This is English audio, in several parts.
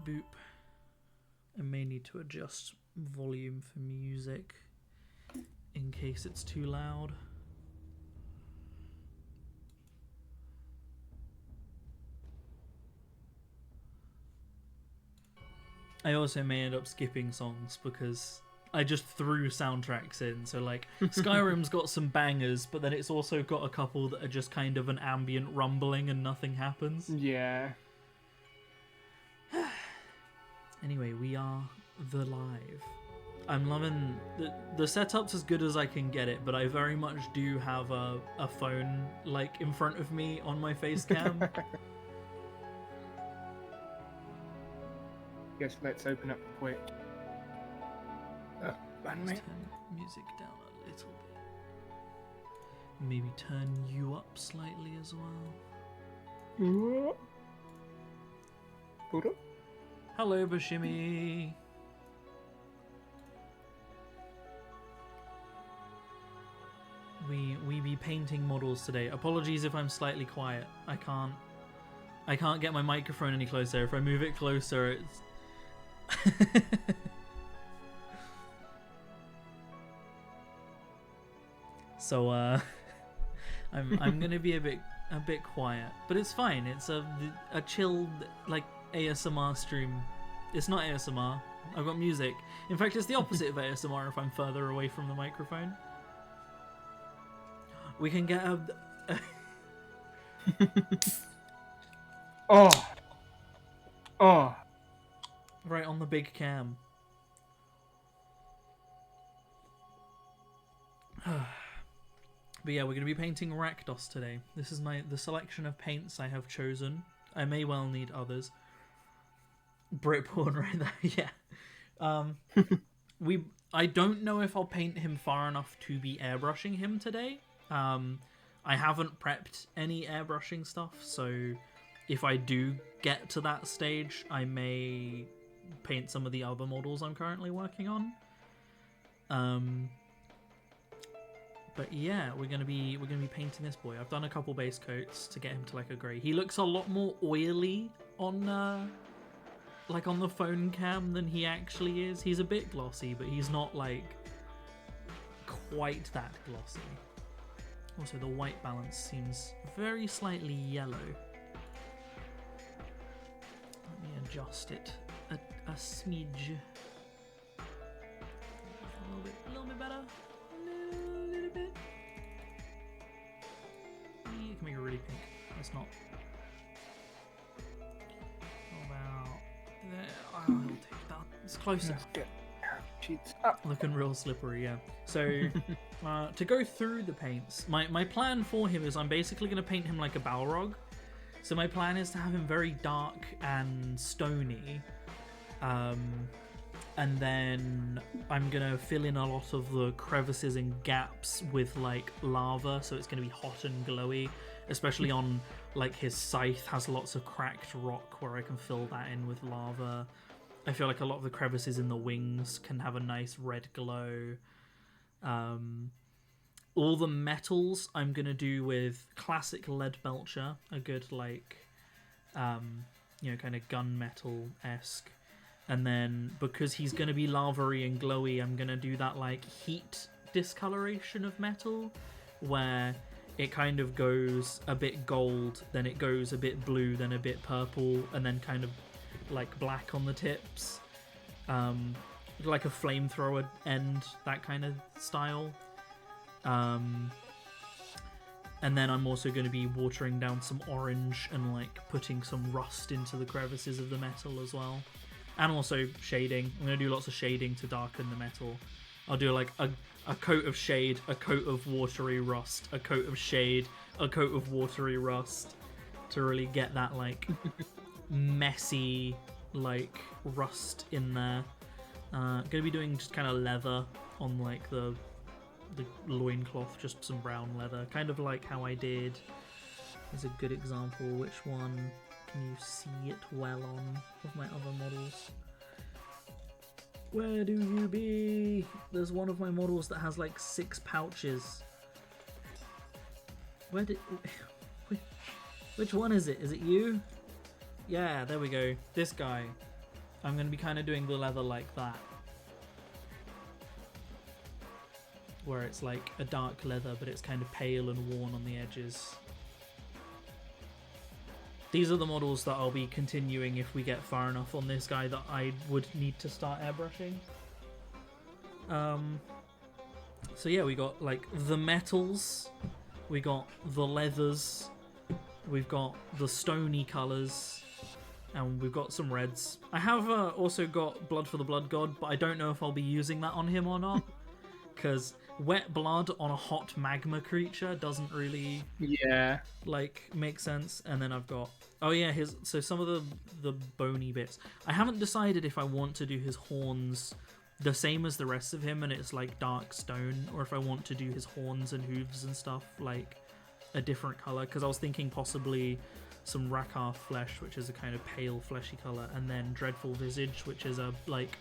Beep boop. I may need to adjust volume for music in case it's too loud. I also may end up skipping songs because I just threw soundtracks in. So like Skyrim's got some bangers, but then it's also got a couple that are just kind of an ambient rumbling and nothing happens. Yeah. Anyway, we are the live. I'm loving the setup's as good as I can get it, but I very much do have a phone like in front of me on my face cam. Yes, let's open up quick. Let's turn music down a little bit. Maybe turn you up slightly as well. Hold up. Hello, Bashimi. We be painting models today. Apologies if I'm slightly quiet. I can't get my microphone any closer. If I move it closer, it's so I'm gonna be a bit quiet, but it's fine. It's a chilled like ASMR stream. It's not ASMR. I've got music. In fact, it's the opposite of ASMR if I'm further away from the microphone. We can get a Oh. right on the big cam. But yeah, we're going to be painting Rakdos today. This is the selection of paints I have chosen. I may well need others. Britborn right there, yeah. I don't know if I'll paint him far enough to be airbrushing him today. I haven't prepped any airbrushing stuff, so if I do get to that stage, I may paint some of the other models I'm currently working on. But yeah, we're gonna be painting this boy. I've done a couple base coats to get him to like a grey. He looks a lot more oily on like on the phone cam than he actually is. He's a bit glossy, but he's not like quite that glossy. Also, the white balance seems very slightly yellow. Let me adjust it a smidge. A little bit better. A little bit. Yeah, it can make it really pink. Let's not. How about there? Oh, I'll take that. It's closer. Looking real slippery, yeah. So, to go through the paints, my plan for him is I'm basically going to paint him like a Balrog. So my plan is to have him very dark and stony. And then I'm going to fill in a lot of the crevices and gaps with like lava. So it's going to be hot and glowy, especially on like his scythe has lots of cracked rock where I can fill that in with lava. I feel like a lot of the crevices in the wings can have a nice red glow. All the metals I'm going to do with classic lead belcher, a good like, kind of gunmetal-esque. And then because he's going to be lava-y and glowy, I'm going to do that like heat discoloration of metal where it kind of goes a bit gold, then it goes a bit blue, then a bit purple, and then kind of like black on the tips, like a flamethrower end, that kind of style. And then I'm also going to be watering down some orange and like putting some rust into the crevices of the metal as well, and also shading. I'm going to do lots of shading to darken the metal. I'll do like a coat of shade, a coat of watery rust, a coat of shade, a coat of watery rust to really get that like messy like rust in there. Gonna be doing just kind of leather on like the loincloth, just some brown leather, kind of like how I did. There's a good example. Which one can you see it well on of my other models? Where do you be? There's one of my models that has like 6 pouches. Which one is it? Is it you? Yeah, there we go. This guy. I'm going to be kind of doing the leather like that. Where it's like a dark leather, but it's kind of pale and worn on the edges. These are the models that I'll be continuing if we get far enough on this guy that I would need to start airbrushing. So yeah, we got like the metals, we got the leathers, we've got the stony colours, and we've got some reds. I have also got Blood for the Blood God, but I don't know if I'll be using that on him or not. Because wet blood on a hot magma creature doesn't really like make sense. And then I've got so some of the bony bits. I haven't decided if I want to do his horns the same as the rest of him and it's like dark stone, or if I want to do his horns and hooves and stuff like a different color. Because I was thinking possibly some Rakar flesh, which is a kind of pale fleshy color, and then Dreadful Visage, which is a like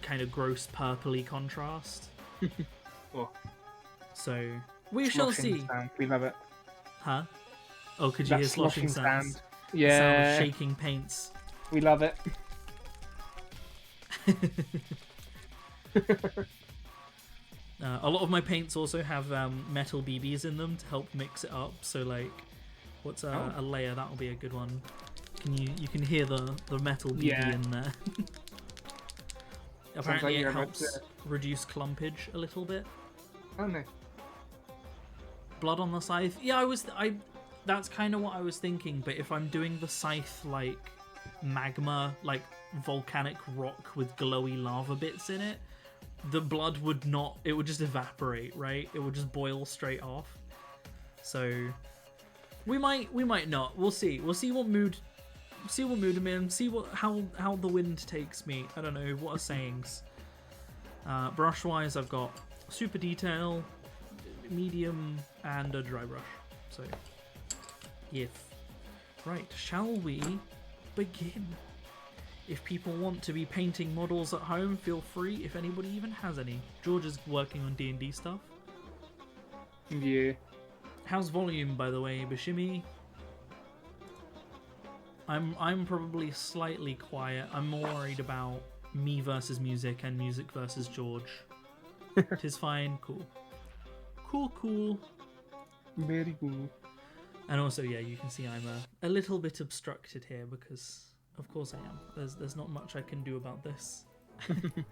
kind of gross purpley contrast. Oh. So we shall see. Sound. We love it. Huh? Oh, could you hear sloshing sounds? Yeah. The sound of shaking paints. We love it. A lot of my paints also have metal BBs in them to help mix it up. So like, what's a layer? That'll be a good one. You can hear the metal BB in there. Apparently it helps reduce clumpage a little bit. Oh no. Blood on the scythe. Yeah, that's kind of what I was thinking, but if I'm doing the scythe like magma, like volcanic rock with glowy lava bits in it, the blood would not, it would just evaporate, right? It would just boil straight off. So we might not. We'll see. We'll see what mood I'm in, see how the wind takes me. I don't know, what are sayings. Brush wise, I've got super detail, medium, and a dry brush. So yes. Right, shall we begin? If people want to be painting models at home, feel free, if anybody even has any. George is working on D&D stuff. Yeah. How's volume, by the way, Bashimi? I'm probably slightly quiet. I'm more worried about me versus music and music versus George. It is fine. Cool. Cool. Very cool. And also, yeah, you can see I'm a little bit obstructed here because, of course, I am. There's not much I can do about this. And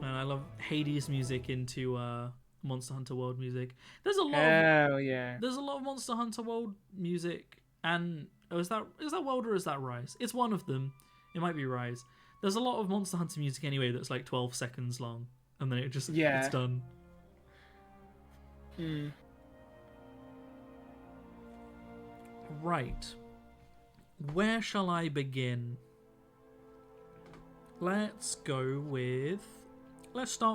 I love Hades music into Monster Hunter World music. There's a lot. There's a lot of Monster Hunter World music, and is that World or is that Rise? It's one of them. It might be Rise. There's a lot of Monster Hunter music anyway that's like 12 seconds long, and then it's done. Right. Where shall I begin? Let's start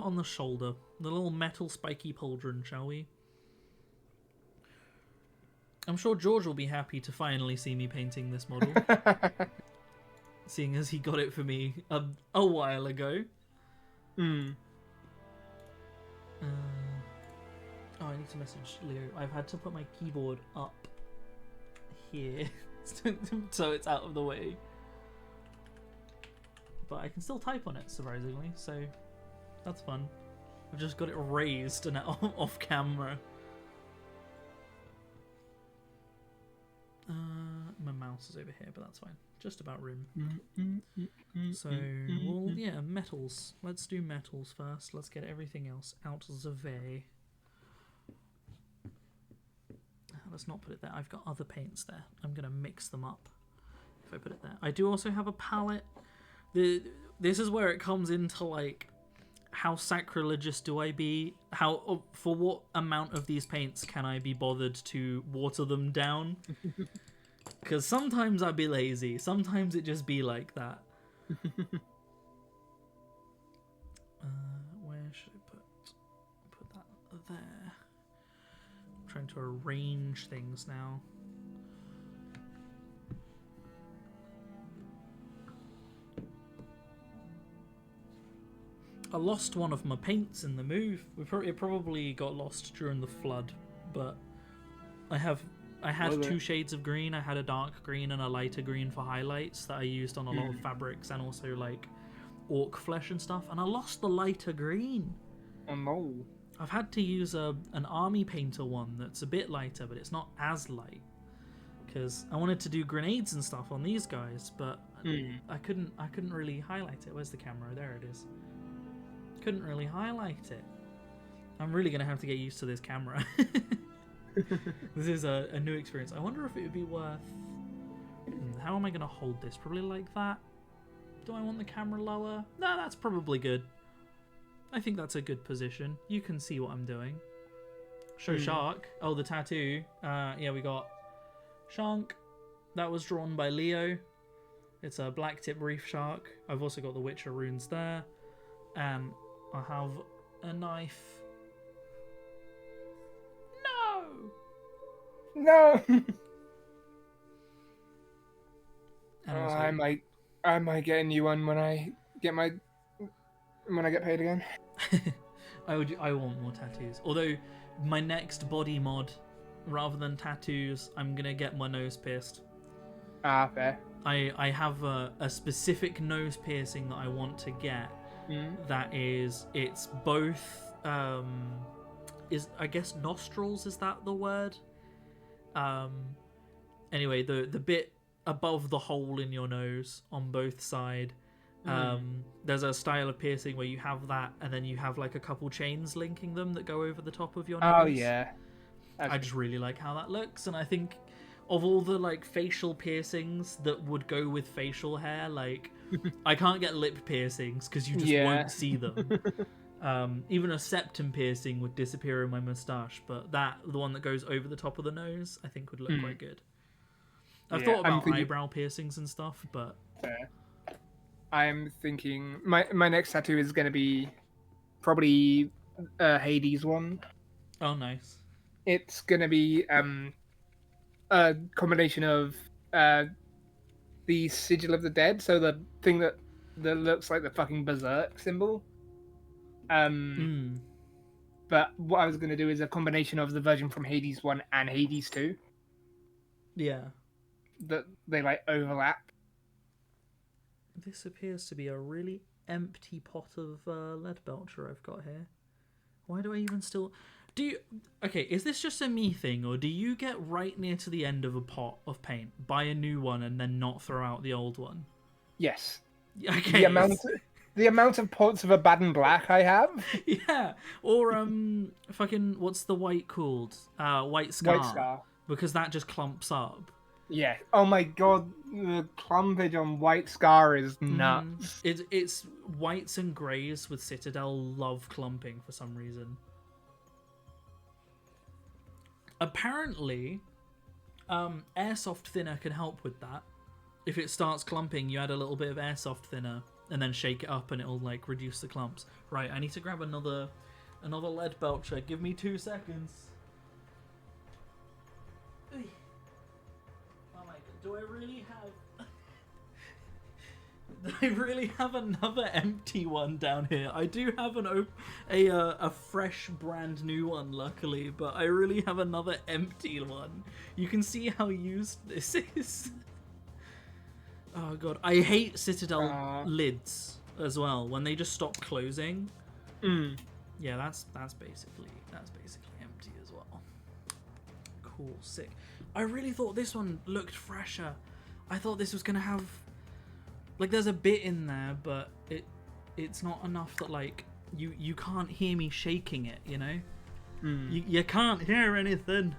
on the shoulder. The little metal spiky pauldron, shall we? I'm sure George will be happy to finally see me painting this model. Seeing as he got it for me a while ago. I need to message Leo. I've had to put my keyboard up here so it's out of the way. But I can still type on it, surprisingly, so that's fun. I've just got it raised and off camera. My mouse is over here, but that's fine. Just about room. So, well, yeah, metals. Let's do metals first. Let's get everything else out of the way. Let's not put it there. I've got other paints there. I'm going to mix them up if I put it there. I do also have a palette. This is where it comes into, like, how sacrilegious do I be? For what amount of these paints can I be bothered to water them down? Because sometimes I'd be lazy. Sometimes it just be like that. Where should I put that there? I'm trying to arrange things now. I lost one of my paints in the move. It probably got lost during the flood, but I have I had Was it? 2 shades of green. I had a dark green and a lighter green for highlights that I used on a lot of fabrics and also like orc flesh and stuff. And I lost the lighter green. Oh no. I've had to use an army painter one that's a bit lighter, but it's not as light. Because I wanted to do grenades and stuff on these guys, but I couldn't really highlight it. Where's the camera? There it is. Couldn't really highlight it. I'm really gonna have to get used to this camera. This is a new experience. I wonder if it would be worth... How am I gonna hold this? Probably like that. Do I want the camera lower? No, that's probably good. I think that's a good position. You can see what I'm doing. Show Shark. Oh, the tattoo. Yeah, we got Shank. That was drawn by Leo. It's a black tip reef shark. I've also got the Witcher runes there. And I have a knife. No. And also, I might get a new one when I get paid again. I want more tattoos. Although my next body mod, rather than tattoos, I'm gonna get my nose pierced. Ah, fair. I have a specific nose piercing that I want to get. That is, it's both is I guess nostrils, is that the word? Anyway, the bit above the hole in your nose on both side. There's a style of piercing where you have that and then you have like a couple chains linking them that go over the top of your nose. Oh yeah. I just really like how that looks, and I think of all the like facial piercings that would go with facial hair, like I can't get lip piercings because you just won't see them. Even a septum piercing would disappear in my moustache, but the one that goes over the top of the nose, I think would look quite good. I've thought about eyebrow piercings and stuff, but fair. I'm thinking my next tattoo is going to be probably a Hades one. Oh, nice. It's going to be a combination of the Sigil of the Dead, so the thing that looks like the fucking Berserk symbol. But what I was going to do is a combination of the version from Hades 1 and Hades 2. Yeah. That they like overlap. This appears to be a really empty pot of lead belcher I've got here. Why do I even still... Okay, is this just a me thing, or do you get right near to the end of a pot of paint, buy a new one, and then not throw out the old one? Yes. Okay. The amount of pots of Abaddon Black I have. Yeah. Or fucking what's the white called? White Scar. White Scar. Because that just clumps up. Yeah. Oh my god, the clumpage on White Scar is nuts. It's whites and greys with Citadel love clumping for some reason. Apparently, airsoft thinner can help with that. If it starts clumping, you add a little bit of airsoft thinner and then shake it up and it'll like reduce the clumps. Right, I need to grab another lead belcher. Give me 2 seconds. Oh my god, do I really have another empty one down here? I do have a fresh brand new one, luckily, but I really have another empty one. You can see how used this is. Oh god, I hate Citadel lids as well when they just stop closing. Yeah, that's basically empty as well. Cool, sick. I really thought this one looked fresher. I thought this was gonna have like there's a bit in there, but it's not enough that like you can't hear me shaking it, you know? You can't hear anything.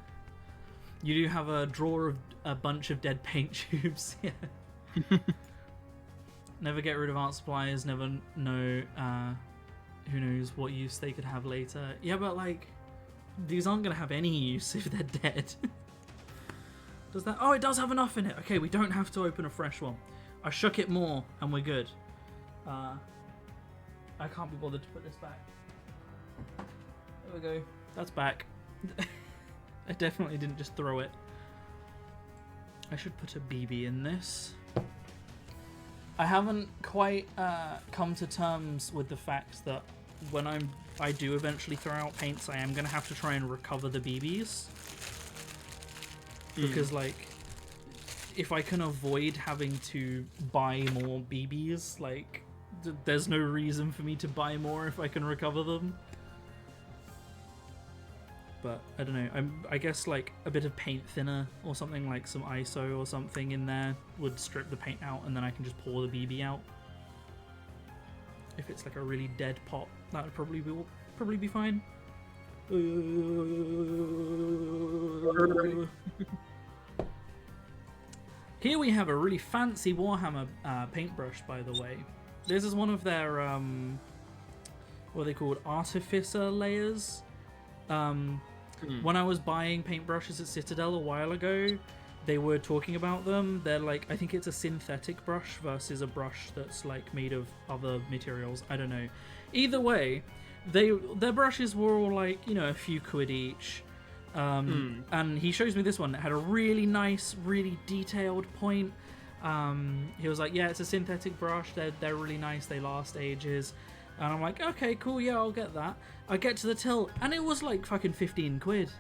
You do have a drawer of a bunch of dead paint tubes. Yeah. Never get rid of art supplies, never know who knows what use they could have later. Yeah, but like these aren't gonna have any use if they're dead. Does that... Oh, it does have enough in it. Okay, we don't have to open a fresh one. I shook it more and we're good. I can't be bothered to put this back. There we go. That's back. I definitely didn't just throw it. I should put a BB in this. I haven't quite come to terms with the fact that when I do eventually throw out paints, I am going to have to try and recover the BBs. because like if I can avoid having to buy more BBs, like there's no reason for me to buy more if I can recover them. But I don't know. I guess like a bit of paint thinner or something, like some ISO or something in there would strip the paint out, and then I can just pour the BB out. If it's like a really dead pot, that would probably be fine. Here we have a really fancy Warhammer paintbrush, by the way. This is one of their what are they called? Artificer layers. When I was buying paintbrushes at Citadel a while ago, they were talking about them. They're like, I think it's a synthetic brush versus a brush that's like made of other materials. I don't know. Either way, their brushes were all like, you know, a few quid each. And he shows me this one that had a really nice, really detailed point. He was like, yeah, it's a synthetic brush. They're really nice. They last ages. And I'm like, okay, cool, yeah, I'll get that. I get to the till, and it was like fucking 15 quid.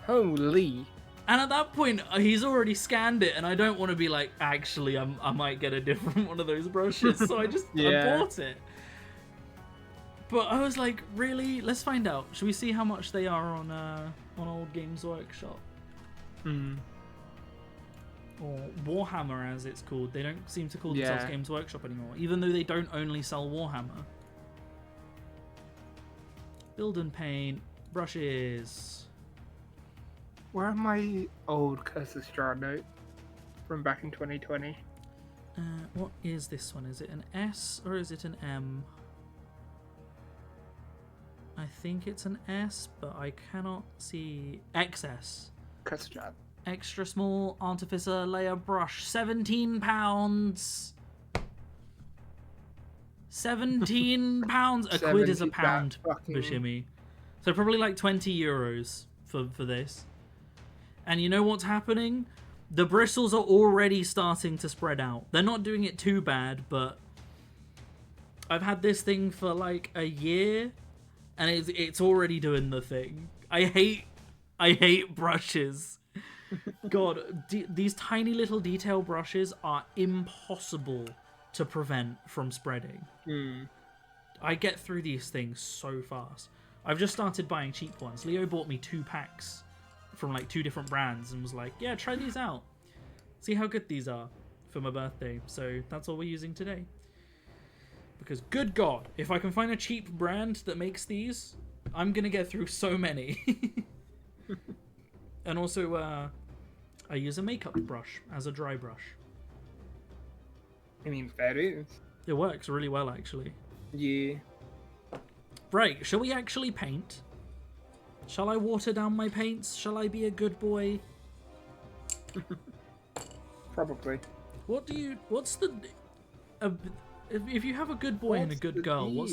Holy. And at that point, he's already scanned it, and I don't want to be like, actually, I might get a different one of those brushes. So I just I bought it. But I was like, really? Let's find out. Should we see how much they are on Old Games Workshop? Or Warhammer, as it's called. They don't seem to call themselves Games Workshop anymore, even though they don't only sell Warhammer. Build and paint, brushes. Where are my old Curse Strahd note from back in 2020? What is this one? Is it an S or is it an M? I think it's an S, but I cannot see. XS. Curse Strahd. Extra small artificer layer brush, £17. £17. A quid is a pound, Bashimi. So probably like 20 euros for this. And you know what's happening? The bristles are already starting to spread out. They're not doing it too bad, but I've had this thing for like a year, and it's already doing the thing. I hate brushes. God, these tiny little detail brushes are impossible to prevent from spreading. I get through these things so fast. I've just started buying cheap ones. Leo bought me 2 packs from like 2 different brands and was like, yeah, try these out. See how good these are for my birthday. So that's all we're using today. Because good God, if I can find a cheap brand that makes these, I'm going to get through so many. And also, I use a makeup brush as a dry brush. I mean, that is. It works really well, actually. Yeah. Right, shall we actually paint? Shall I water down my paints? Shall I be a good boy? Probably. What's the... if you have a good boy and a good girl, what's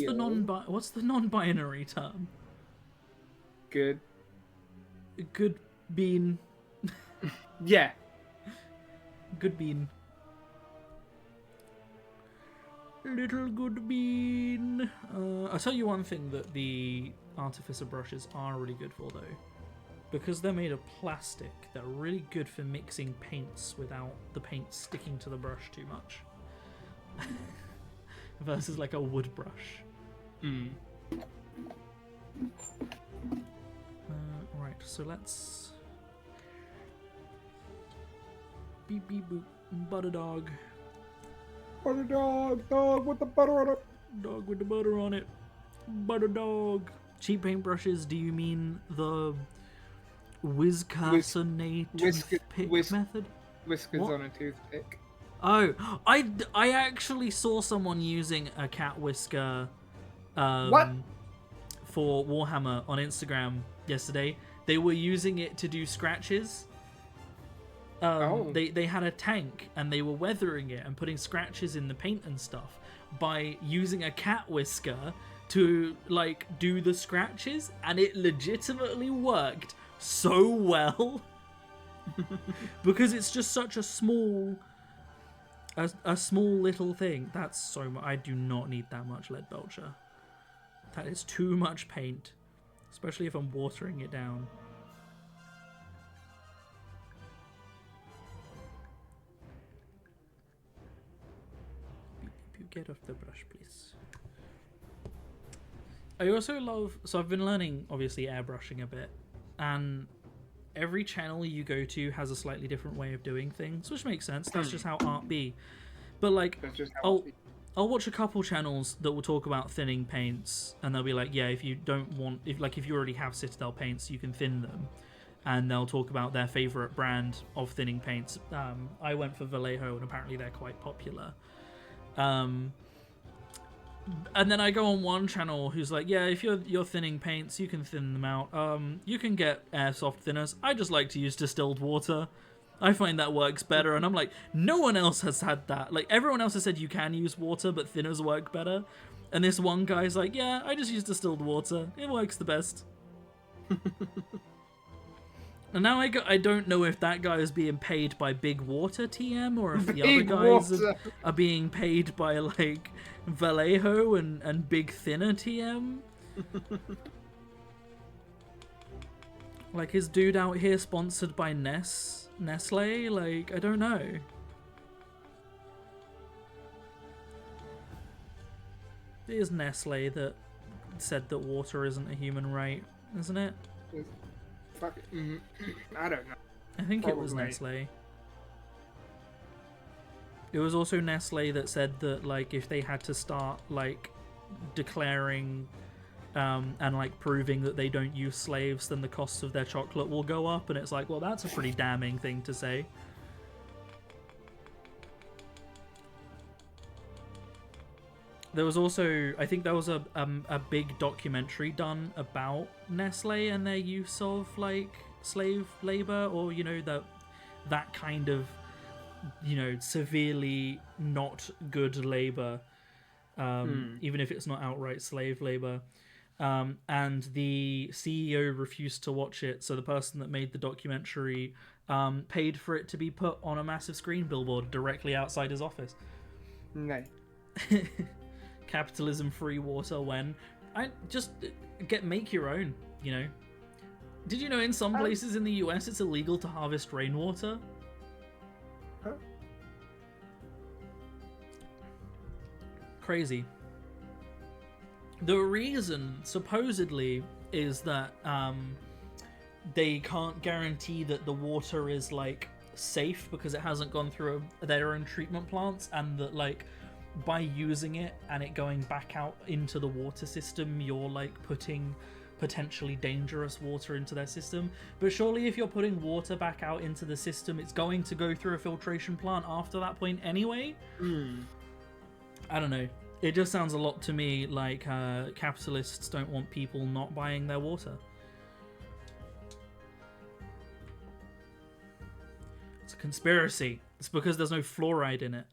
the non-binary term? Good. Good bean. Yeah. Good bean. Little good bean. I'll tell you one thing that the Artificer brushes are really good for, though. Because they're made of plastic, they're really good for mixing paints without the paint sticking to the brush too much. Versus like a wood brush. Right, so let's... Beep beep boop. Butter dog. Butter dog. Dog with the butter on it. Dog with the butter on it. Butter dog. Cheap paintbrushes, do you mean the Wisconsin toothpick method? Whiskers on a toothpick. Oh, I actually saw someone using a cat whisker What? For Warhammer on Instagram yesterday. They were using it to do scratches. They had a tank and they were weathering it and putting scratches in the paint and stuff by using a cat whisker to like do the scratches, and it legitimately worked so well. Because it's just such a small little thing. That's so much. I do not need that much lead belcher. That is too much paint, especially if I'm watering it down. Get off the brush, please. I also love... So I've been learning, obviously, airbrushing a bit. And every channel you go to has a slightly different way of doing things, which makes sense. That's just how art be. But, like, That's just how I'll watch a couple channels that will talk about thinning paints, and they'll be like, yeah, if you don't want... If you already have Citadel paints, you can thin them. And they'll talk about their favourite brand of thinning paints. I went for Vallejo, and apparently they're quite popular. And then I go on one channel who's like, yeah, if you're thinning paints, you can thin them out. You can get airsoft thinners. I just like to use distilled water. I find that works better. And I'm like, no one else has had that. Like, everyone else has said you can use water, but thinners work better. And this one guy's like, yeah, I just use distilled water. It works the best. And now I don't know if that guy is being paid by Big Water TM or if the other guys are being paid by, like, Vallejo and Big Thinner TM. Like, is dude out here sponsored by Nestle? Like, I don't know. It is Nestle that said that water isn't a human right, isn't it? Fuck. I don't know. I think it was Nestle. It was also Nestle that said that, like, if they had to start, like, declaring and, like, proving that they don't use slaves, then the cost of their chocolate will go up. And it's like, well, that's a pretty damning thing to say. There was also, I think there was a big documentary done about Nestle and their use of, like, slave labor, or, you know, that kind of, you know, severely not good labor, even if it's not outright slave labor. And the CEO refused to watch it, so the person that made the documentary paid for it to be put on a massive screen billboard directly outside his office. No. Capitalism, free water. When I just make your own, you know. Did you know in some places in the US it's illegal to harvest rainwater? Huh? Crazy. The reason supposedly is that they can't guarantee that the water is, like, safe because it hasn't gone through their own treatment plants, and that, like, by using it and it going back out into the water system, you're, like, putting potentially dangerous water into their system. But surely if you're putting water back out into the system, it's going to go through a filtration plant after that point anyway. I don't know. It just sounds a lot to me like capitalists don't want people not buying their water. It's a conspiracy. It's because there's no fluoride in it.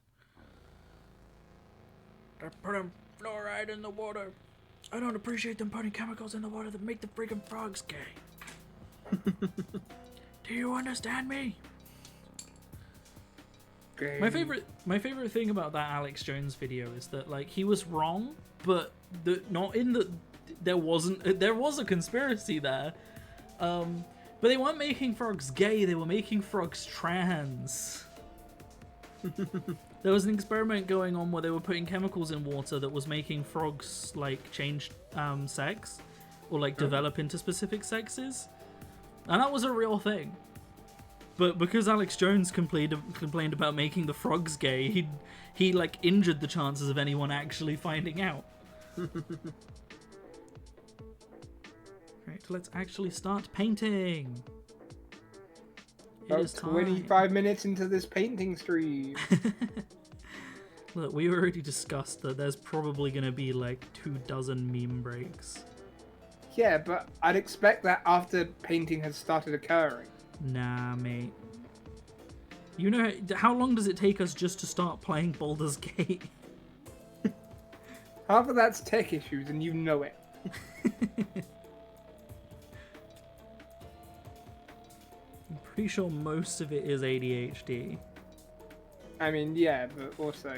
They're putting fluoride in the water. I don't appreciate them putting chemicals in the water that make the freaking frogs gay. Do you understand me? Okay. My favorite thing about that Alex Jones video is that, like, he was wrong, but there was a conspiracy there. But they weren't making frogs gay, they were making frogs trans. There was an experiment going on where they were putting chemicals in water that was making frogs, like, change sex or, like, develop into specific sexes, and that was a real thing. But because Alex Jones complained about making the frogs gay, he like injured the chances of anyone actually finding out. Right, let's actually start painting. About 25 minutes into this painting stream. Look, we already discussed that there's probably going to be like 24 meme breaks. Yeah, but I'd expect that after painting has started occurring. Nah, mate. You know, how long does it take us just to start playing Baldur's Gate? Half of that's tech issues, and you know it. I'm pretty sure most of it is ADHD. I mean, yeah, but also...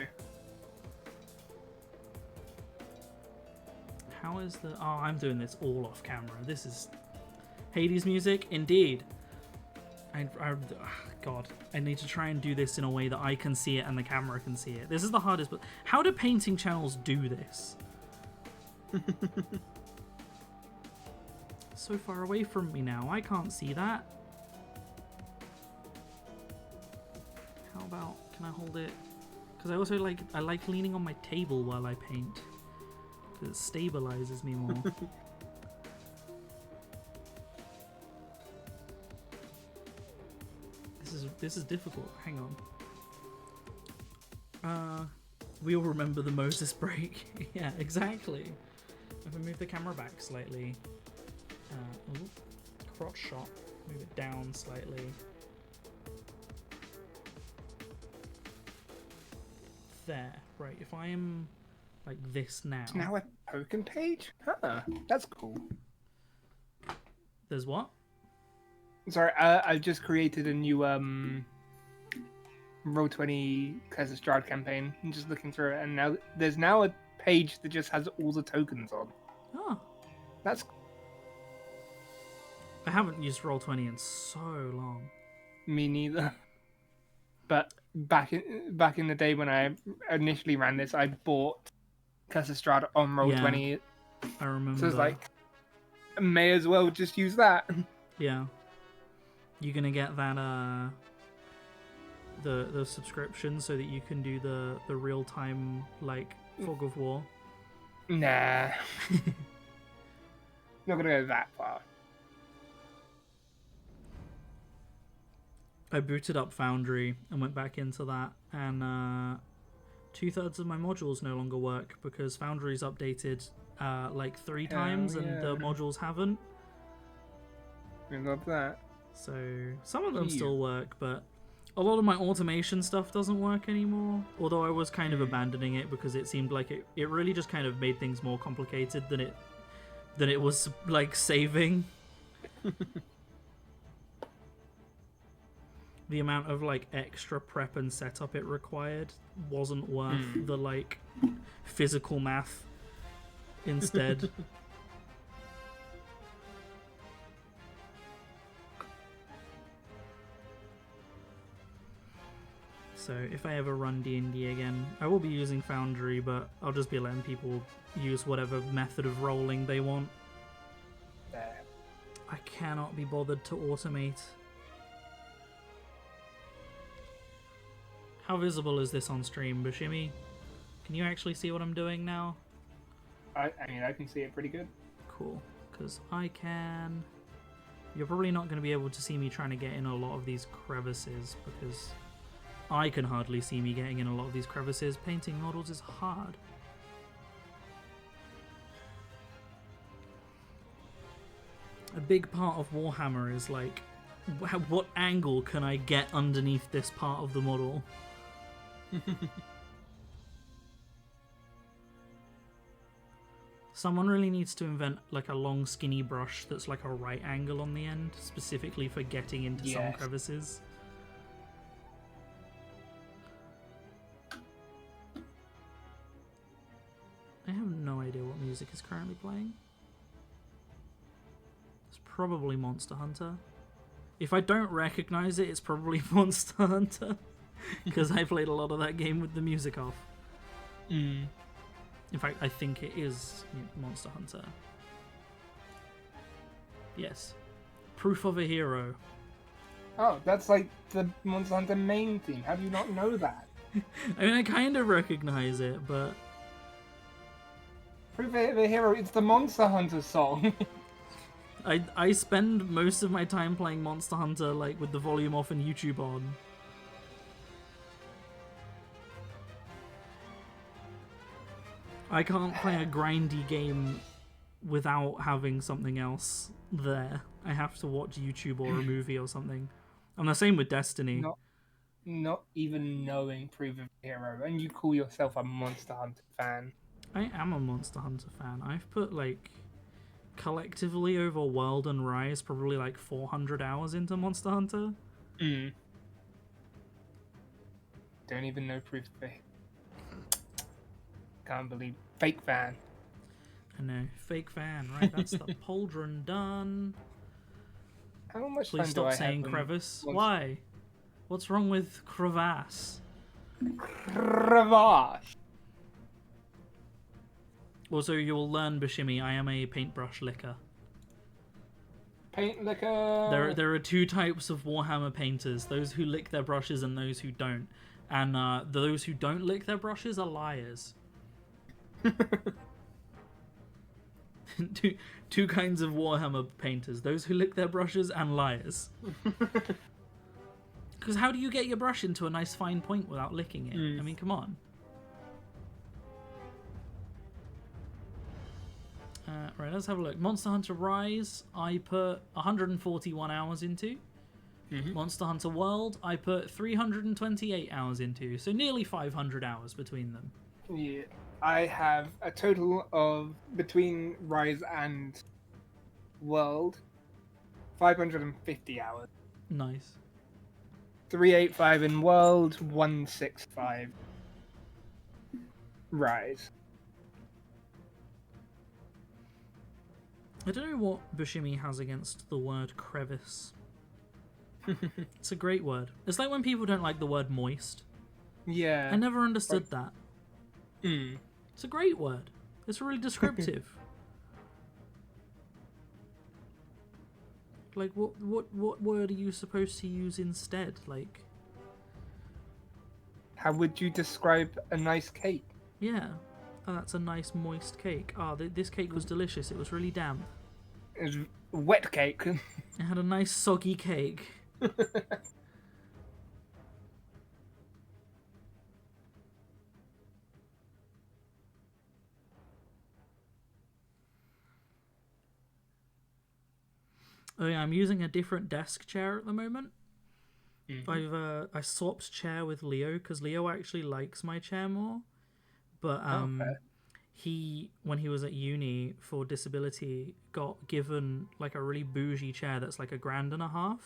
How is the... Oh, I'm doing this all off camera. This is... Hades music? Indeed. God, I need to try and do this in a way that I can see it and the camera can see it. This is the hardest, but how do painting channels do this? So far away from me now, I can't see that. How about, can I hold it? Because I also like leaning on my table while I paint. Because it stabilizes me more. This is difficult. Hang on. We all remember the Moses break. Yeah, exactly. If I move the camera back slightly, crotch shot, move it down slightly. There, right. If I am like this now. It's now a token page? Huh, that's cool. There's what? Sorry, I just created a new Roll20 Curse Strahd campaign. I'm just looking through it, and now there's a page that just has all the tokens on. Oh. That's. I haven't used Roll20 in so long. Me neither. But back in the day when I initially ran this, I bought Curse Strahd on Roll20. Yeah, I remember. So it's like, I may as well just use that. Yeah. You're gonna get that the subscription so that you can do the real time like Fog of War. Nah. Not gonna go that far. I booted up Foundry and went back into that, and 2/3 of my modules no longer work because Foundry's updated like 3 times and the modules haven't. I love that. So some of them still work, but a lot of my automation stuff doesn't work anymore. Although I was kind of abandoning it because it seemed like it really just kind of made things more complicated than it was like saving. The amount of like extra prep and setup it required wasn't worth the like physical math instead. So if I ever run D&D again, I will be using Foundry, but I'll just be letting people use whatever method of rolling they want. I cannot be bothered to automate. How visible is this on stream, Bashimi? Can you actually see what I'm doing now? I mean, I can see it pretty good. Cool, because I can... You're probably not going to be able to see me trying to get in a lot of these crevices, because I can hardly see me getting in a lot of these crevices. Painting models is hard. A big part of Warhammer is like, what angle can I get underneath this part of the model? Someone really needs to invent like a long skinny brush that's like a right angle on the end, specifically for getting into some crevices. I have no idea what music is currently playing. It's probably Monster Hunter. If I don't recognize it, it's probably Monster Hunter. Because I played a lot of that game with the music off. In fact, I think it is Monster Hunter. Yes. Proof of a Hero. Oh, that's like the Monster Hunter main theme. How do you not know that? I mean, I kind of recognize it, but... Proof of a Hero, it's the Monster Hunter song. I spend most of my time playing Monster Hunter like with the volume off and YouTube on. I can't play a grindy game without having something else there. I have to watch YouTube or a movie or something. And the same with Destiny. Not even knowing Proof of a Hero, and you call yourself a Monster Hunter fan. I am a Monster Hunter fan. I've put like collectively over World and Rise probably like 400 hours into Monster Hunter. Don't even know Proof of a... Can't believe... Fake fan. I know. Fake fan. Right, that's the pauldron done. How much Please time do stop I saying have? crevice. Once- Why? What's wrong with crevasse? Cravache. Also, you'll learn, Bashimi, I am a paintbrush licker. Paint liquor. There are two types of Warhammer painters: those who lick their brushes and those who don't. And those who don't lick their brushes are liars. two kinds of Warhammer painters: those who lick their brushes and liars. Because how do you get your brush into a nice fine point without licking it? I mean, come on. Right, let's have a look. Monster Hunter Rise, I put 141 hours into. Monster Hunter World, I put 328 hours into. So nearly 500 hours between them. Yeah. I have a total of, between Rise and World, 550 hours. Nice. 385 in World, 165 Rise. I don't know what Bushimi has against the word crevice. It's a great word. It's like when people don't like the word moist. Yeah. I never understood that. Mm. It's a great word. It's really descriptive. Like, what word are you supposed to use instead? Like, How would you describe a nice cake? yeah. Oh, that's a nice moist cake. Oh, this cake was delicious. It was really damp. It's wet cake. It had a nice soggy cake. Oh yeah, I'm using a different desk chair at the moment. I swapped chair with Leo because Leo actually likes my chair more. But he, when he was at uni for disability, got given like a really bougie chair that's like $1,500.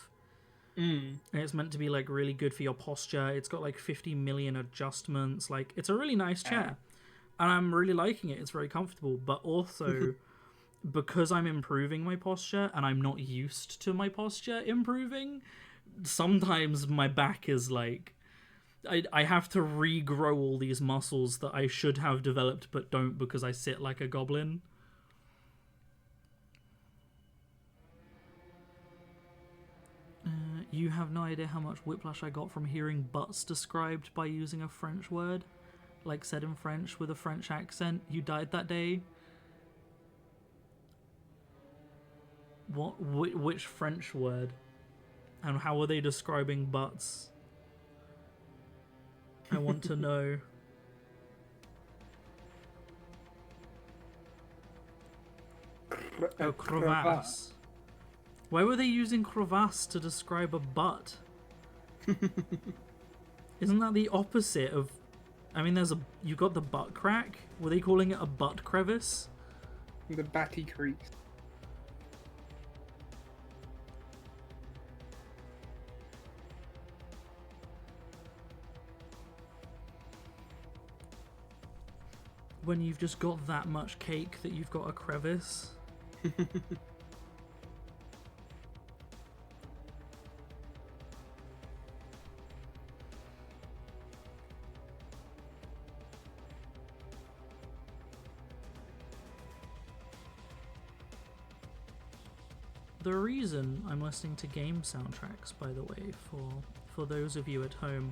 And it's meant to be like really good for your posture. It's got like 50 million adjustments. Like, it's a really nice chair. And I'm really liking it. It's very comfortable. But also, because I'm improving my posture and I'm not used to my posture improving, sometimes my back is like, I have to regrow all these muscles that I should have developed but don't because I sit like a goblin. You have no idea how much whiplash I got from hearing butts described by using a French word, like said in French with a French accent. You died that day. What? Which French word? And how were they describing butts? I want to know. Oh, crevasse. Why were they using crevasse to describe a butt? Isn't that the opposite of... I mean, you got the butt crack? Were they calling it a butt crevice? The Batty Creek. When you've just got that much cake that you've got a crevice. The reason I'm listening to game soundtracks, by the way, for those of you at home,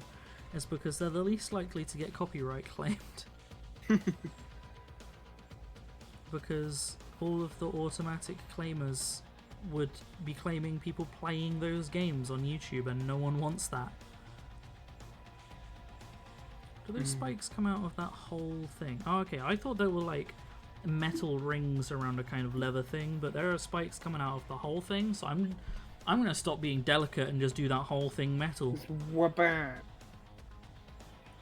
is because they're the least likely to get copyright claimed. Because all of the automatic claimers would be claiming people playing those games on YouTube, and no one wants that. Do those spikes come out of that whole thing? Oh, okay, I thought they were like metal rings around a kind of leather thing, but there are spikes coming out of the whole thing, so I'm gonna stop being delicate and just do that whole thing metal. Wabam.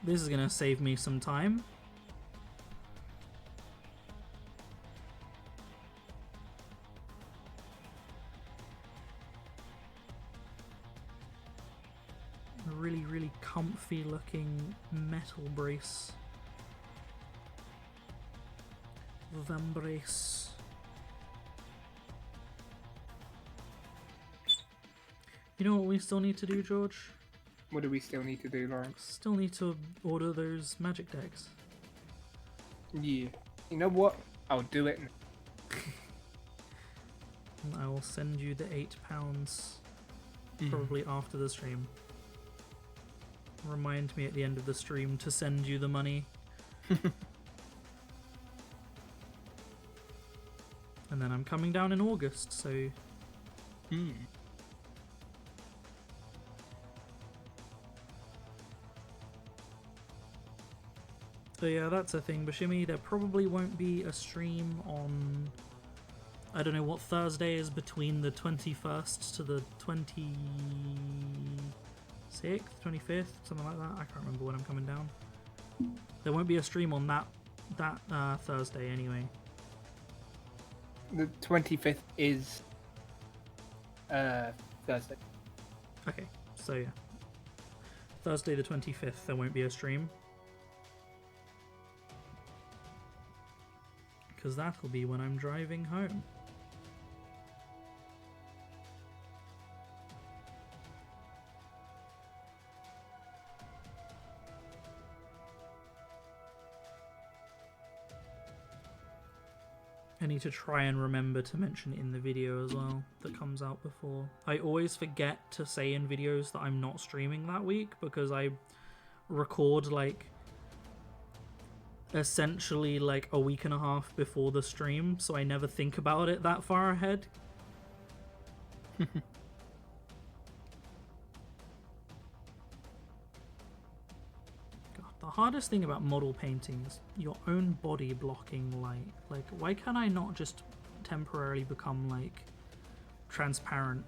This is gonna save me some time. A really, really comfy looking metal brace. Vambrace. You know what we still need to do, George? What do we still need to do, Lawrence? Still need to order those magic decks. Yeah. You know what? I'll do it. And I will send you the £8 probably after the stream. Remind me at the end of the stream to send you the money. And then I'm coming down in August, so... So yeah, that's a thing, Bashimi. There probably won't be a stream on... I don't know what Thursday is between the 21st to the 26th, 25th, something like that. I can't remember when I'm coming down. There won't be a stream on that Thursday anyway. The 25th is Thursday. Okay, so yeah. Thursday the 25th, there won't be a stream. Because that'll be when I'm driving home. I need to try and remember to mention it in the video as well that comes out before. I always forget to say in videos that I'm not streaming that week because I record like essentially like a week and a half before the stream, so I never think about it that far ahead. The hardest thing about model painting is your own body blocking light. Like, why can I not just temporarily become, like, transparent?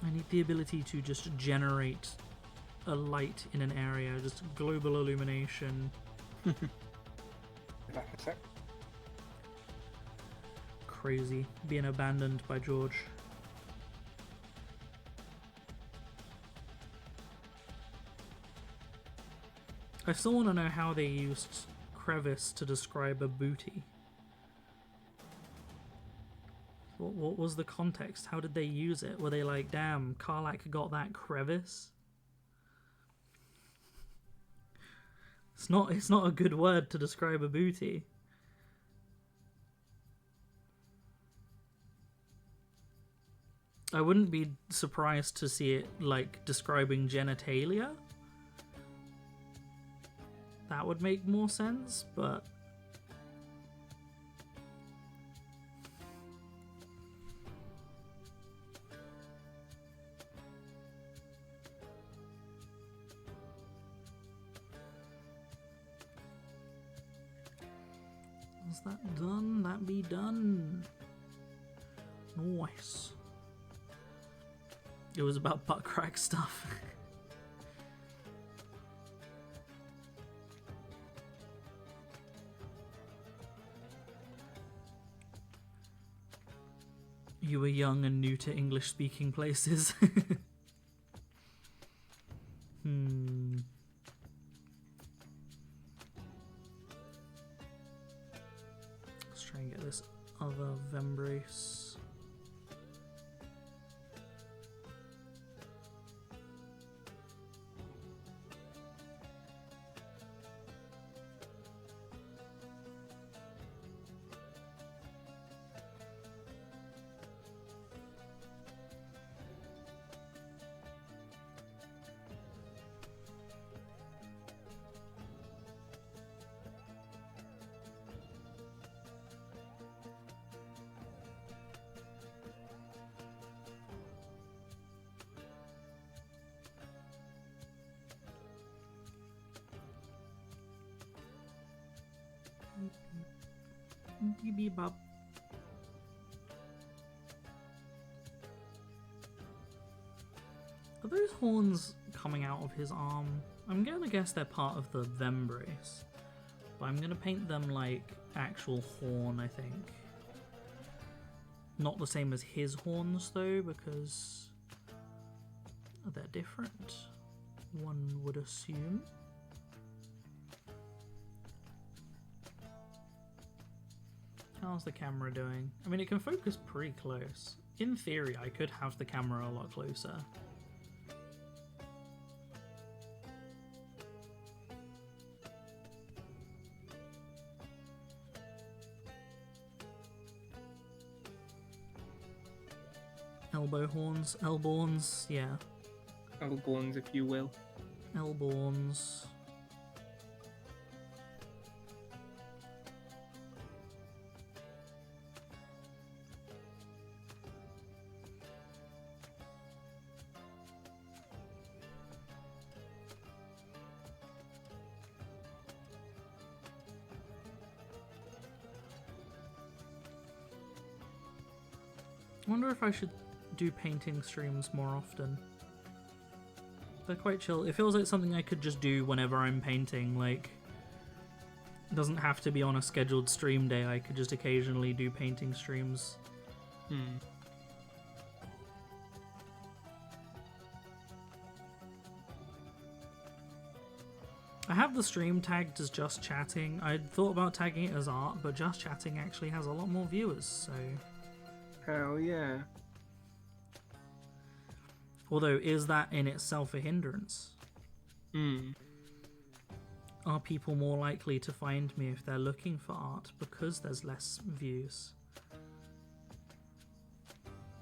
I need the ability to just generate a light in an area, just global illumination. Back a sec. Crazy. Being abandoned by George. I still want to know how they used crevice to describe a booty. What was the context? How did they use it? Were they like, damn, Karlach got that crevice? It's not a good word to describe a booty. I wouldn't be surprised to see it, like, describing genitalia. That would make more sense, but... Is that done? That be done. Nice. It was about butt crack stuff. You were young and new to English speaking places. Let's try and get this other Vembrace. Bebop. Are those horns coming out of his arm? I'm gonna guess they're part of the Vembrace, but I'm gonna paint them like actual horn, I think. Not the same as his horns though, because they're different, one would assume. How's the camera doing? I mean, it can focus pretty close. In theory, I could have the camera a lot closer. Elbow horns, elborns, yeah. Elborns, if you will. Elborns. I wonder if I should do painting streams more often. They're quite chill. It feels like something I could just do whenever I'm painting. Like, it doesn't have to be on a scheduled stream day. I could just occasionally do painting streams. I have the stream tagged as just chatting. I thought about tagging it as art, but just chatting actually has a lot more viewers, so... Hell yeah. Although, is that in itself a hindrance? Are people more likely to find me if they're looking for art because there's less views?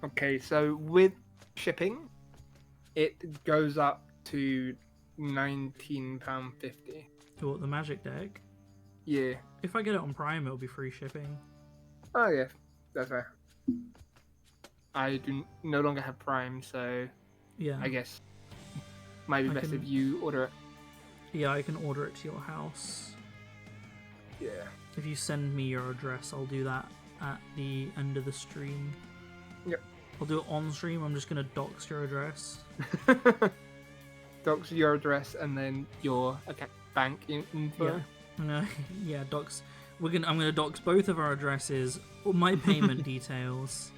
Okay, so with shipping, it goes up to £19.50. What, the Magic Deck? Yeah. If I get it on Prime, it'll be free shipping. Oh yeah, that's fair. I do no longer have Prime, so Yeah. I guess might be best if you order it. Yeah, I can order it to your house. Yeah. If you send me your address, I'll do that at the end of the stream. Yep. I'll do it on stream. I'm just gonna dox your address. Dox your address and then your bank info. Yeah. Yeah, dox. I'm gonna dox both of our addresses, my payment details.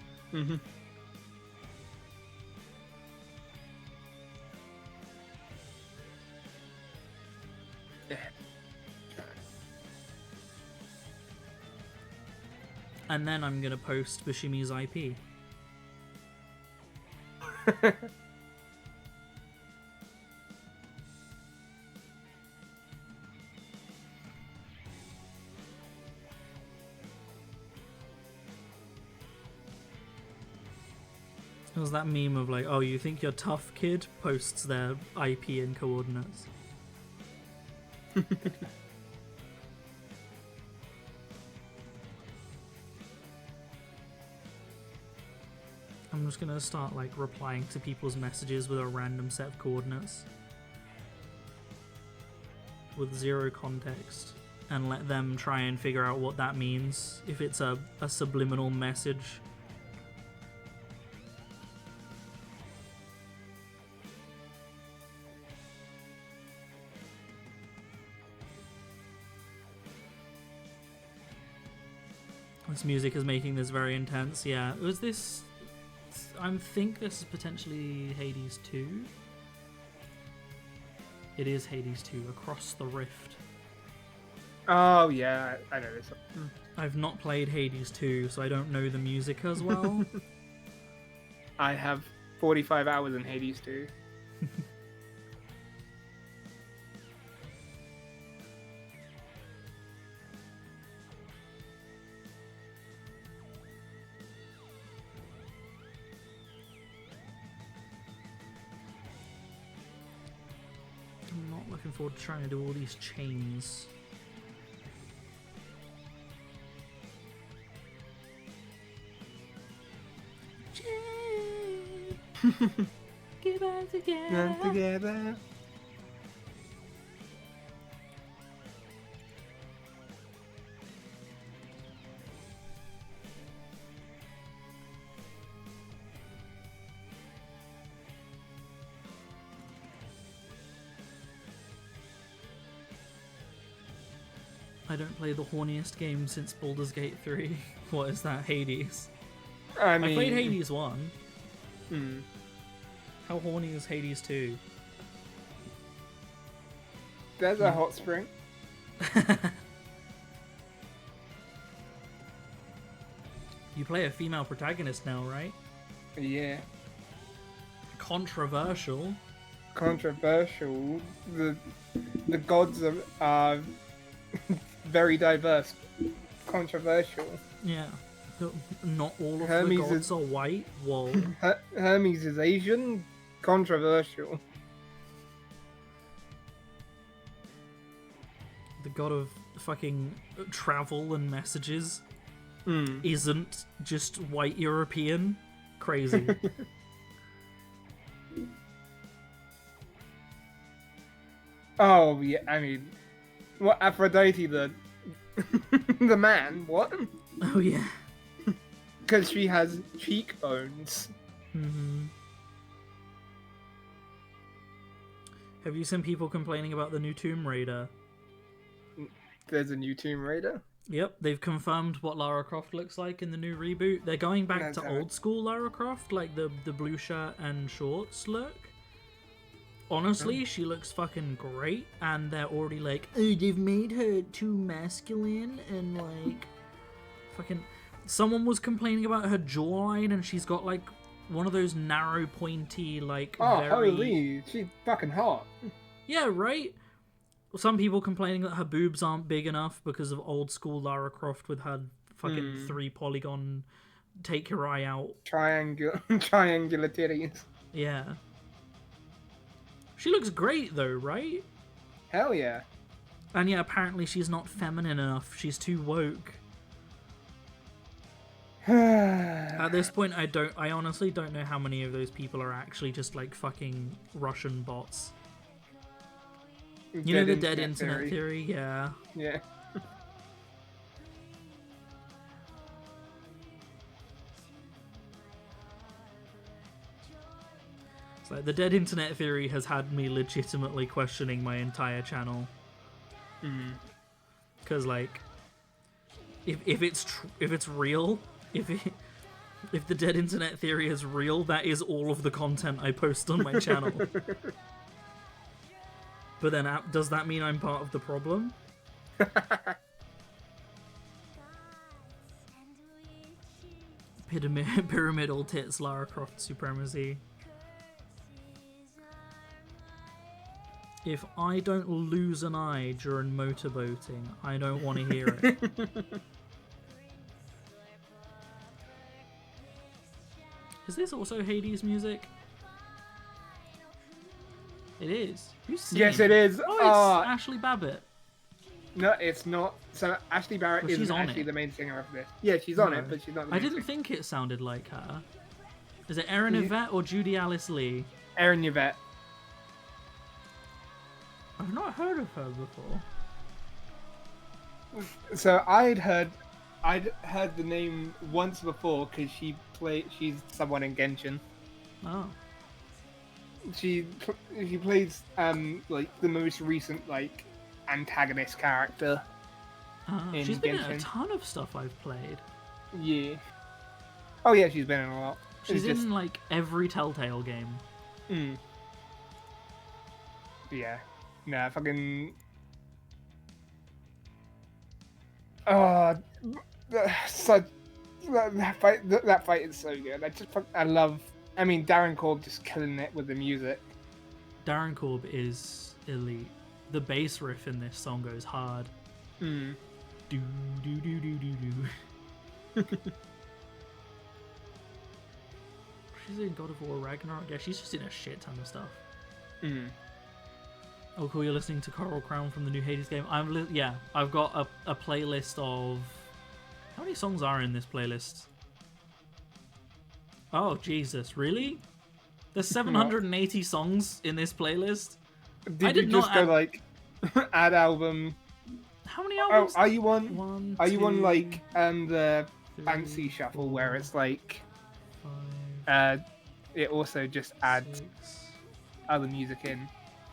And then I'm gonna post Bashimi's IP. It was that meme of like, oh, you think you're tough, kid? Posts their IP and coordinates. I'm just gonna start like replying to people's messages with a random set of coordinates with zero context and let them try and figure out what that means, if it's a subliminal message. This music is making this very intense. Yeah, was this... I think this is potentially Hades 2. It is Hades 2, Across the Rift. Oh yeah, I know this. I've not played Hades 2, so I don't know the music as well. I have 45 hours in Hades 2. I'm not looking forward to trying to do all these chains. Get back together. I don't play the horniest game since Baldur's Gate 3. What is that, Hades? I mean, I played Hades 1. Hmm. How horny is Hades 2? There's a hot spring. You play a female protagonist now, right? Yeah. Controversial. Controversial. The gods are very diverse. Controversial. Yeah. Not all of Hermes the gods is- are white. Whoa. Hermes is Asian. Controversial. The god of fucking travel and messages Hmm. isn't just white European. Crazy. Oh yeah, I mean, what Aphrodite the the man? What? Oh yeah. Because she has cheekbones. Have you seen people complaining about the new Tomb Raider? There's a new Tomb Raider. Yep, they've confirmed what Lara Croft looks like in the new reboot. They're going back That's to how- old school Lara Croft, like the blue shirt and shorts look. Honestly, she looks fucking great, and they're already like, oh, they've made her too masculine, and like, fucking. Someone was complaining about her jawline, and she's got like one of those narrow, pointy, like Oh, very. holy, she's fucking hot. Yeah, right? Some people complaining that her boobs aren't big enough because of old school Lara Croft with her fucking 3-polygon take your eye out. Triangular titties. Yeah. She looks great though, right? Hell yeah. And yeah, apparently she's not feminine enough. She's too woke. At this point, I honestly don't know how many of those people are actually just like fucking Russian bots. You know the dead internet theory? Yeah. Yeah. It's like the dead internet theory has had me legitimately questioning my entire channel. Because like, if it's real, if the dead internet theory is real, that is all of the content I post on my channel. But then, does that mean I'm part of the problem? Pyramidal tits, Lara Croft supremacy. If I don't lose an eye during motorboating, I don't want to hear it. Is this also Hades music? It is. Who's singing? Yes, it is. Oh, it's Ashley Babbitt. No, it's not. So Ashley Barrett Well, she's isn't on actually it. the main singer of this. Yeah, she's on No. it, but she's not the I main didn't singer. think it sounded like her. Is it Erin Yeah. Yvette or Judy Alice Lee? Erin Yvette. I've not heard of her before. So I'd heard the name once before because she's someone in Genshin. Oh. She plays like the most recent like antagonist character. In She's been in a Genshin. ton of stuff I've played. Yeah. Oh yeah, she's been in a lot. She's It's in like every Telltale game. Yeah. Nah, fucking. Oh, that fight is so good. I love. I mean, Darren Korb just killing it with the music. Darren Korb is elite. The bass riff in this song goes hard. Do do do do do do. She's in God of War Ragnarok. Yeah, she's just in a shit ton of stuff. Oh, cool! You're listening to Coral Crown from the new Hades game. I've got a playlist of. How many songs are in this playlist? Oh Jesus! Really? There's 780 songs in this playlist. Did you just go like add album? How many Oh, albums? are you on? One, Are you on two, like the three, fancy shuffle where it's like 5, it also just adds 6, other music in?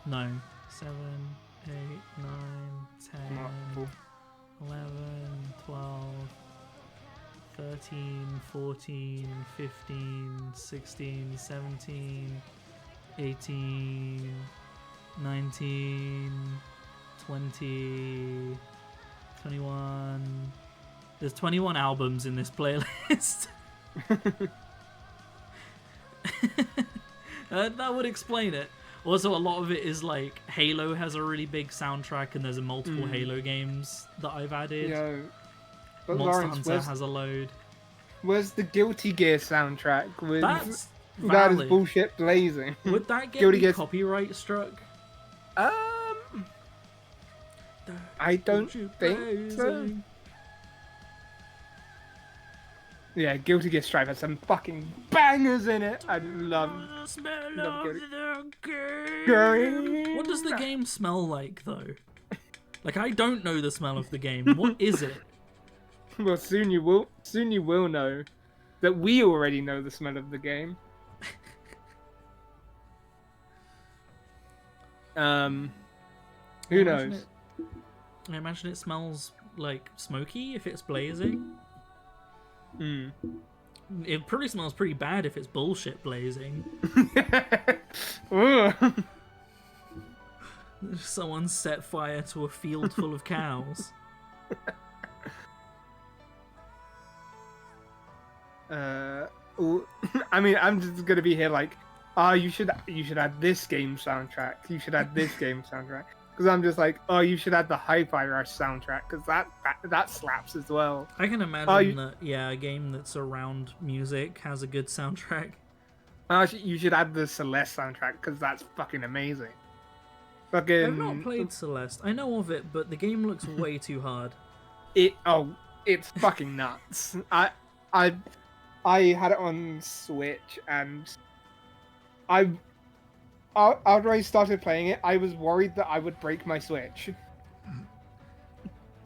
no, 7, 8, 9, 10, Cool. 11, 12, 13, 14, 15, 16, 17, 18, 19, 20, 21. There's 21 albums in this playlist. That would explain it. Also, a lot of it is like Halo has a really big soundtrack, and there's multiple Halo games that I've added. Yeah. But Monster Lawrence, Hunter has a load. where's the Guilty Gear soundtrack? That's That is valid. bullshit blazing. Would that get Guilty me Gear... copyright struck? I don't think so. Blazing. Yeah, Guilty Gear Strive has some fucking bangers in it. I love The smell love of Guilty- the Game. What does the game smell like, though? Like, I don't know the smell of the game. What is it? Well, soon you will know that we already know the smell of the game. Who knows? I imagine it smells like smoky if it's blazing. Hmm. It probably smells pretty bad if it's bullshit blazing. Ugh. Someone set fire to a field full of cows. I mean, I'm just gonna be here like, you should add this game soundtrack. You should add this game soundtrack. Because I'm just like, you should add the Hi-Fi Rush soundtrack because that slaps as well. I can imagine that, yeah, a game that's around music has a good soundtrack. You should add the Celeste soundtrack because that's fucking amazing. Fucking. I've not played Celeste. I know of it, but the game looks way too hard. It's fucking nuts. I had it on Switch and after I started playing it, I was worried that I would break my Switch.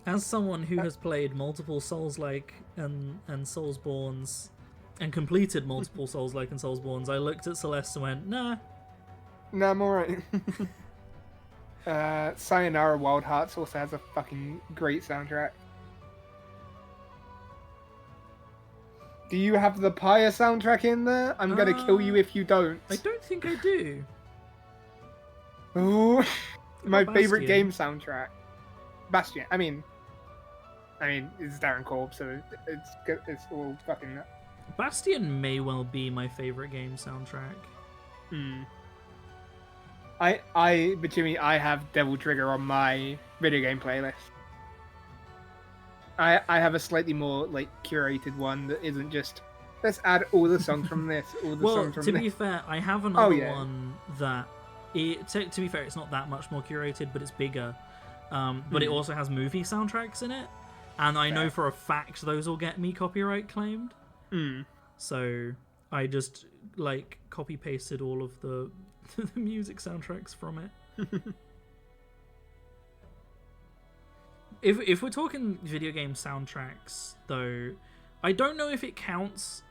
As someone who has played multiple Souls-like and Soulsborns, and completed multiple Souls-like and Soulsborns, I looked at Celeste and went, nah. No, I'm alright. Sayonara Wild Hearts also has a fucking great soundtrack. Do you have the Pyre soundtrack in there? I'm gonna kill you if you don't. I don't think I do. Ooh, my about favorite Bastion? game soundtrack. Bastion. I mean, it's Darren Korb, so it's all fucking. Bastion may well be my favorite game soundtrack. Hmm. But Jimmy, I have Devil Trigger on my video game playlist. I have a slightly more like curated one that isn't just let's add all the songs from this, all the Well, songs from to this. be fair, I have another yeah. one that to be fair, it's not that much more curated, but it's bigger. But it also has movie soundtracks in it, and I know Fair. for a fact those will get me copyright claimed. Hmm. So I just like copy pasted all of the the music soundtracks from it. If we're talking video game soundtracks, though, I don't know if it counts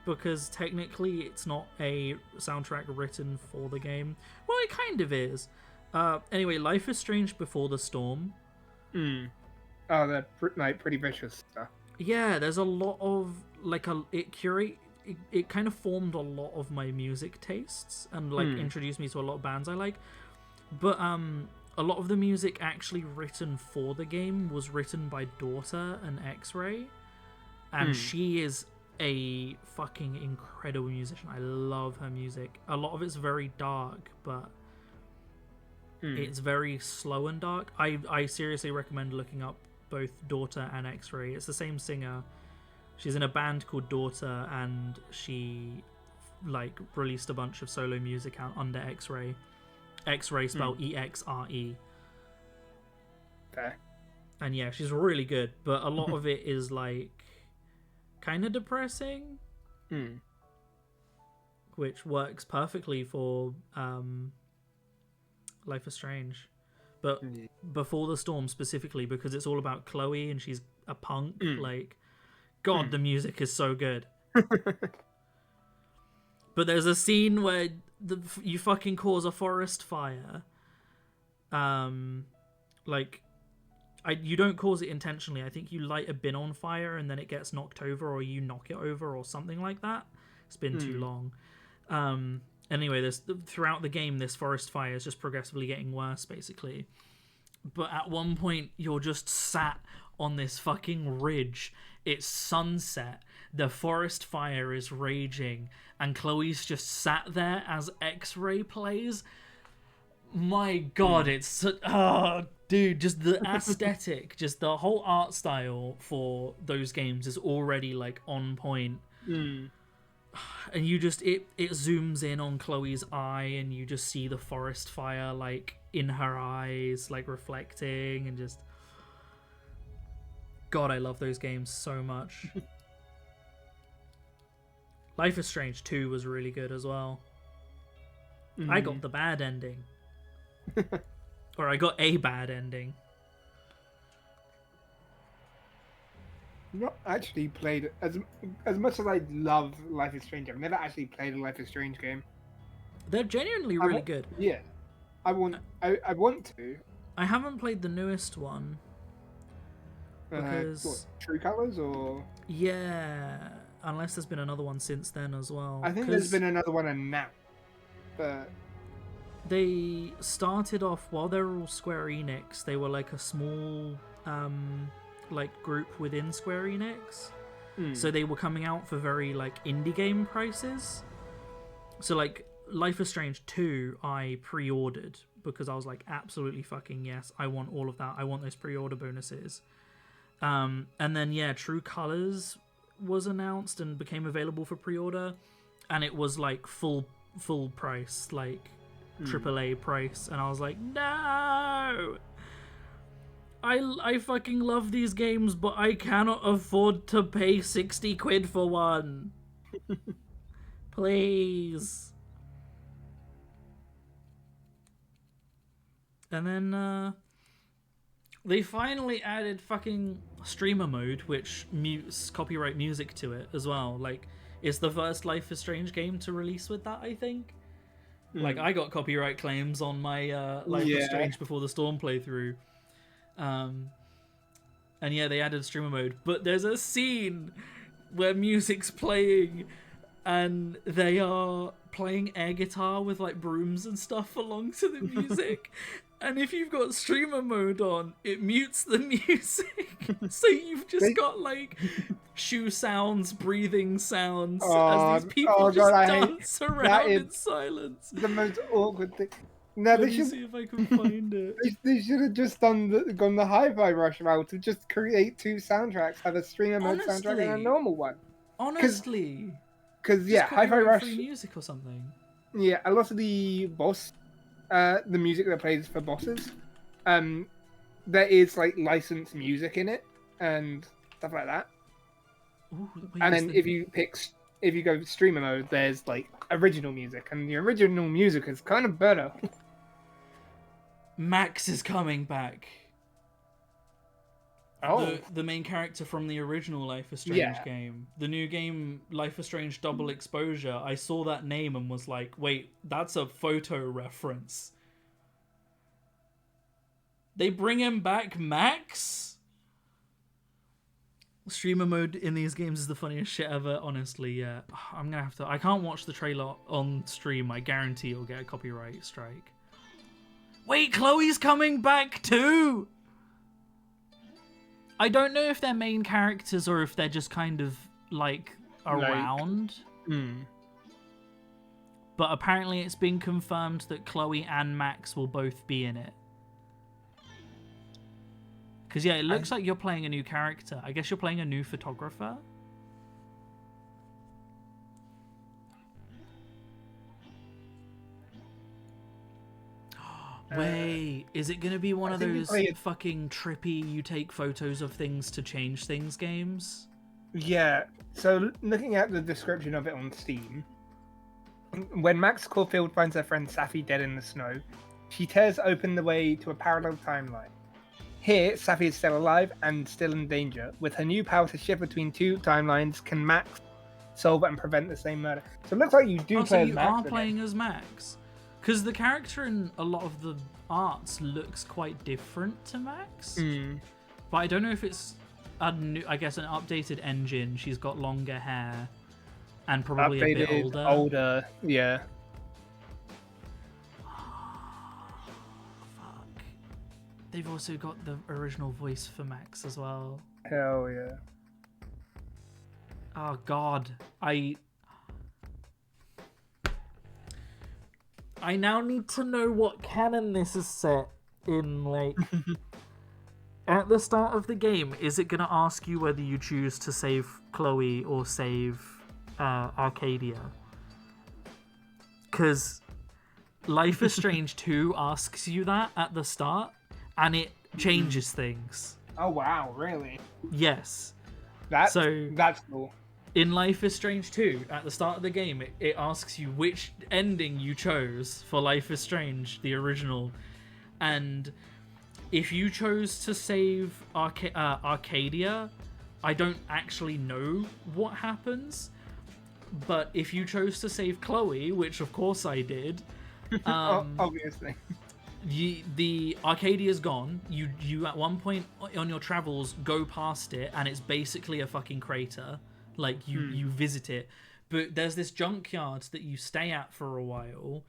because technically it's not a soundtrack written for the game. Well, it kind of is. Anyway, Life is Strange Before the Storm. Hmm. Oh, they're pretty vicious stuff. Yeah, there's a lot of it kind of formed a lot of my music tastes and introduced me to a lot of bands I like. But a lot of the music actually written for the game was written by Daughter and X-Ray, and she is a fucking incredible musician. I love her music. A lot of it's very dark, but it's very slow and dark. I seriously recommend looking up both Daughter and X-Ray. It's the same singer. She's in a band called Daughter, and she released a bunch of solo music out under X-Ray. X-Ray spelled E-X-R-E. Fair. And yeah, she's really good, but a lot of it is kind of depressing, which works perfectly for Life is Strange. But Before the Storm specifically, because it's all about Chloe and she's a punk, God, the music is so good. But there's a scene where you fucking cause a forest fire. You don't cause it intentionally. I think you light a bin on fire and then it gets knocked over, or you knock it over, or something like that. It's been too long. Anyway, throughout the game, this forest fire is just progressively getting worse, basically. But at one point, you're just sat on this fucking ridge it's sunset, the forest fire is raging, and Chloe's just sat there as X-Ray plays. My God, it's dude, just the aesthetic, just the whole art style for those games is already like on point. Mm. And you just it zooms in on Chloe's eye, and you just see the forest fire like in her eyes, like reflecting, and just God, I love those games so much. Life is Strange 2 was really good as well. I got the bad ending. Or I got a bad ending. Not actually played as much as I love Life is Strange. I've never actually played a Life is Strange game. They're genuinely really good. Yeah, I want to. I haven't played the newest one because What, True Colors or yeah, unless there's been another one since then as well. I think there's been another one announced, but they started off while they were all Square Enix. They were like a small like group within Square Enix. So they were coming out for very like indie game prices. So like Life is Strange 2 I pre-ordered because I was like, absolutely fucking yes, I want all of that. I want those pre-order bonuses. And then yeah, True Colors was announced and became available for pre-order, and it was like full price, like AAA price, and I was like, no, I fucking love these games, but I cannot afford to pay 60 quid for one. Please. And then they finally added fucking streamer mode, which mutes copyright music to it as well. Like, it's the first Life is Strange game to release with that, I think. Like, I got copyright claims on my Life is Strange Before the Storm playthrough. And yeah, they added streamer mode. But there's a scene where music's playing, and they are playing air guitar with, like, brooms and stuff along to the music. And if you've got streamer mode on, it mutes the music. So you've just got, like, shoe sounds, breathing sounds, as these people just dance around in silence. The most awkward thing. No, Let me see if I can find it. They should have just gone the Hi-Fi Rush route to just create two soundtracks, have a streamer mode soundtrack and a normal one. Honestly. Because, yeah, Hi-Fi Rush... free music or something. Yeah, a lot of the boss... the music that plays for bosses, there is like licensed music in it and stuff like that. Ooh, and then if you go streamer mode, there's like original music, and the original music is kind of better. Max is coming back. Oh, the main character from the original Life is Strange game. The new game, Life is Strange Double Exposure, I saw that name and was like, wait, that's a photo reference. They bring him back, Max? Streamer mode in these games is the funniest shit ever, honestly, yeah. I'm gonna have to... I can't watch the trailer on stream, I guarantee you'll get a copyright strike. Wait, Chloe's coming back too! I don't know if they're main characters or if they're just kind of, like, around. But apparently it's been confirmed that Chloe and Max will both be in it. Because, yeah, it looks like you're playing a new character. I guess you're playing a new photographer? Wait, is it going to be one of those fucking trippy you take photos of things to change things games? Yeah, so looking at the description of it on Steam, when Max Caulfield finds her friend Safi dead in the snow, she tears open the way to a parallel timeline. Here, Safi is still alive and still in danger. With her new power to shift between two timelines, can Max solve and prevent the same murder? So it looks like you do play as Max. So you are playing as Max? Because the character in a lot of the arts looks quite different to Max. But I don't know if it's a new, I guess, an updated engine. She's got longer hair and probably a bit older, yeah. Fuck. They've also got the original voice for Max as well. Hell yeah. Oh God, I now need to know what canon this is set in. Like, at the start of the game, is it gonna ask you whether you choose to save Chloe or save Arcadia? Because Life is Strange 2 asks you that at the start, and it changes things. Oh wow, really? Yes. That's cool. In Life is Strange 2, at the start of the game, it asks you which ending you chose for Life is Strange, the original. And if you chose to save Arcadia, I don't actually know what happens. But if you chose to save Chloe, which of course I did, obviously, the Arcadia's gone. You at one point on your travels go past it, and it's basically a fucking crater. Like, you visit it, but there's this junkyard that you stay at for a while,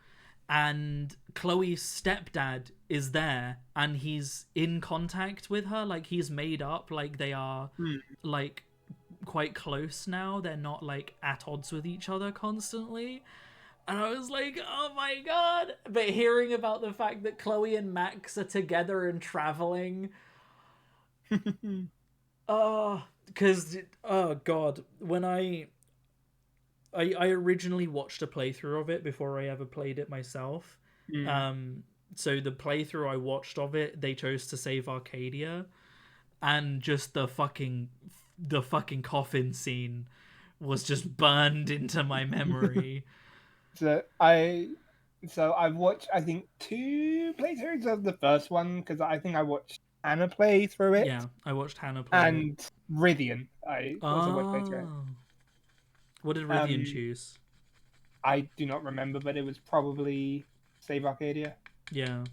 and Chloe's stepdad is there, and he's in contact with her. Like, he's made up. Like, they are like quite close now. They're not like at odds with each other constantly. And I was like, oh my God. But hearing about the fact that Chloe and Max are together and traveling. Because, oh God, when I originally watched a playthrough of it before I ever played it myself. So the playthrough I watched of it, they chose to save Arcadia. And just the fucking coffin scene was just burned into my memory. So I've watched, I think, 2 playthroughs of the first one, because I think I watched Hannah play through it. Yeah, I watched Hannah play and it. Rythian. I also watched play through it. What did Rythian choose? I do not remember, but it was probably Save Arcadia. Yeah.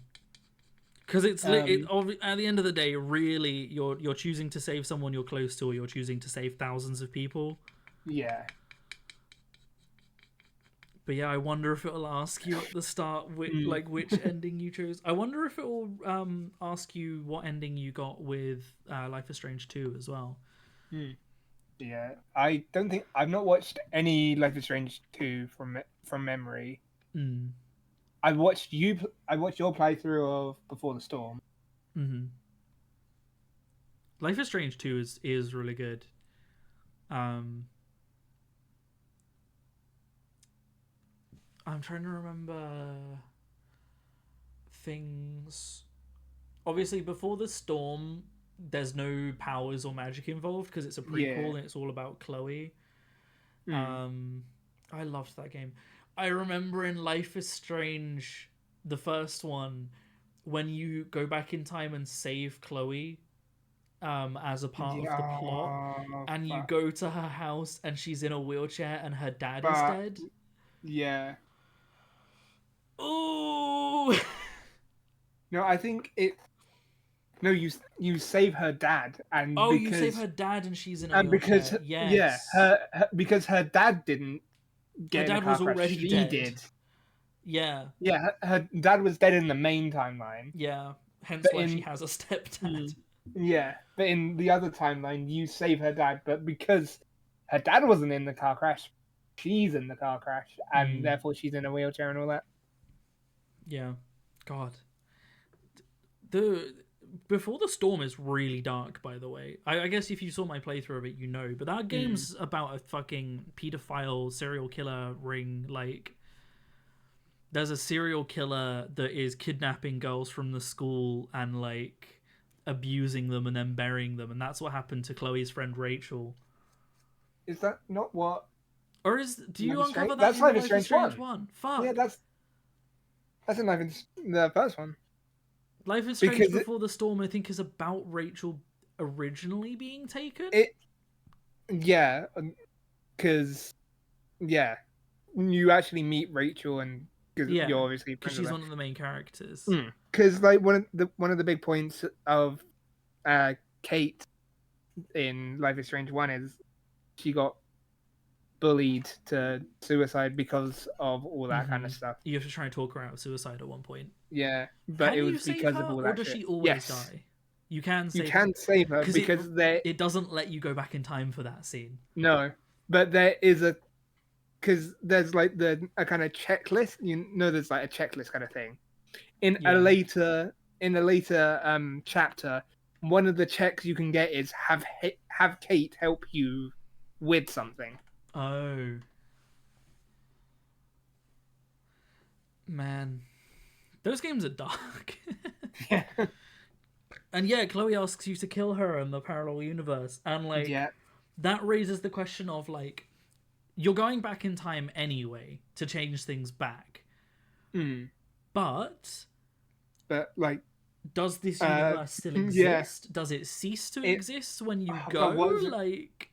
Because it's at the end of the day, really, you're choosing to save someone you're close to, or you're choosing to save thousands of people. Yeah. But yeah, I wonder if it'll ask you at the start which ending you chose. I wonder if it will ask you what ending you got with Life is Strange 2 as well. Yeah, I don't think I've not watched any Life is Strange 2 from memory. I watched your playthrough of Before the Storm. Life is Strange 2 is really good. I'm trying to remember things. Obviously, Before the Storm, there's no powers or magic involved because it's a prequel and it's all about Chloe. I loved that game. I remember in Life is Strange, the first one, when you go back in time and save Chloe as a part of the plot, and you go to her house and she's in a wheelchair and her dad is dead. Yeah. Oh. No, I think it. No, you save her dad, and you save her dad, and she's in a wheelchair. Because her dad didn't get. Her dad was already dead. Did. Yeah. Yeah, her dad was dead in the main timeline. Yeah, hence why she has a stepdad. Yeah, but in the other timeline, you save her dad, but because her dad wasn't in the car crash, she's in the car crash, and therefore she's in a wheelchair and all that. Yeah, God. The Before the Storm is really dark, by the way. I guess if you saw my playthrough of it, you know. But that game's about a fucking pedophile serial killer ring. Like, there's a serial killer that is kidnapping girls from the school and, like, abusing them and then burying them. And that's what happened to Chloe's friend Rachel. Is that not what... Or do you uncover that that's in Life is Strange 1? Fuck. Yeah, that's in Life is the first one. Life is Strange Before the Storm, I think, is about Rachel originally being taken. Yeah, because you actually meet Rachel, and you're obviously because she's one of the main characters. Because like one of the big points of Kate in Life is Strange 1 is she got bullied to suicide because of all that kind of stuff. You have to try and talk her out of suicide at one point. Yeah, but it was because of all that. Or does she always die? You can save her because it doesn't let you go back in time for that scene. No, but there is a because there's like a kind of checklist. There's like a checklist kind of thing. In a Yeah. later chapter, one of the checks you can get is have Kate help you with something. Oh. Man. Those games are dark. Yeah. And yeah, Chloe asks you to kill her in the parallel universe. And like Yeah. that raises the question of like you're going back in time anyway to change things back. Mm. But like, does this universe still yeah. exist? Does it cease to exist when you Oh, go? God, what was it? Like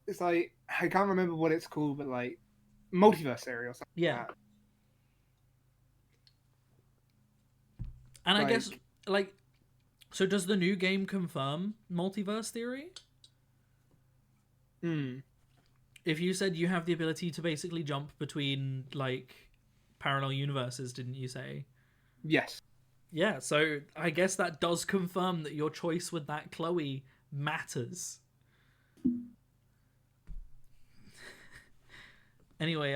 It's like I can't remember what it's called, but like multiverse theory or something. yeah. Like that. And I guess like so does the new game confirm multiverse theory? Hmm. If you said you have the ability to basically jump between like parallel universes, didn't you say? Yes. Yeah, so I guess that does confirm that your choice with that Chloe matters. Anyway,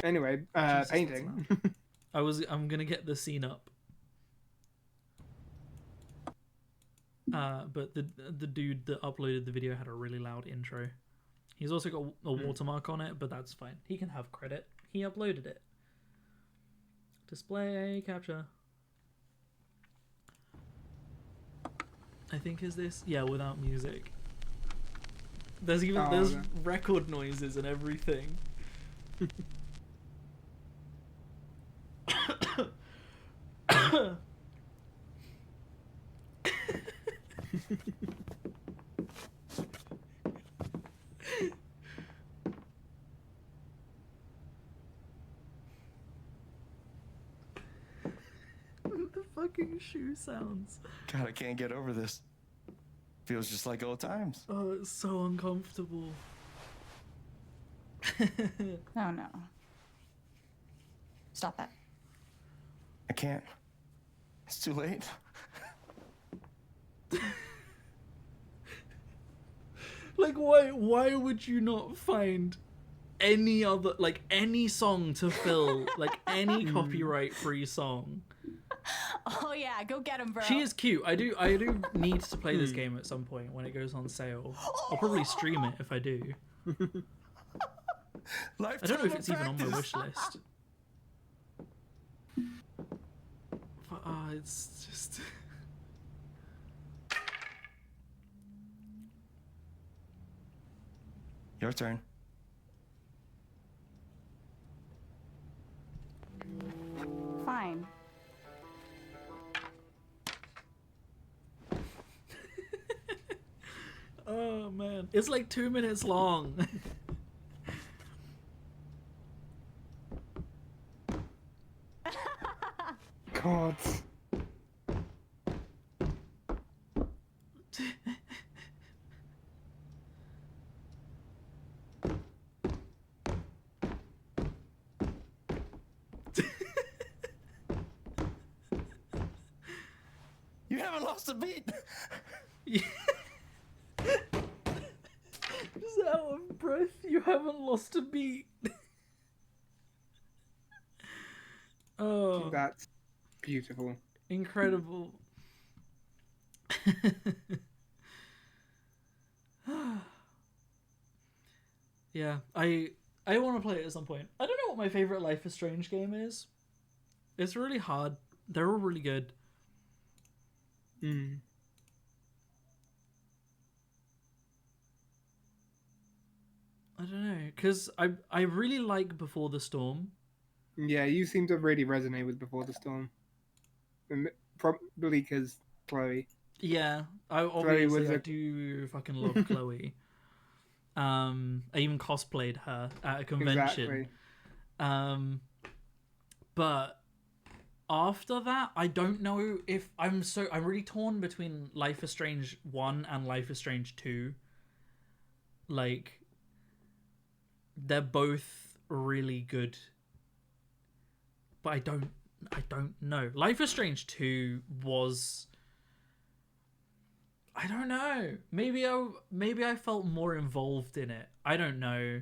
Anyway, Jesus, painting. I'm gonna get the scene up. But the dude that uploaded the video had a really loud intro. He's also got a watermark on it, but that's fine. He can have credit. He uploaded it. Display capture. I think is this? Yeah, without music. There's there's record noises and everything. The fucking shoe sounds. God, I can't get over this. Feels just like old times. Oh, it's so uncomfortable. Oh no. Stop that. I can't. It's too late. Like, why would you not find any other, like, any song to fill, like, any copyright-free song? Oh yeah, go get him, bro. She is cute. I do need to play this game at some point when it goes on sale. I'll probably stream it if I do. I don't know if it's even on my wish list. But, it's just... Your turn. Fine. Oh man, it's like 2 minutes long. God. You haven't lost a beat. Just out of breath, you haven't lost a beat. Oh, That's beautiful. incredible. Yeah, I want to play it at some point. I don't know what my favorite Life is Strange game is. It's really hard. They're all really good. Mm. I don't know, because I really like Before the Storm. Yeah, you seem to really resonate with Before the Storm. Probably because Chloe. Yeah, I do fucking love Chloe. I even cosplayed her at a convention. Exactly. But after that, I don't know if I'm really torn between Life is Strange 1 and Life is Strange 2. Like, they're both really good. But I don't know. Life is Strange 2 was... I don't know. Maybe I felt more involved in it. I don't know.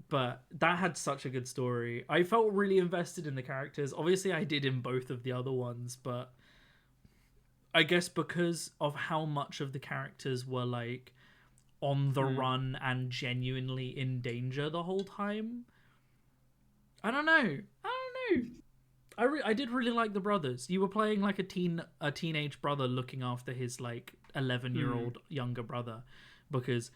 But that had such a good story. I felt really invested in the characters. Obviously, I did in both of the other ones, but I guess because of how much of the characters were like on the run and genuinely in danger the whole time. I don't know. I did really like the brothers. You were playing like a teenage brother looking after his like 11-year-old younger brother, because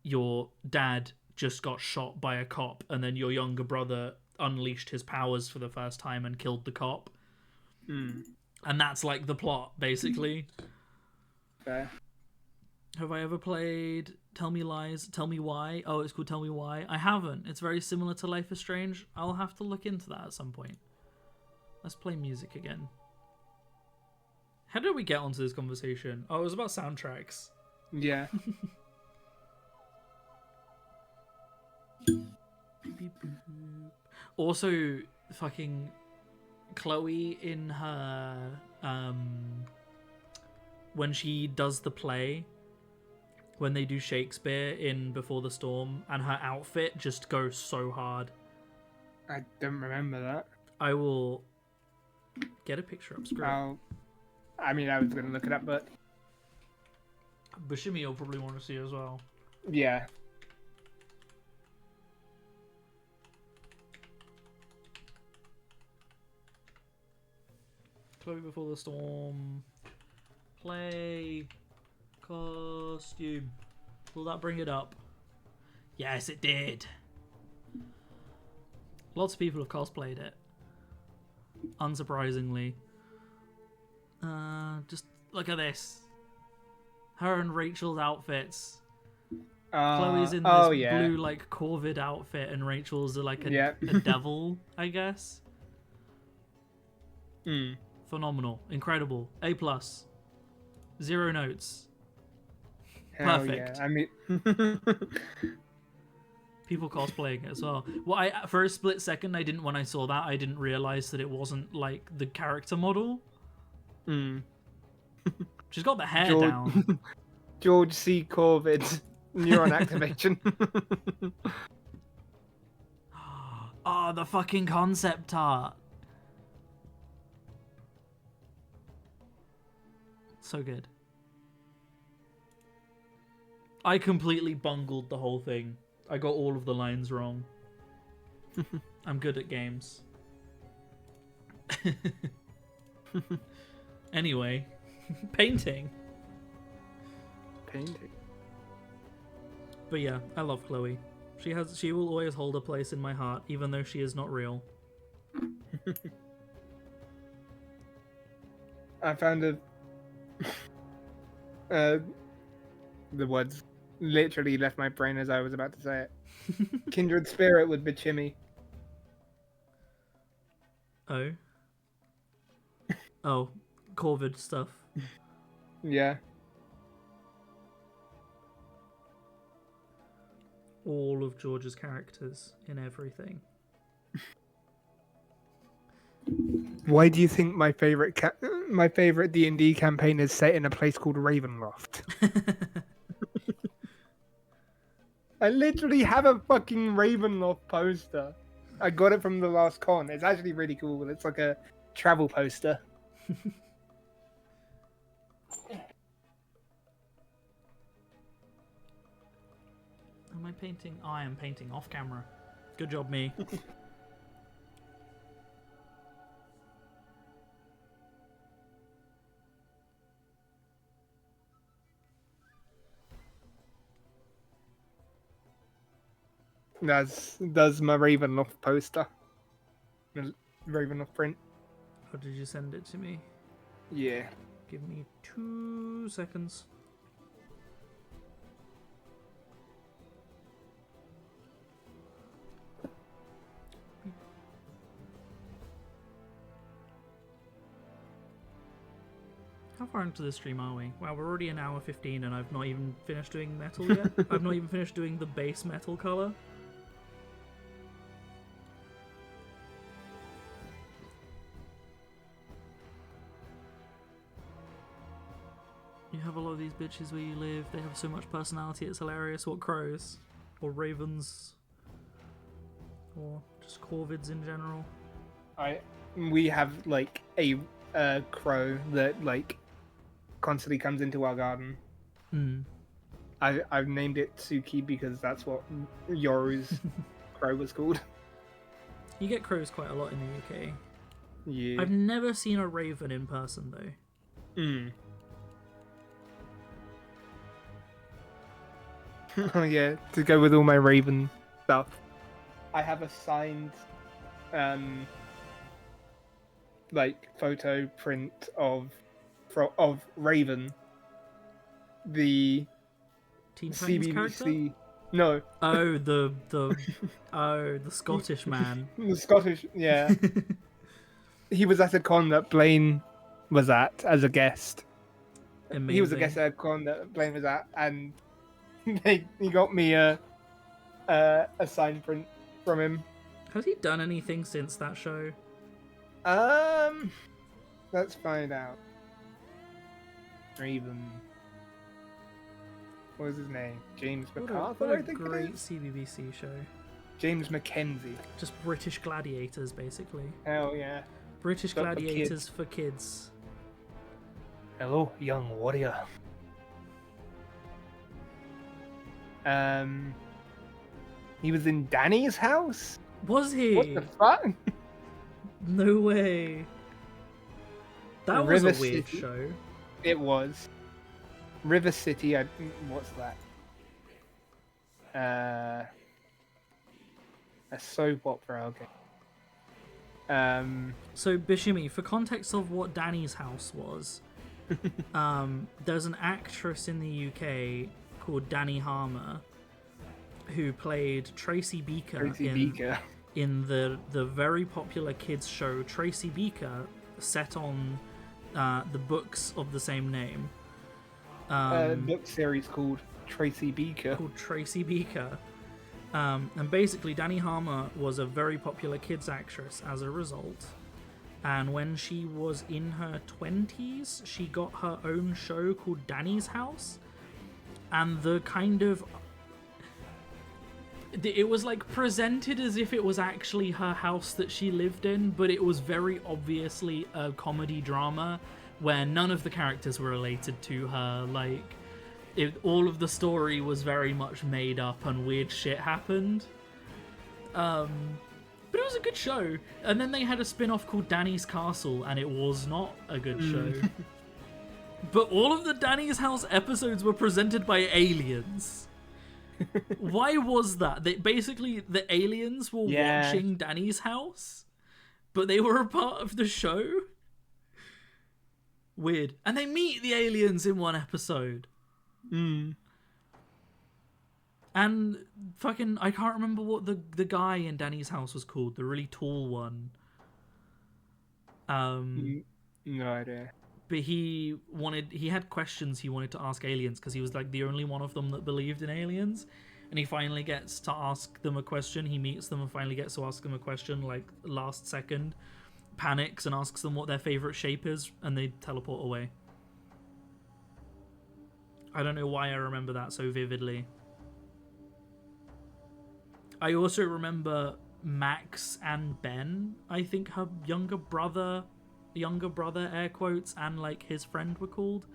your dad just got shot by a cop, and then your younger brother unleashed his powers for the first time and killed the cop. And that's like the plot, basically. Okay. Have I ever played Tell Me Lies, Tell Me Why? Oh, it's called Tell Me Why. I haven't. It's very similar to Life is Strange. I'll have to look into that at some point. Let's play music again. How did we get onto this conversation? Oh, it was about soundtracks. Yeah. Also, fucking Chloe in her when she does the play, when they do Shakespeare in Before the Storm, and her outfit just goes so hard. I don't remember that. I will get a picture up. Screw it. I mean, I was going to look it up, but Bashimi will probably want to see as well. yeah. Chloe Before the Storm. Play. Costume. Will that bring it up? Yes, it did. Lots of people have cosplayed it. Unsurprisingly. Just look at this. Her and Rachel's outfits. Chloe's in this blue like Corvid outfit, and Rachel's like a devil, I guess. Phenomenal, incredible, A+, 0 notes. Hell Perfect. Yeah. I mean, People cosplaying it as well. Well, for a split second, when I saw that, I didn't realize that it wasn't like the character model. She's got the hair down. George C. Corvid's neuron activation. Oh, the fucking concept art. So good. I completely bungled the whole thing. I got all of the lines wrong. I'm good at games. Anyway, painting. But yeah, I love Chloe. She will always hold a place in my heart, even though she is not real. I found the words literally left my brain as I was about to say it. Kindred spirit with Bichimi. Oh, Corvid stuff. Yeah. All of George's characters in everything. Why do you think my favorite D&D campaign is set in a place called Ravenloft? I literally have a fucking Ravenloft poster. I got it from the last con. It's actually really cool. It's like a travel poster. Am I painting? Oh, I am painting off camera. Good job, me. That's my Ravenloft poster. The Ravenloft print. How did you send it to me? Yeah. Give me 2 seconds. How far into the stream are we? Wow, we're already an hour 15 and I've not even finished doing metal yet. I've not even finished doing the base metal color. You have a lot of these bitches where you live. They have so much personality, it's hilarious. What, crows? Or ravens? Or just corvids in general? We have like a crow that like constantly comes into our garden. Hmm. I've named it Suki because that's what Yoru's crow was called. You get crows quite a lot in the UK. Yeah. I've never seen a raven in person though. Oh yeah, to go with all my raven stuff. I have a signed like photo print of Raven, the Teen Titans character? CBBC. No, Oh, the Scottish man. the Scottish. Yeah, he was at a con that Blaine was at as a guest. Amazing. He was a guest at a con that Blaine was at, and he got me a signed print from him. Has he done anything since that show? Let's find out. Raven. What was his name? James MacArthur, What I a think great it is. CBBC show. James Mackenzie. Just British gladiators, basically. Hell yeah. British But for gladiators kids. for kids. Hello, young warrior. He was in Danny's house? Was he? What the fuck? No way. That was River a weird City. show. It was. River City, what's that? A soap opera, okay. So Bishimi, for context of what Danny's house was, there's an actress in the UK called Danny Harmer who played Tracy Beaker, Tracy Beaker. in the very popular kids show Tracy Beaker, set on the books of the same name. Book series called Tracy Beaker. Called Tracy Beaker. And basically, Danny Harmer was a very popular kids actress as a result. And when she was in her 20s, she got her own show called Danny's House. And the kind of... It was like presented as if it was actually her house that she lived in, but it was very obviously a comedy drama where none of the characters were related to her. Like, all of the story was very much made up and weird shit happened. But it was a good show. And then they had a spin-off called Danny's Castle, and it was not a good show. But all of the Danny's House episodes were presented by aliens. Why was that? Basically, the aliens were watching Danny's house, but they were a part of the show? Weird. And they meet the aliens in one episode. And fucking, I can't remember what the guy in Danny's house was called, the really tall one. No idea. But he had questions he wanted to ask aliens because he was like the only one of them that believed in aliens. And he finally gets to ask them a question. He meets them and finally gets to ask them a question, like last second. Panics and asks them what their favorite shape is, and they teleport away. I don't know why I remember that so vividly. I also remember Max and Ben, I think her younger brother, air quotes, and like his friend were called.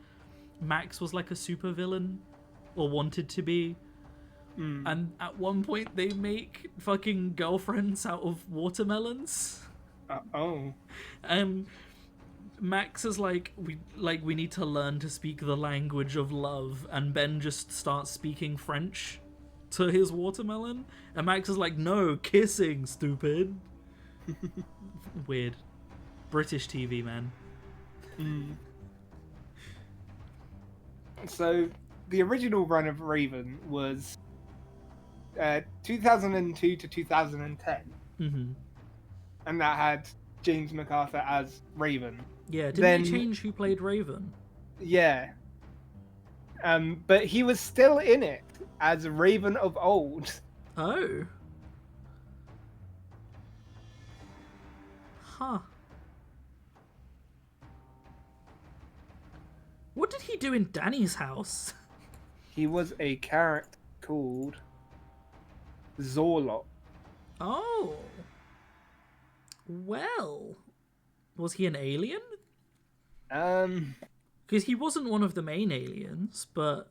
Max was like a supervillain, or wanted to be. And at one point they make fucking girlfriends out of watermelons. And Max is like, we need to learn to speak the language of love, and Ben just starts speaking French to his watermelon, and Max is like, no, kissing, stupid. Weird. British TV, man. So, the original run of Raven was 2002 to 2010. And that had James MacArthur as Raven. Yeah, didn't he change who played Raven? Yeah. But he was still in it as Raven of old. Oh. Huh. What did he do in Danny's house? He was a character called Zorlot. Oh. Well. Was he an alien? Because he wasn't one of the main aliens, but...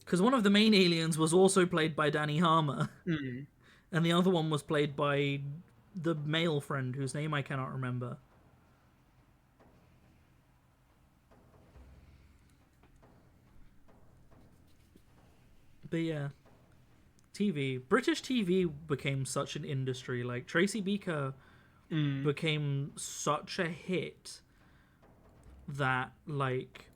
Because one of the main aliens was also played by Danny Harmer. hmm. And the other one was played by the male friend, whose name I cannot remember. But yeah. TV. British TV became such an industry. Like, Tracy Beaker became such a hit that, like,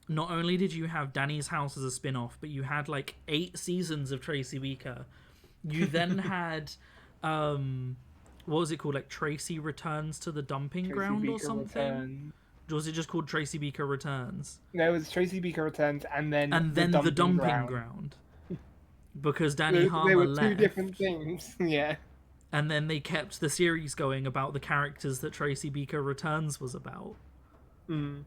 not only did you have Danny's House as a spin-off, but you had, like, 8 seasons of Tracy Beaker. You then had, what was it called? Like, Tracy Returns to the Dumping Tracy Ground or Beaker something? Returns. Or was it just called Tracy Beaker Returns? No, it was Tracy Beaker Returns, and then The Dumping Ground. Because Danny They Harmer were left. two different things. Yeah. And then they kept the series going about the characters that Tracy Beaker Returns was about. Mm.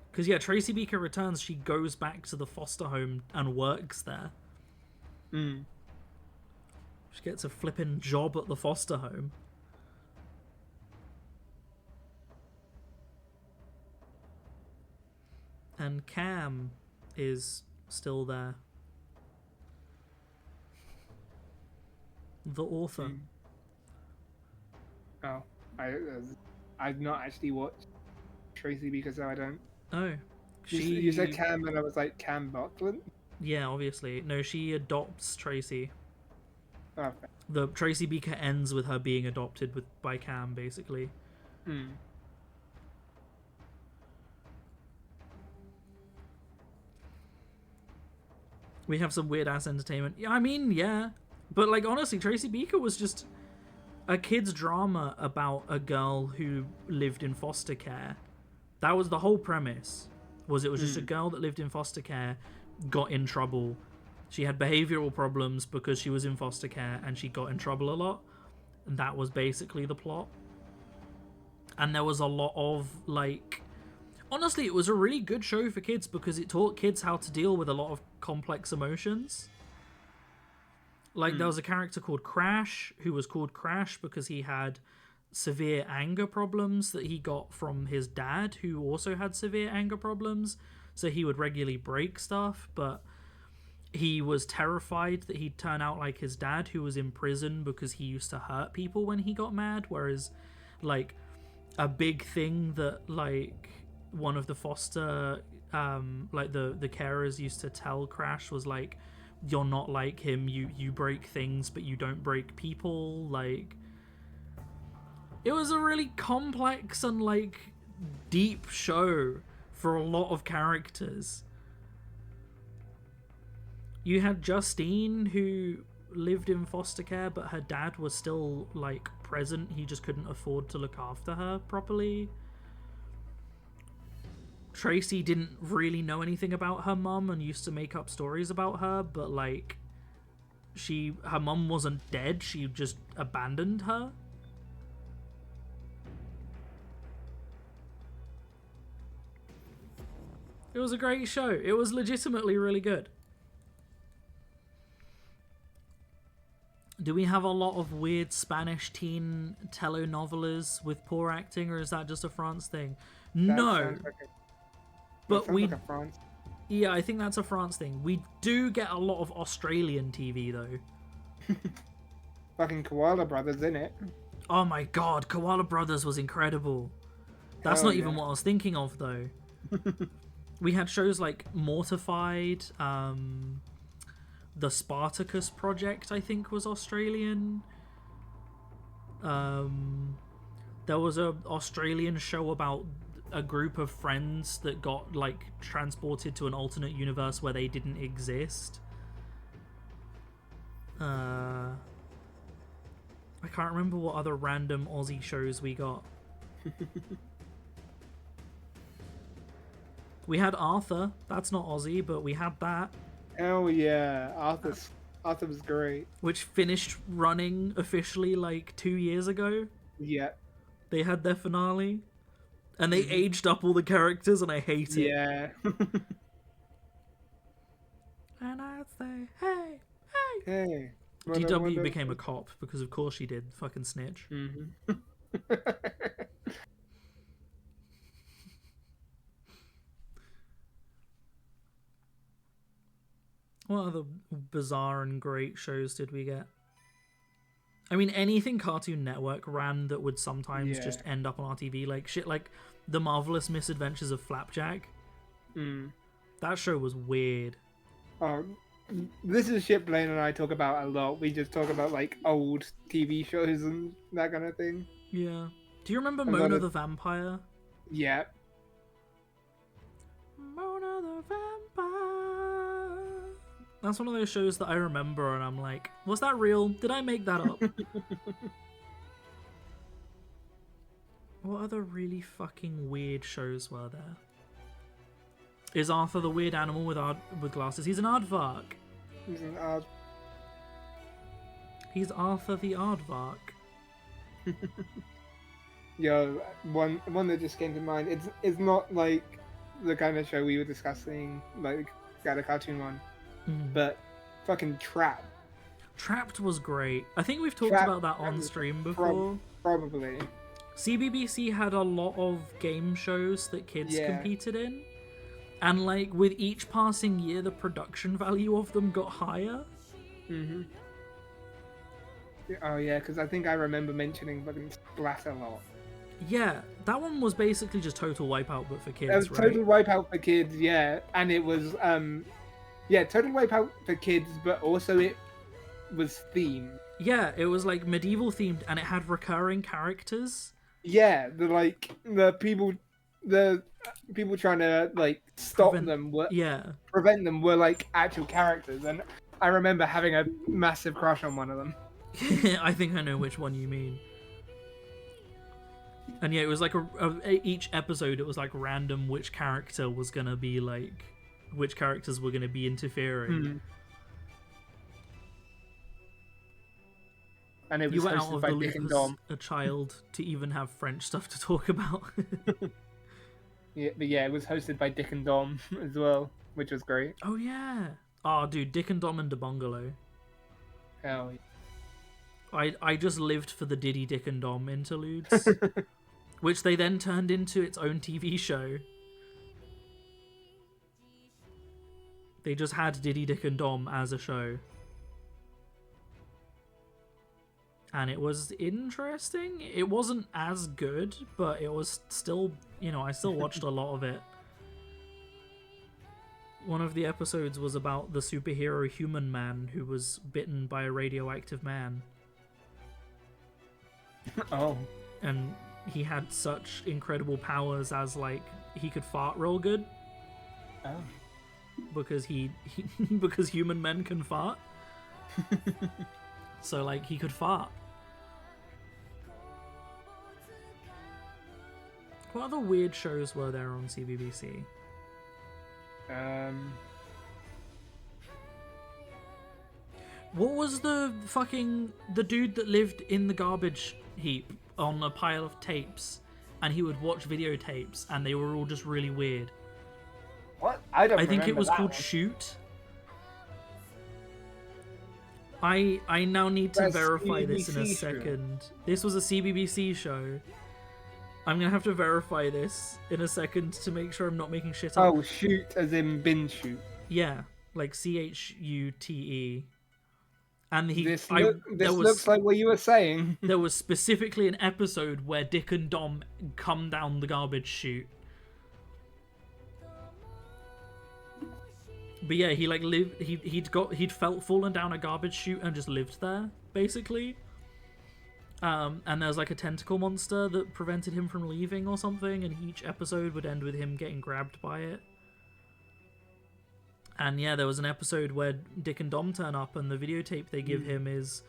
Because, yeah, Tracy Beaker Returns, she goes back to the foster home and works there. Mm. She gets a flippin' job at the foster home. And Cam is still there. The author. Oh, I've not actually watched Tracy Beaker, so I don't. Oh. You said Cam, and I was like, Cam Buckland? Yeah, obviously. No, she adopts Tracy. Okay. The Tracy Beaker ends with her being adopted by Cam, basically. Mm. We have some weird ass entertainment. Yeah, I mean, yeah. But, like, honestly, Tracy Beaker was just a kid's drama about a girl who lived in foster care. That was the whole premise. It was just a girl that lived in foster care, got in trouble. She had behavioral problems because she was in foster care, and she got in trouble a lot. And that was basically the plot. And there was a lot of, like... Honestly, it was a really good show for kids because it taught kids how to deal with a lot of complex emotions. Like, there was a character called Crash, who was called Crash because he had severe anger problems that he got from his dad, who also had severe anger problems. So he would regularly break stuff, but he was terrified that he'd turn out like his dad, who was in prison because he used to hurt people when he got mad. Whereas, like, a big thing that, like, one of the foster, like, the carers used to tell Crash was, like, you're not like him, you break things but you don't break people. Like, it was a really complex and, like, deep show for a lot of characters. You had Justine, who lived in foster care, but her dad was still, like, present. He just couldn't afford to look after her properly. Tracy didn't really know anything about her mum and used to make up stories about her, but, like, her mum wasn't dead, she just abandoned her. It was a great show. It was legitimately really good. Do we have a lot of weird Spanish teen telenovelas with poor acting, or is that just a France thing? No. But we, like a France. yeah, I think that's a France thing. We do get a lot of Australian TV though. Fucking Koala Brothers, innit? Oh my god, Koala Brothers was incredible. That's Hell not even yeah. what I was thinking of though. We had shows like Mortified, the Spartacus Project, I think, was Australian. There was a Australian show about a group of friends that got, like, transported to an alternate universe where they didn't exist. I can't remember what other random Aussie shows we got. We had Arthur. That's not Aussie, but we had that. Hell yeah, Arthur was great. Which finished running officially, like, 2 years ago. Yeah. They had their finale, and they aged up all the characters, and I hate it. Yeah. And I'd say, hey, hey. Hey. DW became a cop because, of course, she did. Fucking snitch. Mm-hmm. What other bizarre and great shows did we get? I mean, anything Cartoon Network ran that would sometimes Yeah. just end up on RTV, like shit like The Marvelous Misadventures of Flapjack. Mm. That show was weird. Oh, this is shit Blaine and I talk about a lot. We just talk about like old TV shows and that kind of thing. Yeah. Do you remember lot Mona of- the Vampire? Yeah. Mona the Vampire. That's one of those shows that I remember and I'm like, was that real? Did I make that up? What other really fucking weird shows were there? Is Arthur the weird animal with glasses? He's an aardvark. It's an odd- He's Arthur the aardvark. Yo, one that just came to mind. It's not like the kind of show we were discussing, like the cartoon one, but fucking Trap. Trapped was great. I think we've talked Trapped- about that on stream before. Probably. CBBC had a lot of game shows that kids Yeah. competed in. And like with each passing year the production value of them got higher. Mm-hmm. Oh yeah, because I think I remember mentioning fucking Splat a lot. Yeah, that one was basically just Total Wipeout but for It kids, was right? Total Wipeout for kids, yeah, and it was Total Wipeout for kids, but also it was themed. Yeah, it was like medieval themed and it had recurring characters. Yeah, the people trying to like stop Prevent- them were Yeah. prevent them were like actual characters, and I remember having a massive crush on one of them. I think I know which one you mean. And yeah, it was like each episode it was like random which character was gonna be like which characters were gonna be interfering. And it was You were out hosted of by the Dick loop and as Dom. a child to even have French stuff to talk about. Yeah, but yeah, it was hosted by Dick and Dom as well, which was great. Oh yeah. Oh dude, Dick and Dom and DeBungalow. Hell I just lived for the Diddy Dick and Dom interludes, which they then turned into its own TV show. They just had Diddy Dick and Dom as a show. And it was interesting. It wasn't as good, but it was still, I still watched a lot of it. One of the episodes was about the superhero Human Man who was bitten by a radioactive man. Oh. And he had such incredible powers as, like, he could fart real good. Oh. Because because human men can fart. So, like, he could fart. What other weird shows were there on CBBC? What was the dude that lived in the garbage heap on a pile of tapes, and he would watch videotapes, and they were all just really weird? What? I think it remember was that called one. Shoot. I now need to That's verify this in a CBBC show. second. This was a CBBC show. I'm gonna have to verify this in a second to make sure I'm not making shit up. Oh, shoot, as in bin shoot. Yeah, like CHUTE. And This there looks like what you were saying. there was specifically an episode where Dick and Dom come down the garbage chute. But yeah, he like lived. He'd fallen down a garbage chute and just lived there basically. And there was like a tentacle monster that prevented him from leaving or something, and each episode would end with him getting grabbed by it. And yeah, there was an episode where Dick and Dom turn up, and the videotape they give him is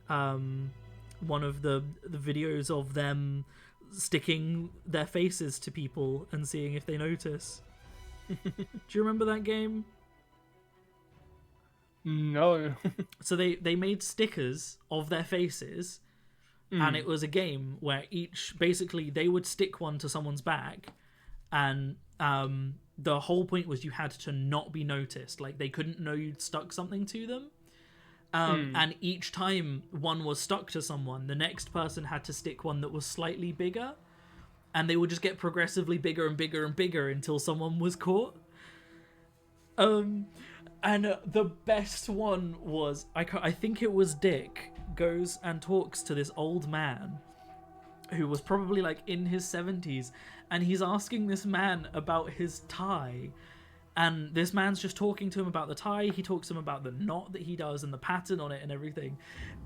one of the videos of them sticking their faces to people and seeing if they notice. Do you remember that game? No. So they made stickers of their faces, and it was a game where basically they would stick one to someone's back, and the whole point was you had to not be noticed. Like, they couldn't know you'd stuck something to them. And each time one was stuck to someone, the next person had to stick one that was slightly bigger, and they would just get progressively bigger and bigger and bigger until someone was caught. And the best one was, I think it was Dick goes and talks to this old man who was probably like in his 70s, and he's asking this man about his tie, and this man's just talking to him about the tie. He talks to him about the knot that he does and the pattern on it and everything,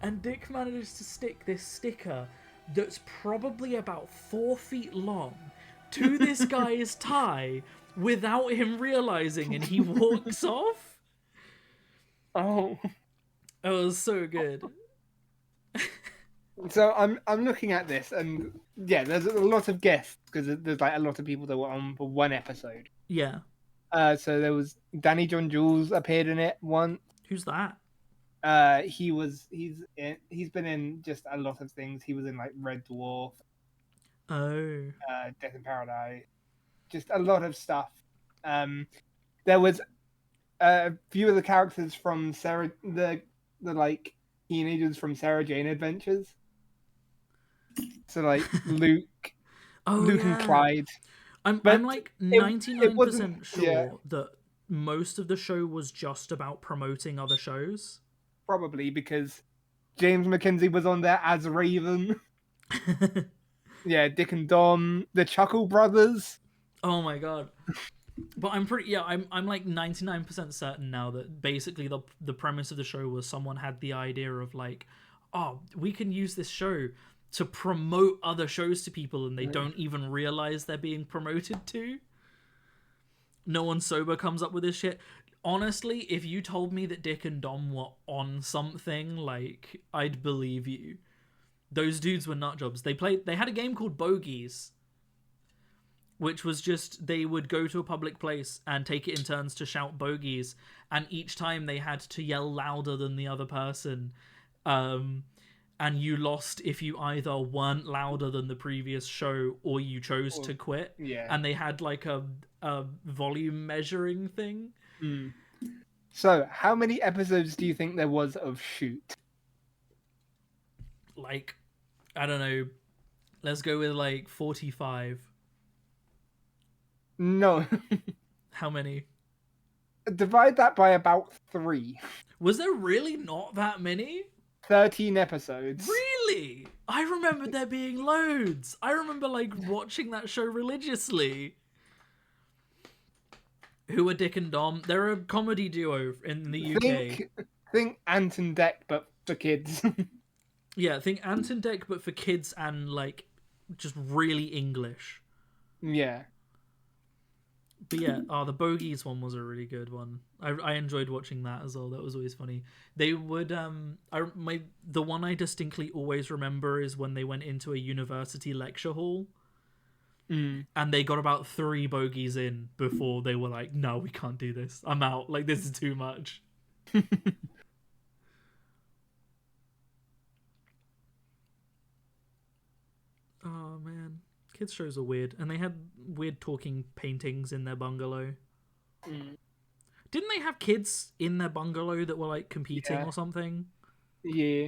and Dick manages to stick this sticker that's probably about 4 feet long to this guy's tie without him realizing, and he walks off. Oh. It was so good. So I'm looking at this, and yeah, there's a lot of guests because there's like a lot of people that were on for one episode. Yeah. So there was Danny John Jules appeared in it once. Who's that? He's been in just a lot of things. He was in like Red Dwarf, Oh. Death in Paradise, just a lot of stuff. There was a few of the characters from the like teenagers from Sarah Jane Adventures. So like Luke and Clyde. I'm like 99% sure that most of the show was just about promoting other shows. Probably because James McKenzie was on there as Raven. Yeah, Dick and Dom, the Chuckle Brothers. Oh my god. But I'm like 99% certain now that basically the premise of the show was someone had the idea of like, oh, we can use this show to promote other shows to people, and they don't even realize they're being promoted to. No one sober comes up with this shit. Honestly, if you told me that Dick and Dom were on something, like, I'd believe you. Those dudes were nut jobs. They had a game called Bogies, which was just, they would go to a public place and take it in turns to shout bogeys, and each time they had to yell louder than the other person. And you lost if you either weren't louder than the previous show or you chose to quit. Yeah. And they had like a volume measuring thing. So, how many episodes do you think there was of Shoot? Like, I don't know. Let's go with like 45. No. How many? Divide that by about 3. Was there really not that many? 13 episodes. Really? I remember there being loads. I remember like watching that show religiously. Who are Dick and Dom? They're a comedy duo in the UK. Think Ant and Dec, but for kids. Yeah, think Ant and Dec, but for kids and like just really English. Yeah. But yeah, the Bogies one was a really good one. I enjoyed watching that as well. That was always funny. They would the one I distinctly always remember is when they went into a university lecture hall, and they got about 3 bogeys in before they were like, "No, we can't do this. I'm out. Like, this is too much." Oh man. Kids shows are weird, and they had weird talking paintings in their bungalow. Didn't they have kids in their bungalow that were like competing or something? Yeah.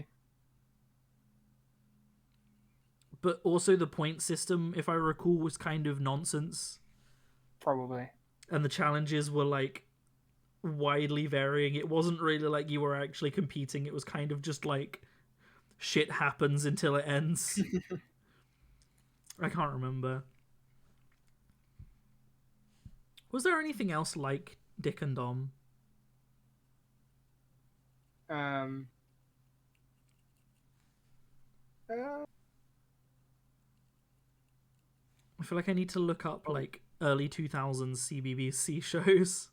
But also the point system, if I recall, was kind of nonsense. Probably. And the challenges were like widely varying. It wasn't really like you were actually competing. It was kind of just like shit happens until it ends. I can't remember. Was there anything else like Dick and Dom? I feel like I need to look up like early 2000s CBBC shows.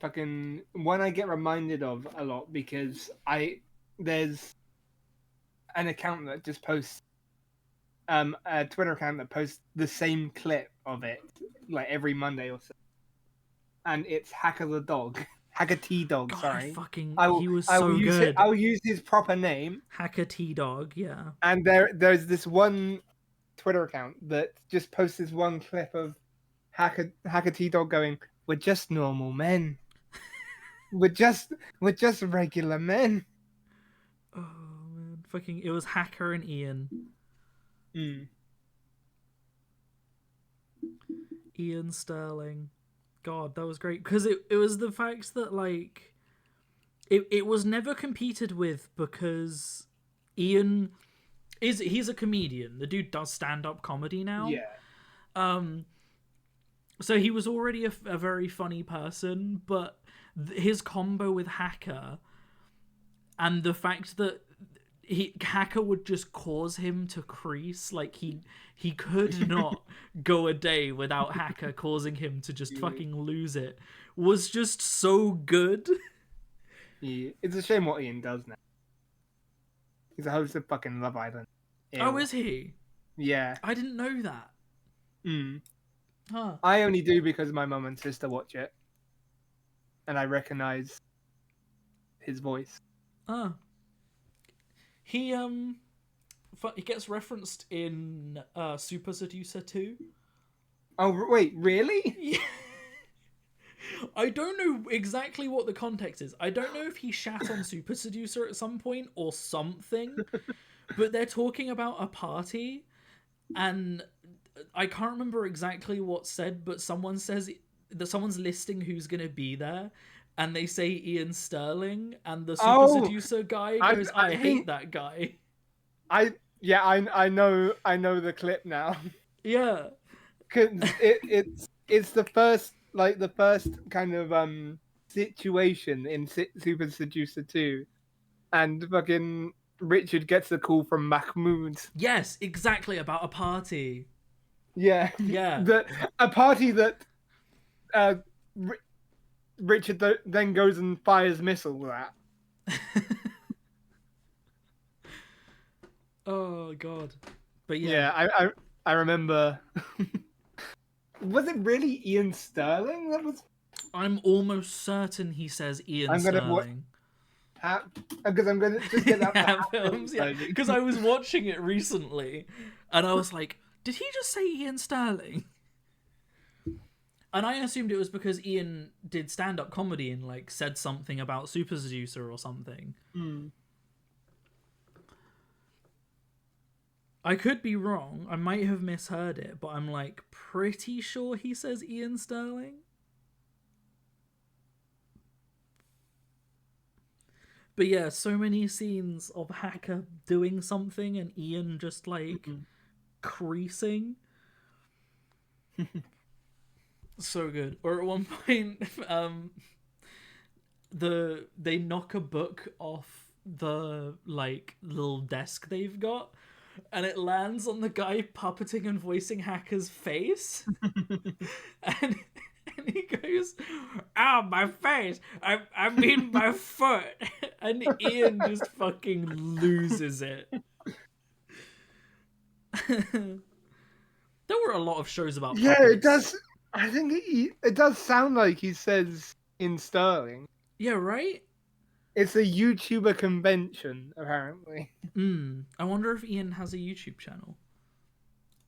Fucking one I get reminded of a lot because there's an account that just posts a Twitter account that posts the same clip of it like every Monday or so, and it's Hacker the Dog. Hacker T Dog. God, Sorry, he was I so will use good. I will use his proper name. Hacker T Dog, yeah. And there's this one Twitter account that just posts this one clip of Hacker T Dog going, "We're just normal men. we're just regular men." Oh man, fucking! It was Hacker and Ian. Mm. Ian Sterling. God, that was great because it was the fact that like it was never competed with because Ian he's a comedian. The dude does stand-up comedy now. Yeah. So he was already a very funny person, but his combo with Hacker and the fact that Hacker would just cause him to crease, like he could not go a day without Hacker causing him to just fucking lose it, was just so good. Yeah. It's a shame what Ian does now. He's a host of fucking Love Island. Oh, is he? Yeah. I didn't know that. Mm. Huh. I only do because my mum and sister watch it, and I recognize his voice. He gets referenced in Super Seducer 2. Oh wait, really? Yeah. I don't know exactly what the context is. I don't know if he shat on Super Seducer at some point or something, but they're talking about a party, and I can't remember exactly what's said, but someone says that someone's listing who's going to be there, and they say Ian Sterling, and the Super Seducer guy goes, I hate that guy. I know the clip now. Yeah. Cause it's the first kind of situation in Super Seducer 2, and fucking Richard gets a call from Mahmoud. Yes, exactly, about a party. Yeah. Yeah. A party that Richard then goes and fires missiles at. Oh god. But Yeah, I remember. Was it really Ian Sterling that was? I'm almost certain he says Ian Sterling. Because I'm gonna just get that Hat Films, yeah. Because I was watching it recently, and I was like, did he just say Ian Sterling? And I assumed it was because Ian did stand-up comedy and like said something about Super Seducer or something. Hmm. I could be wrong. I might have misheard it, but I'm like pretty sure he says Ian Sterling. But yeah, so many scenes of Hacker doing something and Ian just like creasing. So good. Or at one point, they knock a book off the like little desk they've got, and it lands on the guy puppeting and voicing Hacker's face. and he goes, "Ow, my face! I mean my foot!" And Ian just fucking loses it. There were a lot of shows about puppets. Yeah, it does. I think it does sound like he says in Sterling. Yeah, right? It's a YouTuber convention, apparently. I wonder if Ian has a YouTube channel.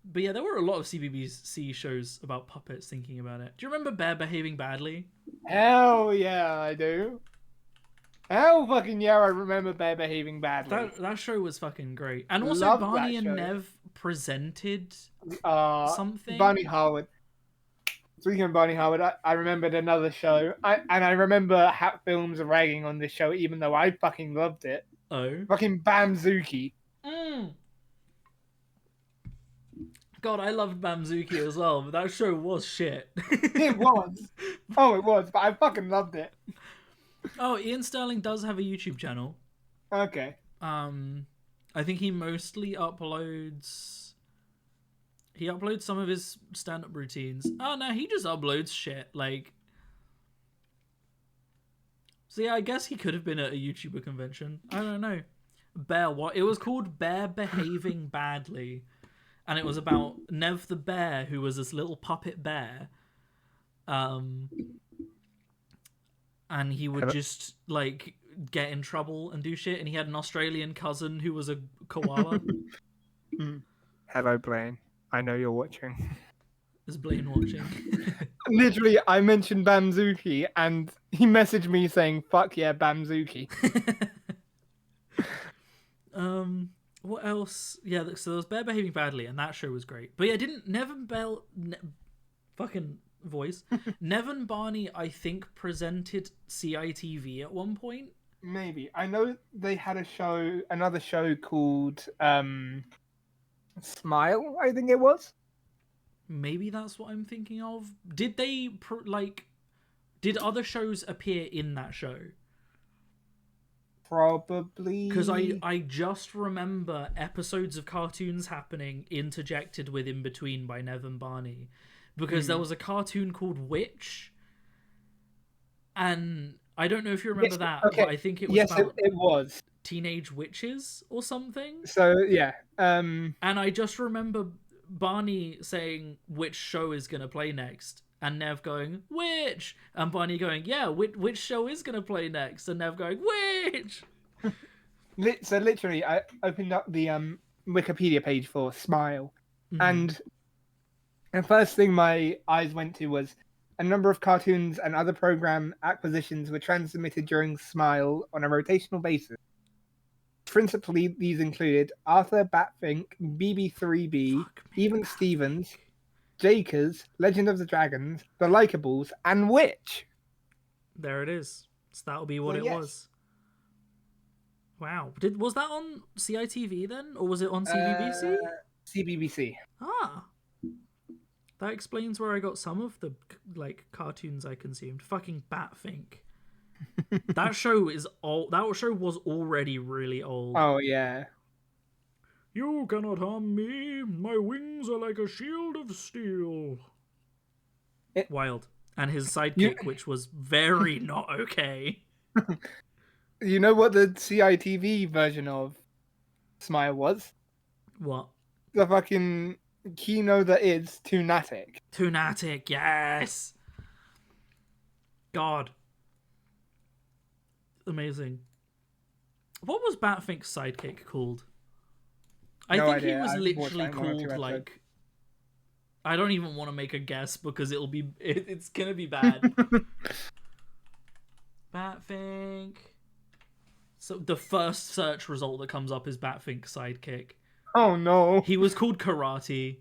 But yeah, there were a lot of CBBC shows about puppets, thinking about it. Do you remember Bear Behaving Badly? Hell yeah, I do. Hell fucking yeah, I remember Bear Behaving Badly. That show was fucking great. And also Love Barney that and show. Nev presented something. Barney Harwood. Speaking of Barney Harwood, I remembered another show. I remember Hat Films ragging on this show, even though I fucking loved it. Oh. Fucking Bamzuki. God, I loved Bamzuki as well, but that show was shit. It was. Oh, it was, but I fucking loved it. Oh, Ian Sterling does have a YouTube channel. Okay. I think he mostly uploads... He uploads some of his stand-up routines. Oh, no, he just uploads shit, like... So yeah, I guess he could have been at a YouTuber convention. I don't know. It was called Bear Behaving Badly. And it was about Nev the bear, who was this little puppet bear. and he would Hello? just like get in trouble and do shit. And he had an Australian cousin who was a koala. Hello, Blaine. I know you're watching. Is Blaine watching? Literally, I mentioned Bamzuki, and he messaged me saying, "Fuck yeah, Bamzuki." What else? Yeah, so there was Bear Behaving Badly, and that show was great. But yeah, didn't fucking voice. Nevin Barney, I think, presented CITV at one point. Maybe. I know they had another show called Smile, I think it was. Maybe that's what I'm thinking of. Did they did other shows appear in that show? Probably. Because I just remember episodes of cartoons happening interjected with in between by Nevin Barney. Because there was a cartoon called Witch. And I don't know if you remember that, okay. but I think it was about it was. teenage witches or something. So, yeah. And I just remember Barney saying which show is going to play next. And Nev going, which? And Barney going, yeah, which show is going to play next? And Nev going, which? So literally, I opened up the Wikipedia page for Smile. And the first thing my eyes went to was a number of cartoons and other program acquisitions were transmitted during Smile on a rotational basis. Principally, these included Arthur Batfink, BB3B, Even Stevens, Jakers, Legend of the Dragons, The Likeables, and Witch. There it is. So that'll be what So, it yes. was. Wow. Was that on CITV then? Or was it on CBBC? CBBC. Ah. That explains where I got some of the cartoons I consumed. Fucking Batfink. That show is old. That show was already really old. Oh, yeah. You cannot harm me. My wings are like a shield of steel. Wild. And his sidekick, which was very not okay. You know what the CITV version of Smile was? What? The fucking Kino that is Toonatic. Toonatic, yes! God. Amazing. What was Batfink's sidekick called? I No think idea. he was I've watched literally like one or two called episodes. like... I don't even want to make a guess because it's gonna be bad. Batfink. So the first search result that comes up is Batfink's sidekick. Oh no. He was called Karate.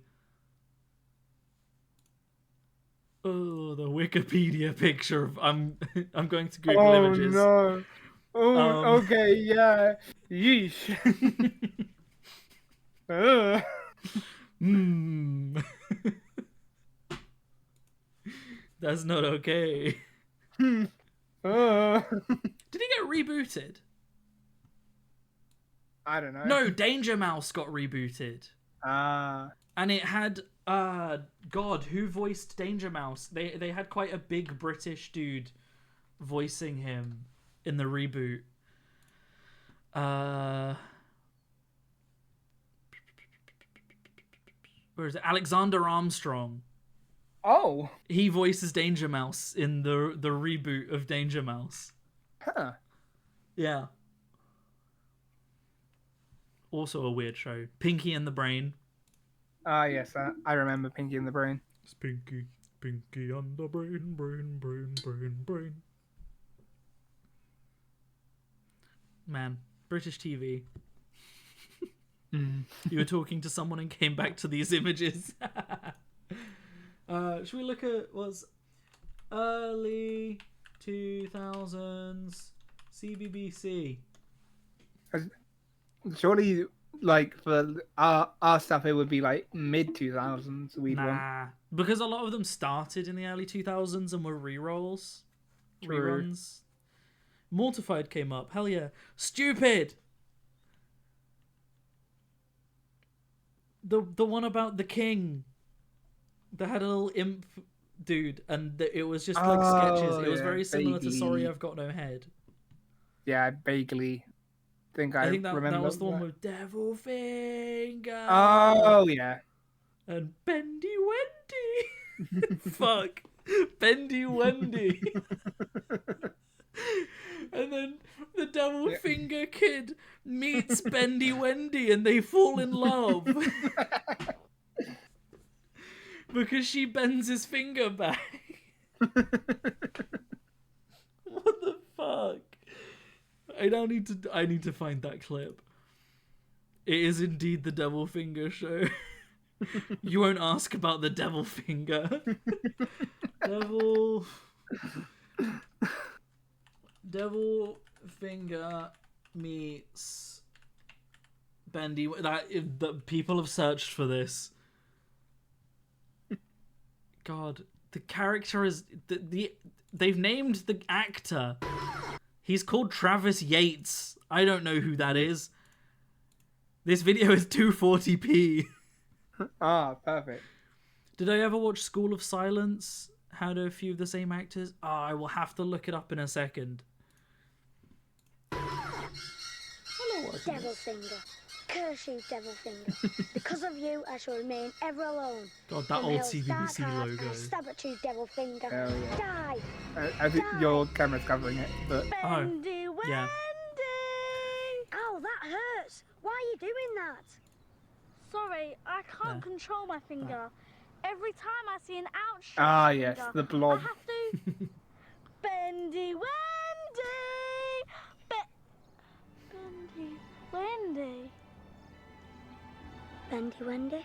Oh, the Wikipedia picture of I'm going to Google images. Oh no. Oh, okay, yeah. Yeesh. That's not okay. Did he get rebooted? I don't know. No, Danger Mouse got rebooted. And it had God, who voiced Danger Mouse? They had quite a big British dude voicing him in the reboot. Where is it? Alexander Armstrong. Oh. He voices Danger Mouse in the reboot of Danger Mouse. Huh. Yeah. Also a weird show. Pinky and the Brain. Ah, yes, I remember Pinky and the Brain. It's Pinky and the Brain. Man, British TV. You were talking to someone and came back to these images. Should we look at what's early 2000s CBBC? Surely, like, for our stuff, it would be like mid 2000s. Nah, because a lot of them started in the early 2000s and were rerolls. True. Reruns. Mortified came up. Hell yeah. Stupid! The one about the king that had a little imp dude, and it was just like sketches. It was very similar to Sorry I've Got No Head. Yeah, I vaguely think I think that remember was the one with Devil Finger. Oh yeah. And Bendy Wendy. Fuck. Bendy Wendy. Devil Yeah. Finger Kid meets Bendy Wendy and they fall in love. Because she bends his finger back. What the fuck? I need to find that clip. It is indeed the Devil Finger show. You won't ask about the Devil Finger. Devil Finger meets Bendy. The people have searched for this. God, the character is they've named the actor. He's called Travis Yates. I don't know who that is. This video is 240p. Ah, perfect. Did I ever watch School of Silence? Had a few of the same actors? I will have to look it up in a second. Hello, Devil Finger. Curse you, Devil Finger. Because of you, I shall remain ever alone. God, that From old hell's CBBC dark heart, logo. I'll stab at you, Devil Finger. Hell yeah. Die! I think your camera's covering it, but Oh, Bendy Wendy! yeah. Ow, that hurts. Why are you doing that? Sorry, I can't There. control my finger. Every time I see an outstretched ah finger, yes, the blob. I have to. Bendy Wendy! Bendy Wendy! Bendy Wendy?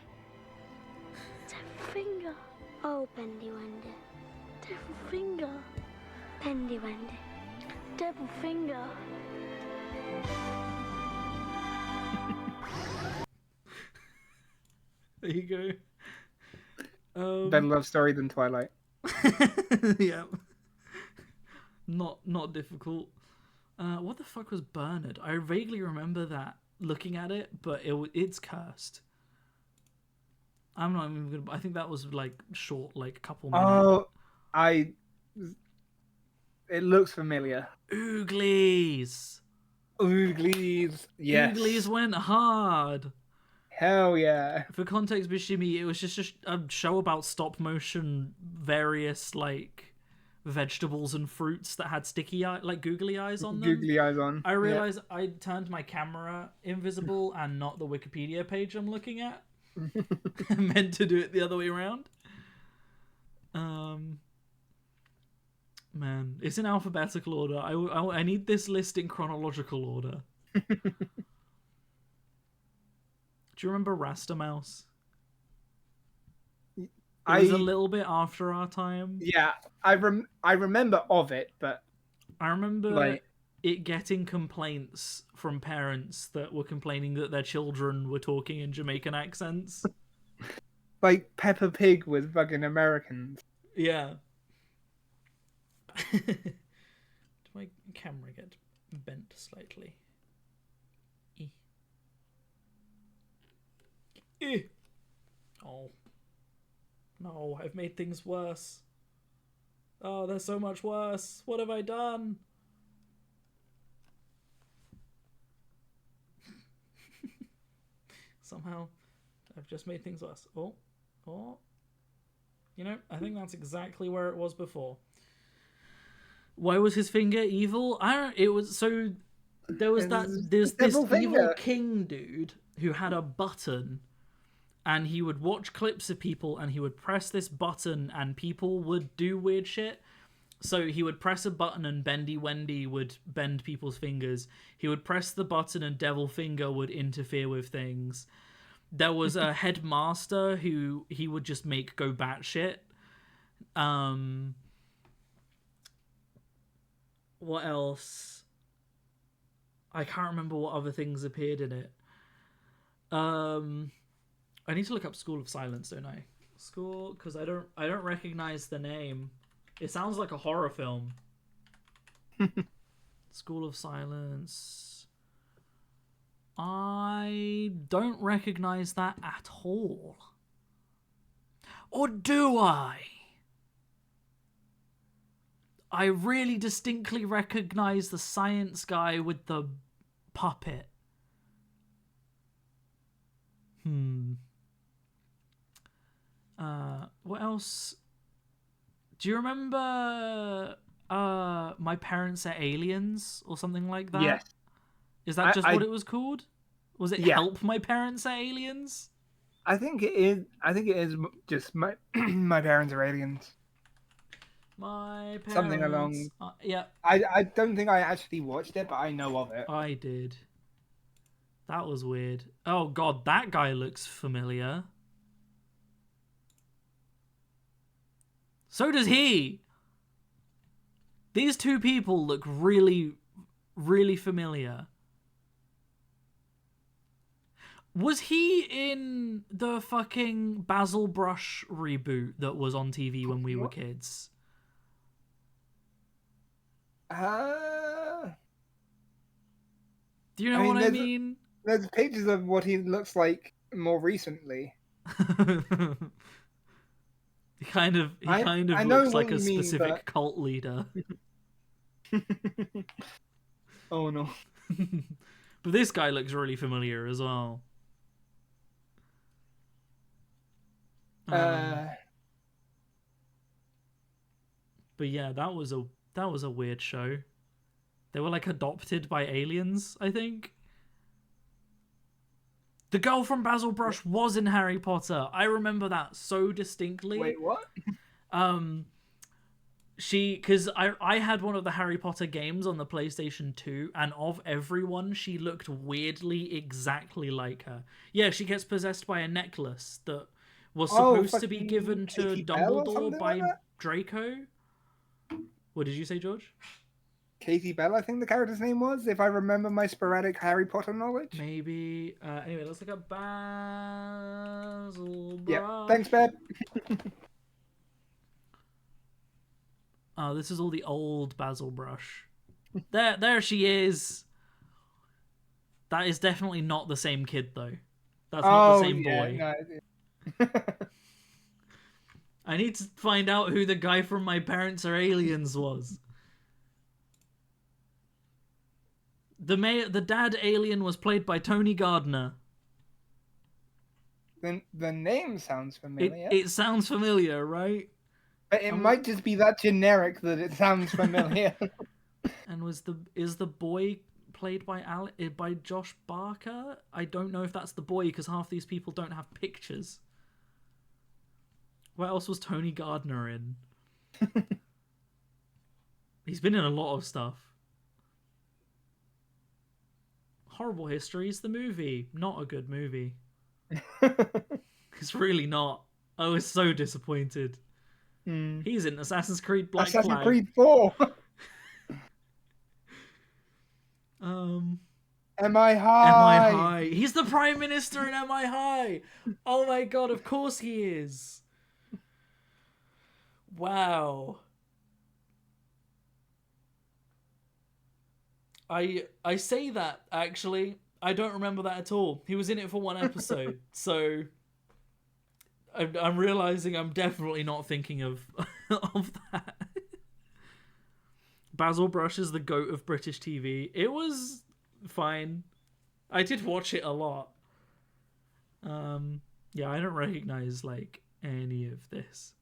Devil finger! Oh, Bendy Wendy. Devil finger! Bendy Wendy. Devil finger! There you go. Better love story than Twilight. Yeah. Not difficult. What the fuck was Bernard? I vaguely remember that looking at it, but it's cursed. I'm not even gonna. I think that was like short, like a couple minutes. Oh, it looks familiar. Ooglies. Ooglies. Yes. Ooglies went hard. Hell yeah. For context, Bishimi, it was just a show about stop motion, various like vegetables and fruits that had sticky eye, like googly eyes on them. Googly eyes on. I realized I turned my camera invisible and not the Wikipedia page I'm looking at. I meant to do it the other way around. Man, it's in alphabetical order. I need this list in chronological order. Do you remember Rasta Mouse? It was a little bit after our time. Yeah, I remember of it, but I remember like it getting complaints from parents that were complaining that their children were talking in Jamaican accents. like Peppa Pig with fucking Americans. Yeah. Did my camera get bent slightly? Oh. No, I've made things worse. Oh, they're so much worse. What have I done? Somehow, I've just made things worse. Oh. You know, I think that's exactly where it was before. Why was his finger evil? It was so. There's this Devil evil Finger. king dude who had a button, and he would watch clips of people, and he would press this button, and people would do weird shit. So he would press a button, and Bendy Wendy would bend people's fingers. He would press the button, and Devil Finger would interfere with things. There was a headmaster who he would just make go batshit. What else? I can't remember what other things appeared in it. I need to look up School of Silence, don't I? School, because I don't recognize the name. It sounds like a horror film. School of Silence. I don't recognize that at all. Or do I? I really distinctly recognize the science guy with the puppet. What else? Do you remember my My Parents Are Aliens or something like that? Yes. Is that just I- what it was called? Was it Yeah. Help My Parents Are Aliens? I think it is. I think it is just my my parents are aliens. My parents. Something along- Yeah, I don't think I actually watched it, but I know of it. I did. That was weird. Oh god, that guy looks familiar. So does he. These two people look really, really familiar. Was he in the fucking Basil Brush reboot that was on TV when we were What? kids? Uh, Do you know I mean, what I there's- mean? there's pictures of what he looks like more recently. He kind of I know looks what like a you mean, specific but- cult leader. Oh no. But this guy looks really familiar as well. Uh, But yeah, that was a weird show. They were like adopted by aliens, I think. The girl from Basil Brush was in Harry Potter. I remember that so distinctly. wait, what? Because I had one of the Harry Potter games on the PlayStation 2, and of everyone, she looked weirdly exactly like her. Yeah, she gets possessed by a necklace that was Oh, supposed to be fucking given to Katie Bell or Dumbledore something by like that? Draco. What did you say, George? Katie Bell, I think the character's name was, if I remember my sporadic Harry Potter knowledge. Maybe. Anyway, let's look up Basil Brush. Yeah, thanks, Beb. Oh, this is all the old Basil Brush. There she is. That is definitely not the same kid, though. That's not the same boy. No, I need to find out who the guy from My Parents Are Aliens was. The dad alien was played by Tony Gardner. the name sounds familiar, It sounds familiar, right? but it might just be that generic that it sounds familiar. And is the boy played by Josh Barker? I don't know if that's the boy because half these people don't have pictures. What else was Tony Gardner in? He's been in a lot of stuff. Horrible Histories, the movie. Not a good movie. It's really not. I was so disappointed. He's in Assassin's Creed Black Assassin's Flag. Creed 4. Am Am I I high? High? He's the Prime Minister in Am I High? Oh my god, of course he is. Wow. I say that, actually. I don't remember that at all. He was in it for one episode, so I'm realizing I'm definitely not thinking of of that. Basil Brush is the goat of British TV. It was fine. I did watch it a lot. Yeah, I don't recognize like any of this.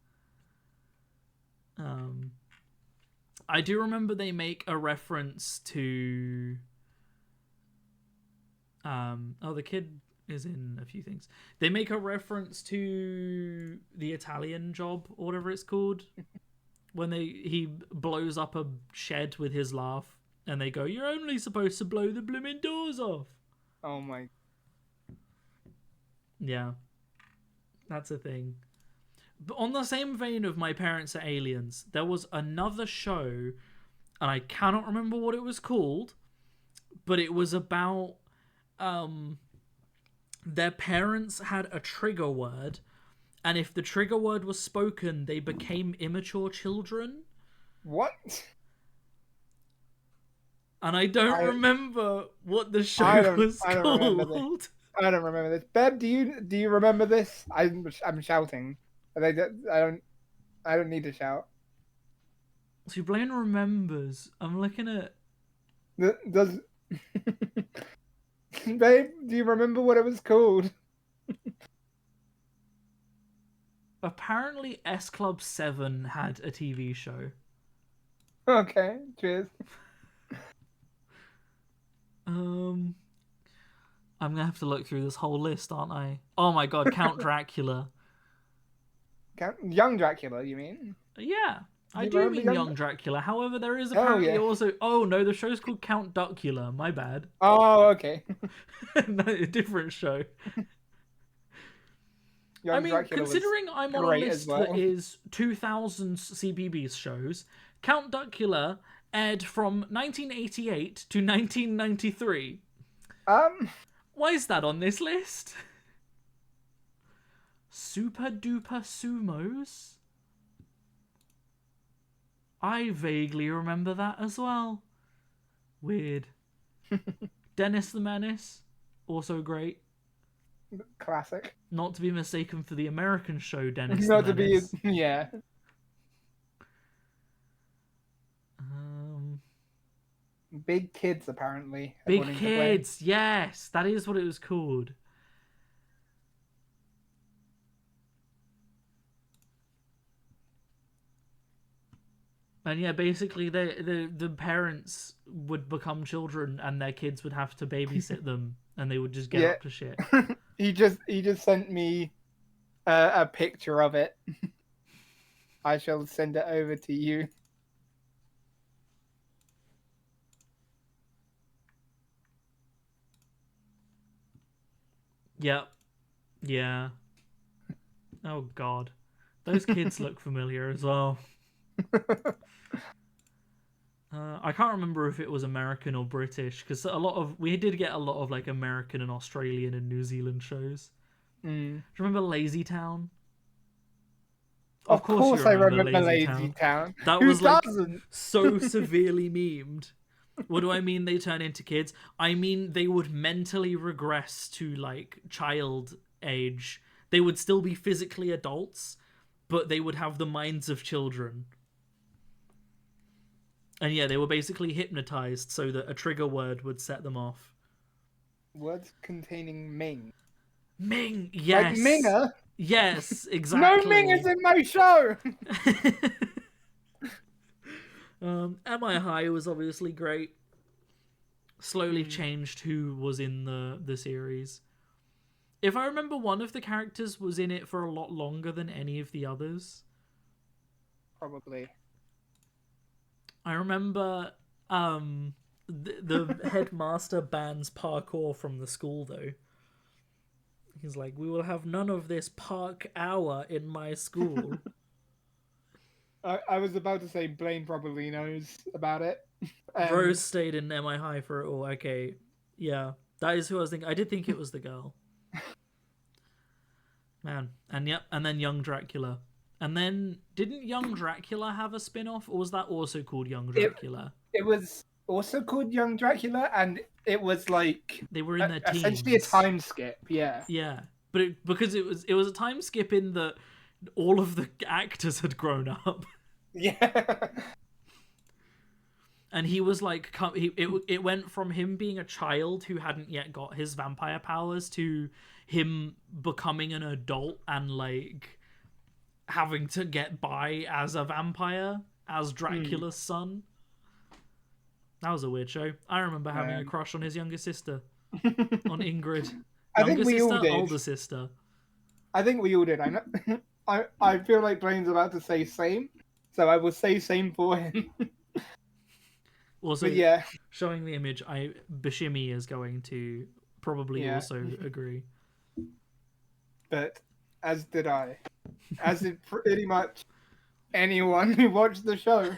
I do remember they make a reference to the kid is in a few things. They make a reference to the Italian Job or whatever it's called. When he blows up a shed with his laugh and they go, "You're only supposed to blow the blooming doors off." Oh my. Yeah. That's a thing. But on the same vein of My Parents Are Aliens, there was another show, and I cannot remember what it was called, but it was about their parents had a trigger word, and if the trigger word was spoken, they became immature children. What? And I don't remember what the show I don't was remember this. called. I don't remember this. Beb, do you remember this? I'm shouting. I don't need to shout. So Blaine remembers. I'm looking at. Does Babe, do you remember what it was called? Apparently, S Club 7 had a TV show. Okay, cheers. I'm gonna have to look through this whole list, aren't I? Oh my god, Count Dracula. Young Dracula, you mean? Yeah, I You do remember mean Young Dracula. However, there is Oh, apparently yeah. also. Oh no, the show's called Count Duckula. My bad. Oh, okay. No, a different show. Young I mean, Dracula was considering I'm on a great as list well. that is 2000s CBeebies shows, Count Duckula aired from 1988 to 1993. Why is that on this list? Super Duper Sumos? I vaguely remember that as well. Weird. Dennis the Menace, also great. Classic. Not to be mistaken for the American show Dennis Not the to be, Menace. yeah. Big Kids, apparently. Big according to Blaine. Kids, yes, that is what it was called. And yeah, basically, the parents would become children, and their kids would have to babysit them, and they would just get Yeah. up to shit. He just sent me a picture of it. I shall send it over to you. Yep. Yeah. Oh god, those kids look familiar as well. I can't remember if it was American or British, because we did get a lot of like American and Australian and New Zealand shows. Do you remember Lazy Town? Of course, I remember Lazy Town. Town. That Who was like doesn't? so severely memed. What do I mean they turn into kids? I mean they would mentally regress to like child age. They would still be physically adults, but they would have the minds of children. And yeah, they were basically hypnotized so that a trigger word would set them off. Words containing Ming. Ming, yes. Like Minger? Yes, exactly. No Mingers in my show! Am I High was obviously great. Slowly changed who was in the series. If I remember, one of the characters was in it for a lot longer than any of the others. Probably. I remember the headmaster bans parkour from the school, though. He's like, we will have none of this park hour in my school. I was about to say Blaine probably knows about it. Rose stayed in MI High for it all. Okay, yeah. That is who I was thinking. I did think it was the girl. Man. And yep, and then Young Dracula. And then, didn't Young Dracula have a spin-off, or was that also called Young Dracula? It was also called Young Dracula, and it was like They were in their teens. essentially a time skip, yeah. Yeah, but because it was a time skip in that all of the actors had grown up. Yeah. And he was like, it went from him being a child who hadn't yet got his vampire powers to him becoming an adult and like having to get by as a vampire, as Dracula's son. That was a weird show. I remember having a crush on his younger sister, on Ingrid. I think we all did. Older sister. I think we all did. I know. I feel like Blaine's about to say same, so I will say same for him. Also, but yeah, showing the image, Bashimi is going to probably also agree. But as did I. As did pretty much anyone who watched the show.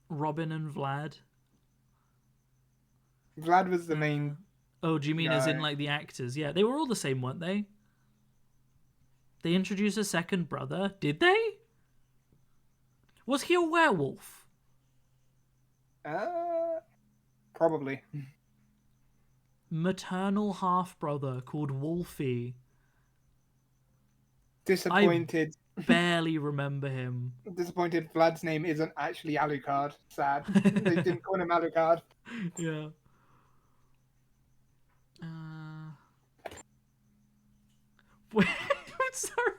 Robin and Vlad. Vlad was the main. Oh, do you mean as in like the actors? Yeah, they were all the same, weren't they? They introduced a second brother, did they? Was he a werewolf? Probably. Maternal half-brother called Wolfie. Disappointed. I barely remember him. Disappointed Vlad's name isn't actually Alucard. Sad. They didn't call him Alucard. Yeah. Wait, I'm sorry.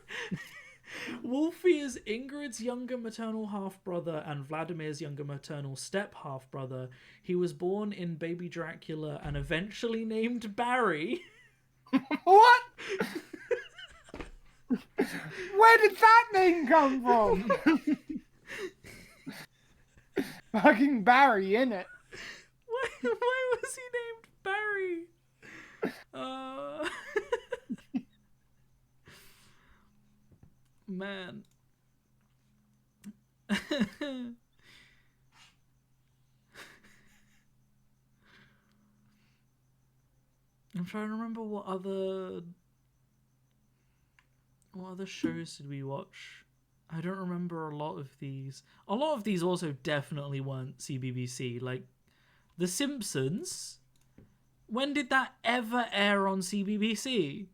Wolfie is Ingrid's younger maternal half-brother and Vladimir's younger maternal step-half-brother. He was born in Baby Dracula and eventually named Barry. What? Where did that name come from? Fucking Barry, innit? Why was he named Barry? Man. I'm trying to remember what other shows did we watch? I don't remember a lot of these. A lot of these also definitely weren't CBBC. Like The Simpsons. When did that ever air on CBBC?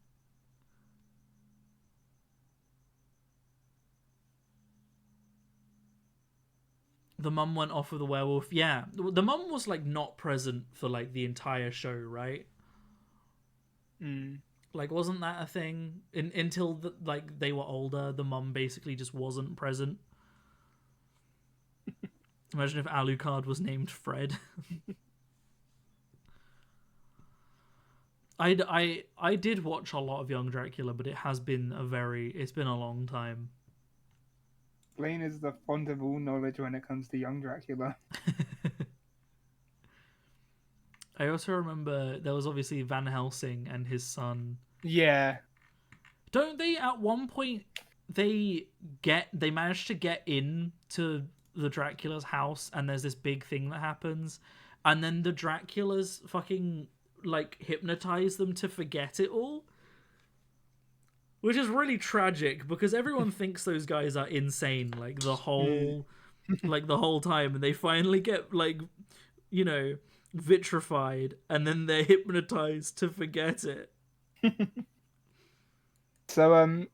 The mum went off with the werewolf. Yeah, the mum was like not present for like the entire show, right? Like, wasn't that a thing until like they were older? The mum basically just wasn't present. Imagine if Alucard was named Fred. I did watch a lot of Young Dracula, but it's been a long time. Blaine is the font of all knowledge when it comes to Young Dracula. I also remember there was obviously Van Helsing and his son. Yeah. Don't they at one point they manage to get into the Dracula's house and there's this big thing that happens and then the Draculas fucking like hypnotize them to forget it all? Which is really tragic because everyone thinks those guys are insane like the whole time, and they finally get like, you know, vitrified and then they're hypnotized to forget it. So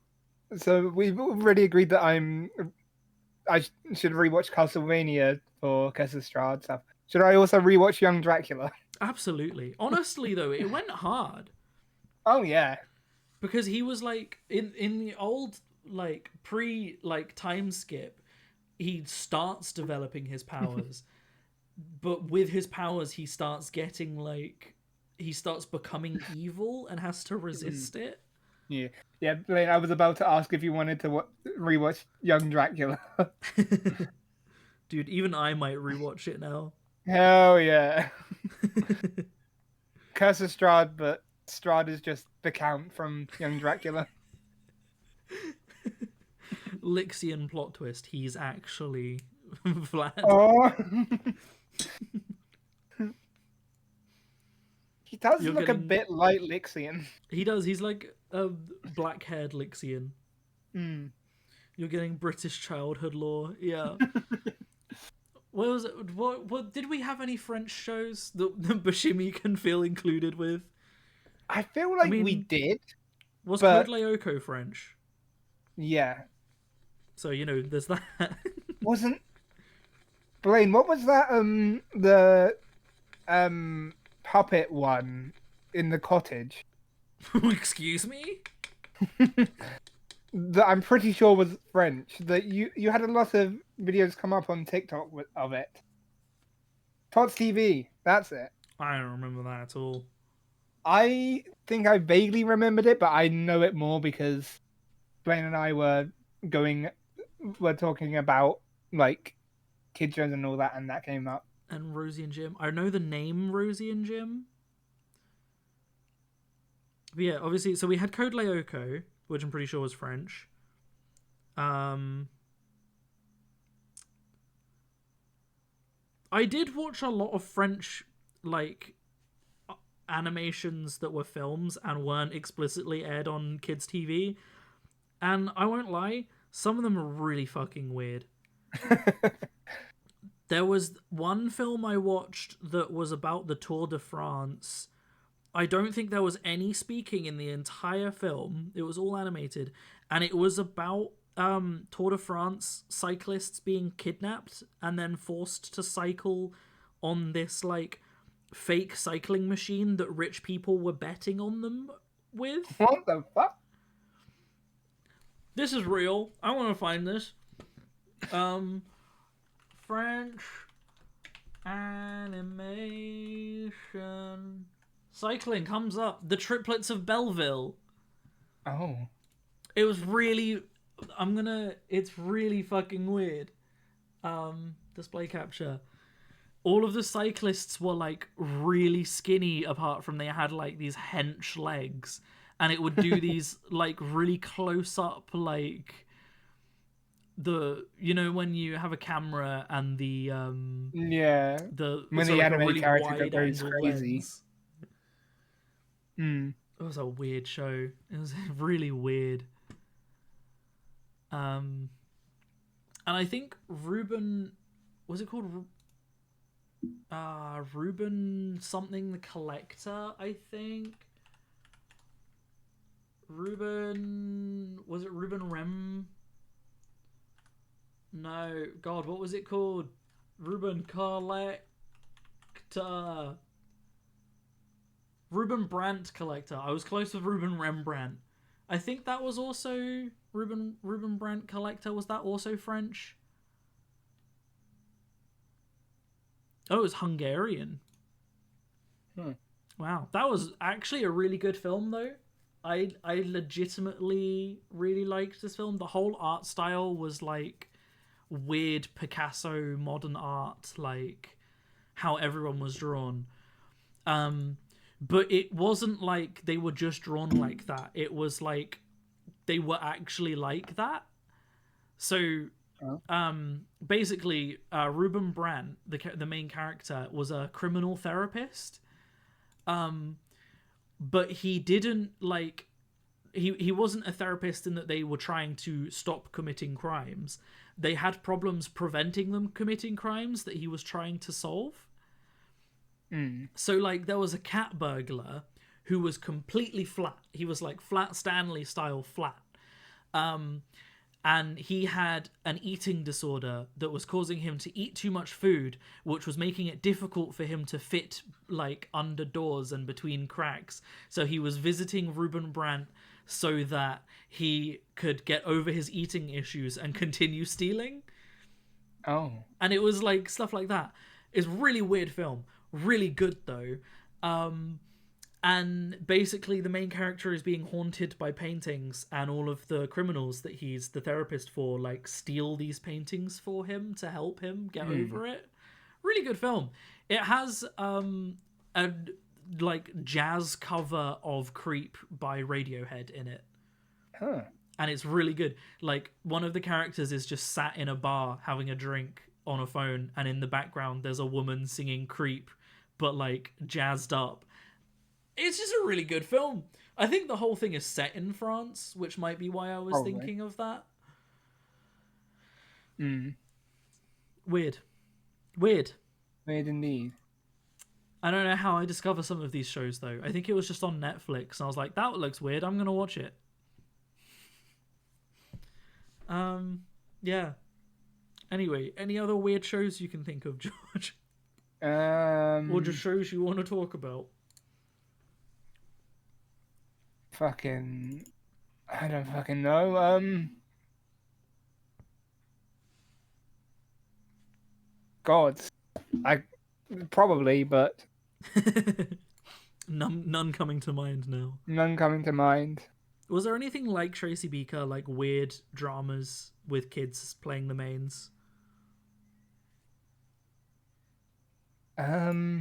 we've already agreed that I should rewatch Castlevania for Kesselstrad stuff. Should I also rewatch Young Dracula? Absolutely. Honestly though, it went hard. Oh yeah. Because he was like in the old like pre like time skip, he starts developing his powers. But with his powers he starts getting like he starts becoming evil and has to resist it. Yeah. Yeah, Blaine, I was about to ask if you wanted to rewatch Young Dracula. Dude, even I might rewatch it now. Hell yeah. Curse of Strahd, but Strahd is just the Count from Young Dracula. Lixian plot twist, he's actually Vlad. Oh. He does look a bit like Lixian. He does, he's like a black-haired Lixian. Mm. You're getting British childhood lore, yeah. What was it? What did we have any French shows that Bashimi can feel included with? I feel like we did. Was Code Lyoko French? Yeah. So, you know, there's that. Wasn't Blaine, what was that the puppet one in the cottage? Excuse me? That I'm pretty sure was French. That you had a lot of videos come up on TikTok of it. Tots TV, that's it. I don't remember that at all. I think I vaguely remembered it, but I know it more because Blaine and I were talking about like kid shows and all that, and that came up. And Rosie and Jim. I know the name Rosie and Jim. But yeah, obviously, so we had Code Lyoko, which I'm pretty sure was French. I did watch a lot of French, like, animations that were films and weren't explicitly aired on kids' TV. And I won't lie, some of them are really fucking weird. There was one film I watched that was about the Tour de France. I don't think there was any speaking in the entire film. It was all animated. And it was about Tour de France cyclists being kidnapped and then forced to cycle on this, like, fake cycling machine that rich people were betting on them with. What the fuck? This is real. I want to find this. French animation. Cycling comes up. The Triplets of Belleville. Oh. It was really... It's really fucking weird. Display capture. All of the cyclists were, like, really skinny apart from they had, like, these hench legs. And it would do these, like, really close-up, like... when you have a camera and the Yeah. When so the like a anime really character wide goes angle crazy. lens. Mm. It was a weird show. It was really weird. And I think Ruben, was it called Ruben something the Collector, I think. Was it Ruben Rem? No, God, what was it called? Ruben Collector. Ruben Brandt Collector. I was close with Ruben Rembrandt. I think that was also Ruben Brandt Collector. Was that also French? Oh, it was Hungarian. Wow, that was actually a really good film, though. I legitimately really liked this film. The whole art style was like weird Picasso modern art, like how everyone was drawn. But it wasn't like they were just drawn like that. It was like they were actually like that. So basically, Ruben Brandt, the main character, was a criminal therapist. But he didn't like he wasn't a therapist in that they were trying to stop committing crimes. They had problems preventing them committing crimes that he was trying to solve. So like there was a cat burglar who was completely flat. He was like Flat Stanley style flat. And he had an eating disorder that was causing him to eat too much food, which was making it difficult for him to fit like under doors and between cracks. So he was visiting Ruben Brandt so that he could get over his eating issues and continue stealing. Oh. And it was like stuff like that. It's a really weird film. Really good though. And basically the main character is being haunted by paintings, and all of the criminals that he's the therapist for like steal these paintings for him to help him get over it. Really good film. It has a like jazz cover of Creep by Radiohead in it. Huh. And it's really good. Like one of the characters is just sat in a bar having a drink on a phone, and in the background there's a woman singing Creep but like jazzed up. It's just a really good film. I think the whole thing is set in France, which might be why I was thinking of that. Weird Indeed. I don't know how I discover some of these shows though. I think it was just on Netflix and I was like, that looks weird, I'm gonna watch it. Yeah. Anyway, any other weird shows you can think of, George? Or just shows you want to talk about? I don't fucking know. God, I probably, but none coming to mind now. none coming to mind. Was there anything like Tracy Beaker, like weird dramas with kids playing the mains? I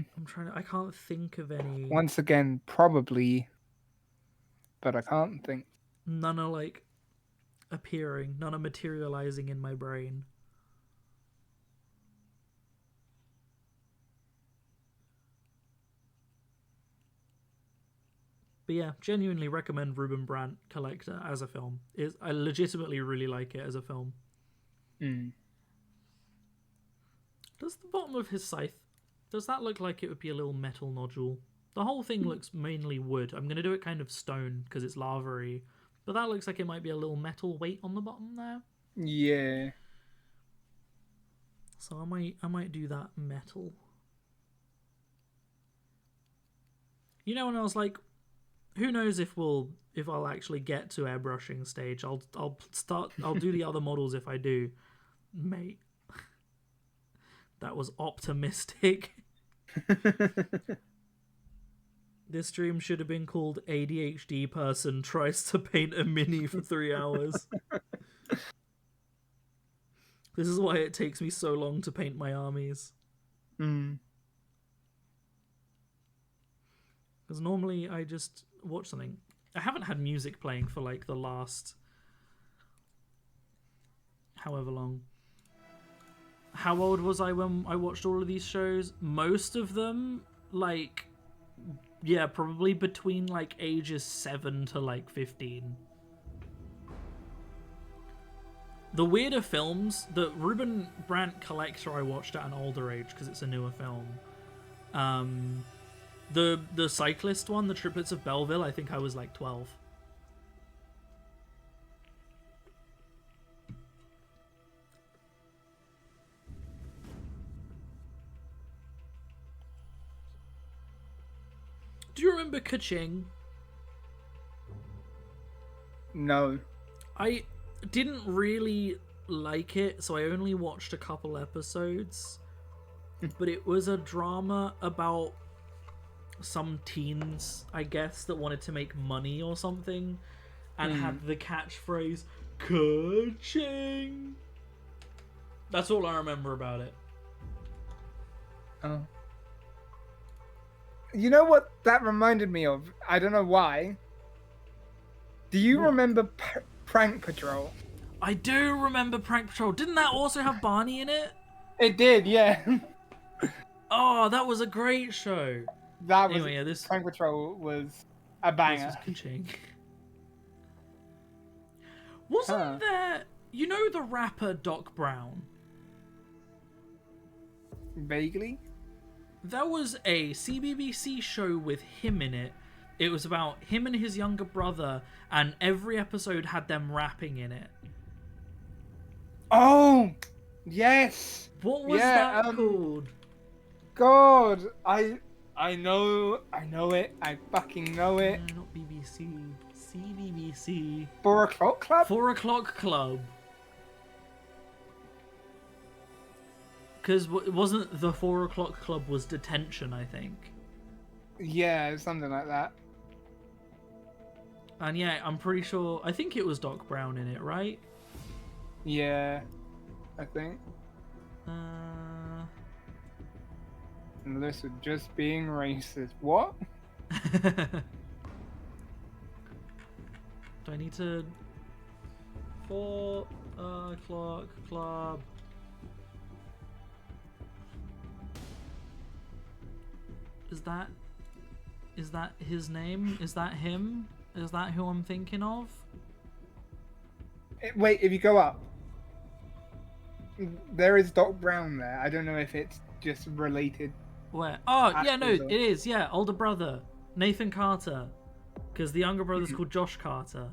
can't think of any. Once again, probably, but I can't think. None are like appearing. None are materializing in my brain. But yeah, genuinely recommend Ruben Brandt Collector as a film. I legitimately really like it as a film. Does the bottom of his scythe, does that look like it would be a little metal nodule? The whole thing looks mainly wood. I'm going to do it kind of stone because it's lava-y. But that looks like it might be a little metal weight on the bottom there. Yeah. So I might do that metal. You know, when I was like, who knows if I'll actually get to airbrushing stage. I'll do the other models if I do. Mate. That was optimistic. This stream should have been called ADHD person tries to paint a mini for 3 hours. This is why it takes me so long to paint my armies. Mm. Because normally I just watch something. I haven't had music playing for like the last however long. How old was I when I watched all of these shows? Most of them, like, yeah, probably between like ages 7 to like 15. The weirder films, the Ruben Brandt Collector I watched at an older age because it's a newer film. The cyclist one, the Triplets of Belleville, I think I was like 12. Do you remember Kaching? No. I didn't really like it, so I only watched a couple episodes. But it was a drama about some teens, I guess, that wanted to make money or something, and had the catchphrase "Kaching." That's all I remember about it. Oh. You know what that reminded me of? I don't know why. Do you remember Prank Patrol? I do remember Prank Patrol. Didn't that also have Barney in it? It did, yeah. Oh, that was a great show. That was Anyway, yeah, this Prank Patrol was a this banger. was Kaching. Wasn't there... You know the rapper Doc Brown? Vaguely. There was a CBBC show with him in it. It was about him and his younger brother, and every episode had them rapping in it. Oh, yes. What was Yeah, that called? God, I know it. I fucking know it. Not BBC. CBBC. 4 O'Clock Club? 4 O'Clock Club. Because wasn't the 4 O'Clock Club was Detention, I think. Yeah, something like that. And yeah, I'm pretty sure... I think it was Doc Brown in it, right? Yeah, I think. Uh... Unless it's just being racist. What? Do I need to... 4 O'Clock Club... Is that his name? Is that him? Is that who I'm thinking of? Wait, if you go up, there is Doc Brown there. I don't know if it's just related. Where? Oh, yeah, no, Actors it is. Yeah, older brother. Nathan Carter. Because the younger brother's Mm-hmm. called Josh Carter.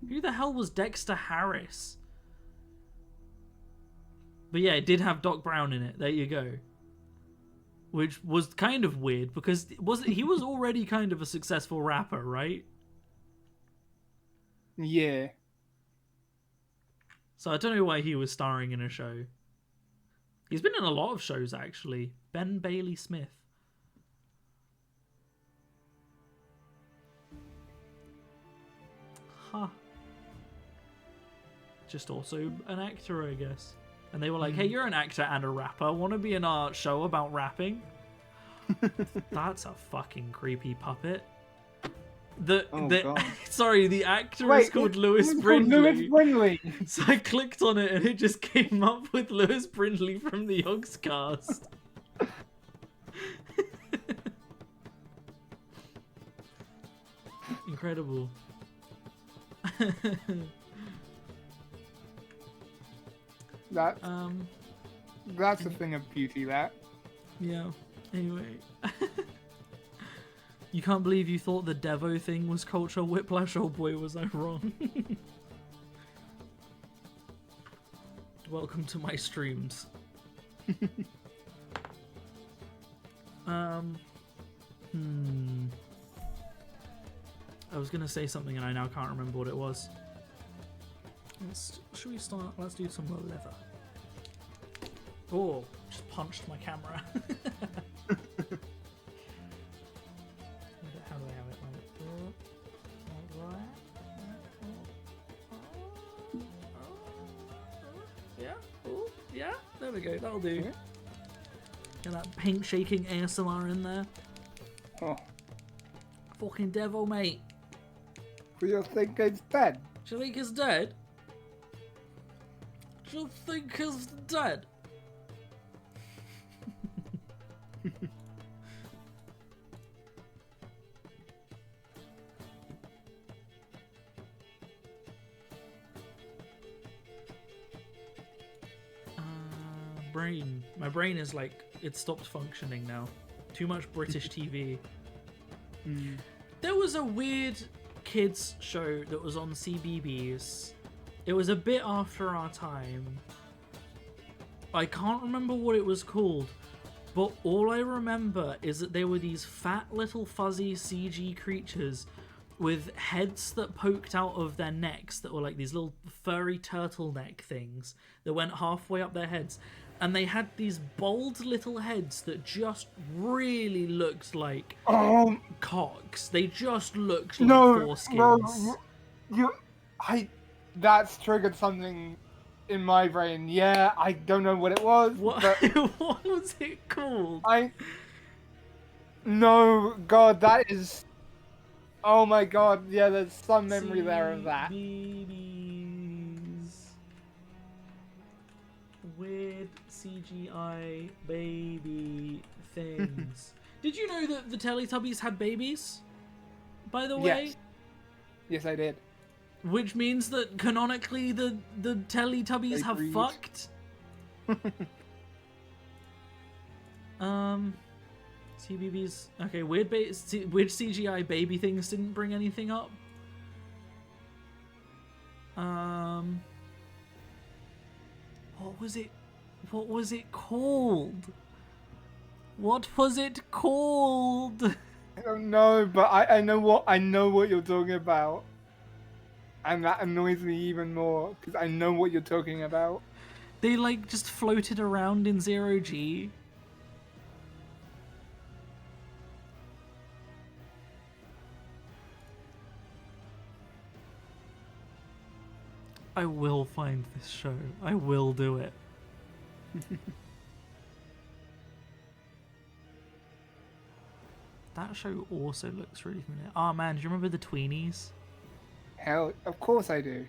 Who the hell was Dexter Harris? But yeah, it did have Doc Brown in it. There you go. Which was kind of weird because he was already kind of a successful rapper, right? Yeah. So I don't know why he was starring in a show. He's been in a lot of shows, actually. Ben Bailey Smith. Huh. Just also an actor, I guess. And they were like, hey, you're an actor and a rapper. Want to be in our show about rapping? That's a fucking creepy puppet. God. Sorry, the actor Wait, is called Lewis it's called Brindley. Lewis Brindley. So I clicked on it and it just came up with Lewis Brindley from the Yogscast. Incredible. That's a thing of beauty, that. Yeah. Anyway. You can't believe you thought the Devo thing was cultural whiplash. Oh boy, was I wrong. Welcome to my streams. I was gonna say something and I now can't remember what it was. Should we start? Let's do some leather. Oh, just punched my camera. How do I have it? Yeah. Oh, yeah. There we go. That'll do. Get that paint shaking ASMR in there. Oh, Fucking devil, mate. do you think it's dead? Do you think he's dead? Do you think he's dead? Brain. My brain is like, it stopped functioning now. Too much British TV. There was a weird kids show that was on CBeebies. It was a bit after our time. I can't remember what it was called, but all I remember is that there were these fat little fuzzy CG creatures with heads that poked out of their necks that were like these little furry turtleneck things that went halfway up their heads. And they had these bold little heads that just really looked like cocks. They just looked like foreskins. That's triggered something in my brain. Yeah, I don't know what it was. What, But what was it called? No, God, that is. Oh my God, yeah, there's some memory there of that. Babies. Weird CGI baby things. Did you know that the Teletubbies had babies? By the way? Yes. Yes, I did. Which means that canonically the Teletubbies They have breed. fucked? CBeebies. Okay, weird CGI baby things didn't bring anything up. What was it? What was it called? What was it called? I don't know, but I know what you're talking about, and that annoys me even more because I know what you're talking about. They like just floated around in 0G. I will find this show. I will do it. That show also looks really familiar. Oh man, do you remember the Tweenies? Hell, of course I do.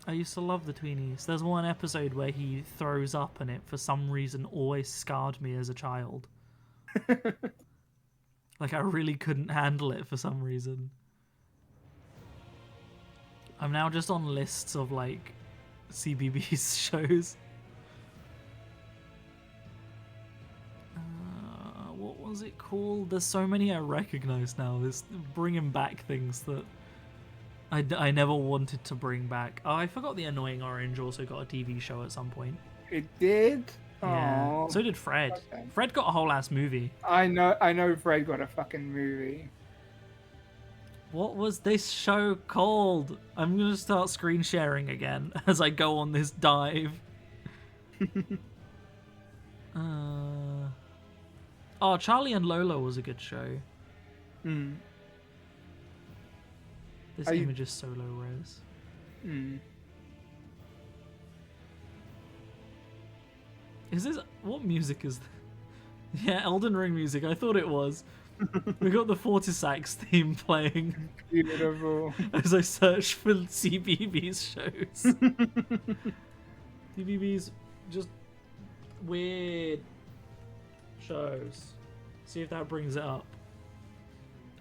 I used to love the Tweenies. There's one episode where he throws up and it for some reason always scarred me as a child. Like I really couldn't handle it for some reason. I'm now just on lists of like CBeebies shows. What was it called? There's so many I recognize now. It's bringing back things that I never wanted to bring back. Oh, I forgot the Annoying Orange also got a TV show at some point. It did. Yeah. Oh, So did Fred. okay. Fred got a whole ass movie. I know. Fred got a fucking movie. What was this show called? I'm gonna start screen sharing again as I go on this dive. Oh, Charlie and Lola was a good show. Hmm. This Are you- image is so low res. Hmm. Is this what music is this? Yeah, Elden Ring music. I thought it was. We got the Fortisax theme playing Beautiful. as I search for CBeebies shows. CBeebies, just weird shows. See if that brings it up.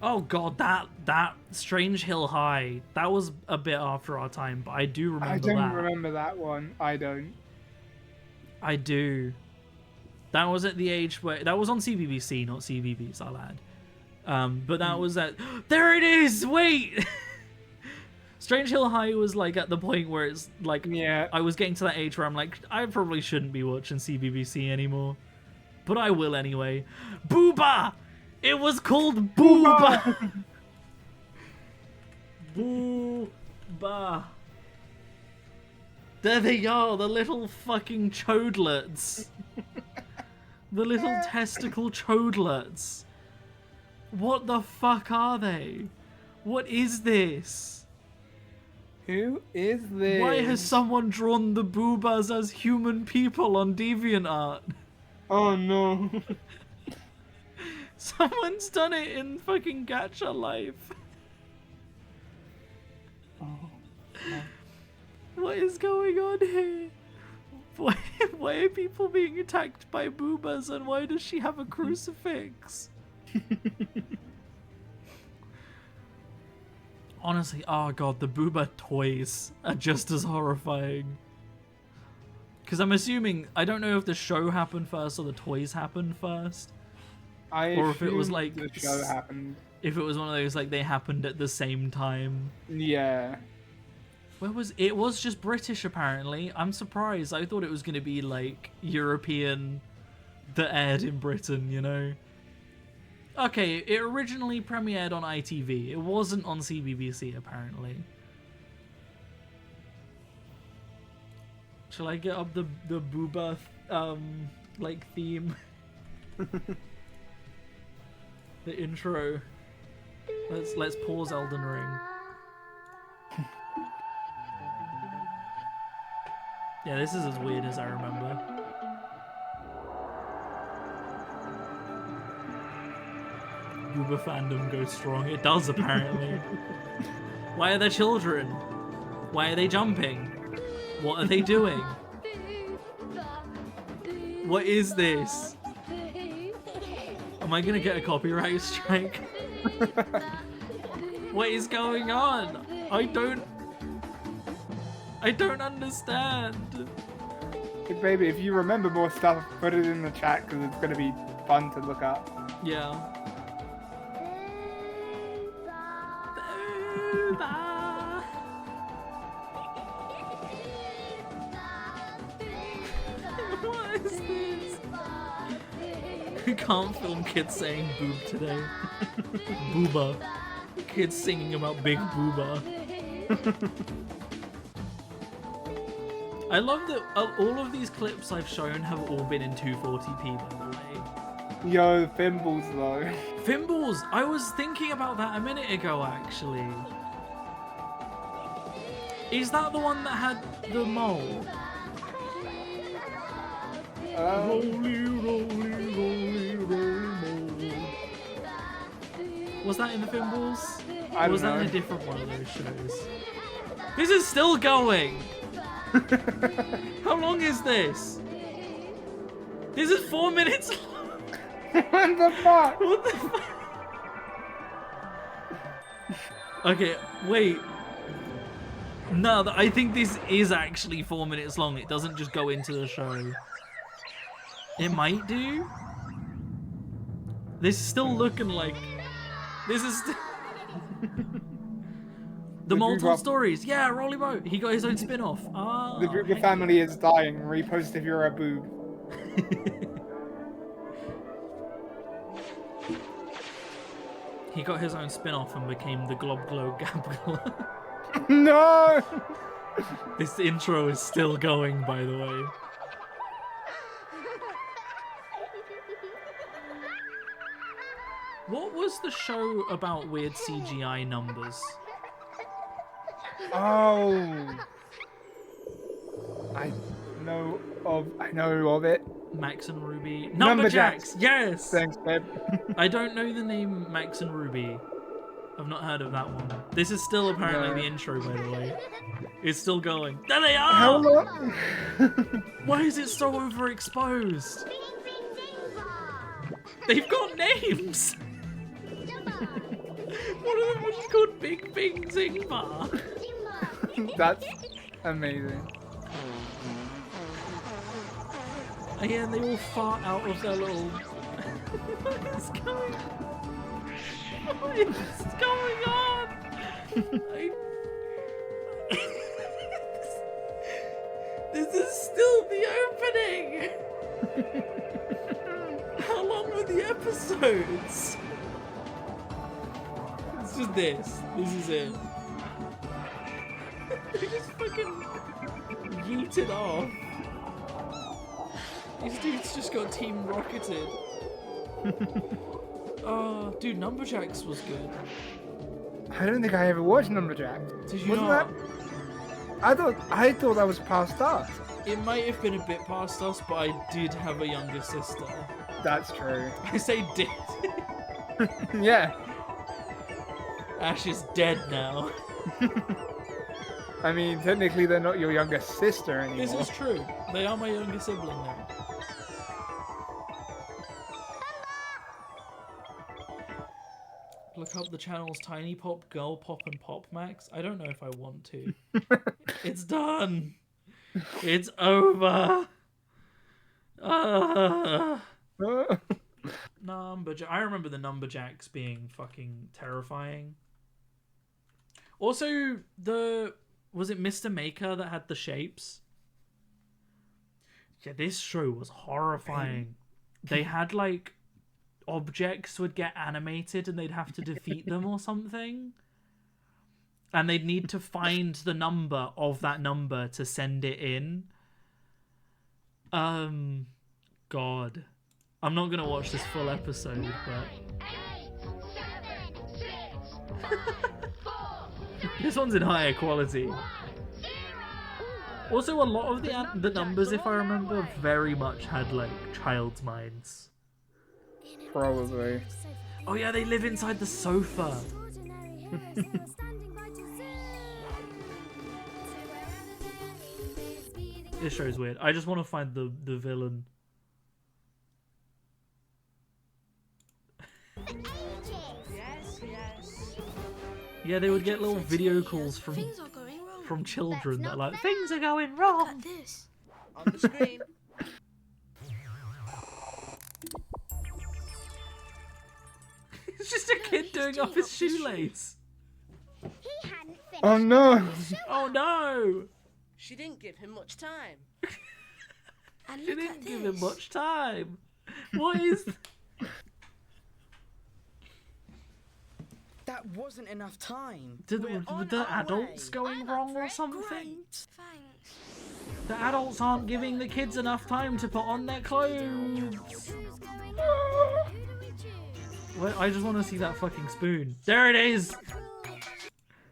Oh god, that Strange Hill High. That was a bit after our time, but I do remember I don't that. remember that one. I don't. I do. That was at the age where that was on CBBC, not CBeebies, I'll add. But that was at there it is. Wait, Strange Hill High was like at the point where it's like Yeah. I was getting to that age where I'm like I probably shouldn't be watching CBBC anymore, but I will anyway. Booba, It was called Booba. Booba. There they are, the little fucking chodlets. The little testicle chodlets. What the fuck are they? What is this? Who is this? Why has someone drawn the boobas as human people on DeviantArt? Oh no. Someone's done it in fucking Gacha Life. What is going on here? Why are people being attacked by boobas and why does she have a crucifix? Honestly, oh god, the booba toys are just as horrifying. Because I'm assuming, I don't know if the show happened first or the toys happened first. Or if it was assumed like the show happened. If it was one of those like they happened at the same time. Yeah. Where was it? Was just British apparently. I'm surprised. I thought it was going to be like European that aired in Britain, you know. Okay, it originally premiered on ITV. It wasn't on CBBC apparently. Shall I get up the booba like theme? The intro. Let's pause Elden Ring. Yeah, this is as weird as I remember. Booba fandom goes strong. It does apparently. Why are there children? Why are they jumping? What are they doing? What is this? Am I gonna get a copyright strike? What is going on? I don't understand. Hey, baby, if you remember more stuff, put it in the chat because it's going to be fun to look up. Yeah. What is this? You can't film kids saying boob today. Booba. Kids singing about big booba. I love that all of these clips I've shown have all been in 240p, by the way. Yo, Thimbles though. Thimbles! I was thinking about that a minute ago, actually. Is that the one that had the mole? Roly, roly, roly, roly mole. Was that in the Thimbles? I Or was don't that in know. a different one of those shows? This is still going! How long is this? This is 4 minutes long! What the fuck? What the fuck? Okay, wait. No, I think this is actually 4 minutes long. It doesn't just go into the show. It might do. This is still looking like... This is still... The The multiple Booba- stories. Yeah, Rolly Boat. He got his own spin-off. Ah, The Booba heck family is dying. Repost if you're a boob. He got his own spin-off and became the Glob Glow Gab. No! This intro is still going, by the way. What was the show about weird CGI numbers? Oh. I know of it. Max and Ruby. Numberjacks. Numberjacks! Yes! Thanks, babe. I don't know the name Max and Ruby. I've not heard of that one. This is still apparently No. the intro, by the way. It's still going. There they are! How long? Why is it so overexposed? They've got names! One of them was called Big Bing Zing Bar. That's amazing. And yeah, they all fart out of their little... What is going What is going on? This is still the opening! How long were the episodes? It's just this. This is it. They just fucking yeet it off. These dudes just got team rocketed. Oh, dude, Numberjacks was good. I don't think I ever watched Numberjack. Did you Wasn't not? that? I thought that was past us. It might have been a bit past us, but I did have a younger sister. That's true. I say did. Yeah. Ash is dead now. I mean, technically they're not your younger sister anymore. This is true. They are my younger sibling now. Look up the channels Tiny Pop, Girl Pop, and Pop Max. I don't know if I want to. It's done. It's over. Numberjack. I remember the Numberjacks being fucking terrifying. Also, was it Mr. Maker that had the shapes? Yeah, this show was horrifying. They had like objects would get animated and they'd have to defeat them or something. And they'd need to find the number of that number to send it in. God. I'm not gonna watch this full episode, but this one's in higher quality. Also, a lot of the numbers, if I remember, very much had like child's minds. Probably. Oh yeah, they live inside the sofa. This show's weird. I just want to find the villain. Yeah, they would get little video calls from children that are like, things are going wrong. This on the screen. It's just a kid doing off his shoelace. He hadn't finished. Oh no! Oh no! She didn't give him much time. And She look didn't at give him this. much time. What is... That wasn't enough time. We're Were on the our adults way. going I'm wrong up for or it. something? Great. Thanks. The adults aren't giving the kids enough time to put on their clothes. Who's going on? Who do we choose? Well, I just want to see that fucking spoon. There it is!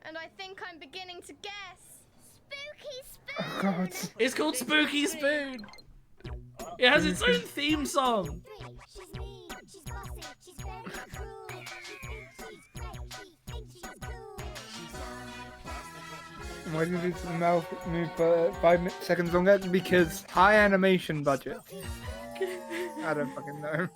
And I think I'm beginning to guess. Spooky Oh spoon. god. It's called Spooky Spoon! It has its own theme song! She's mean. She's bossy. She's very cruel. She thinks she's great. She thinks she's cool. Why did its mouth move for 5 seconds longer? Because high animation budget. I don't fucking know.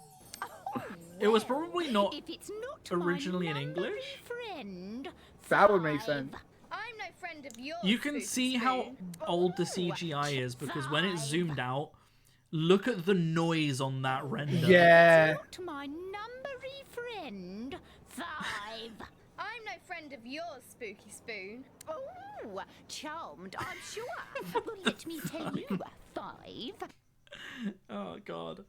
It was probably not If it's not originally in my English. friend, That would make 5. sense. I'm no friend of yours. You can Spooky see how Spoon. old the CGI is because when it's zoomed out, look at the noise on that render. Yeah. Not my numbery friend, 5. I'm no friend of yours, Spooky Spoon. Oh, charmed, I'm sure. Well, let me tell you, 5. Oh god.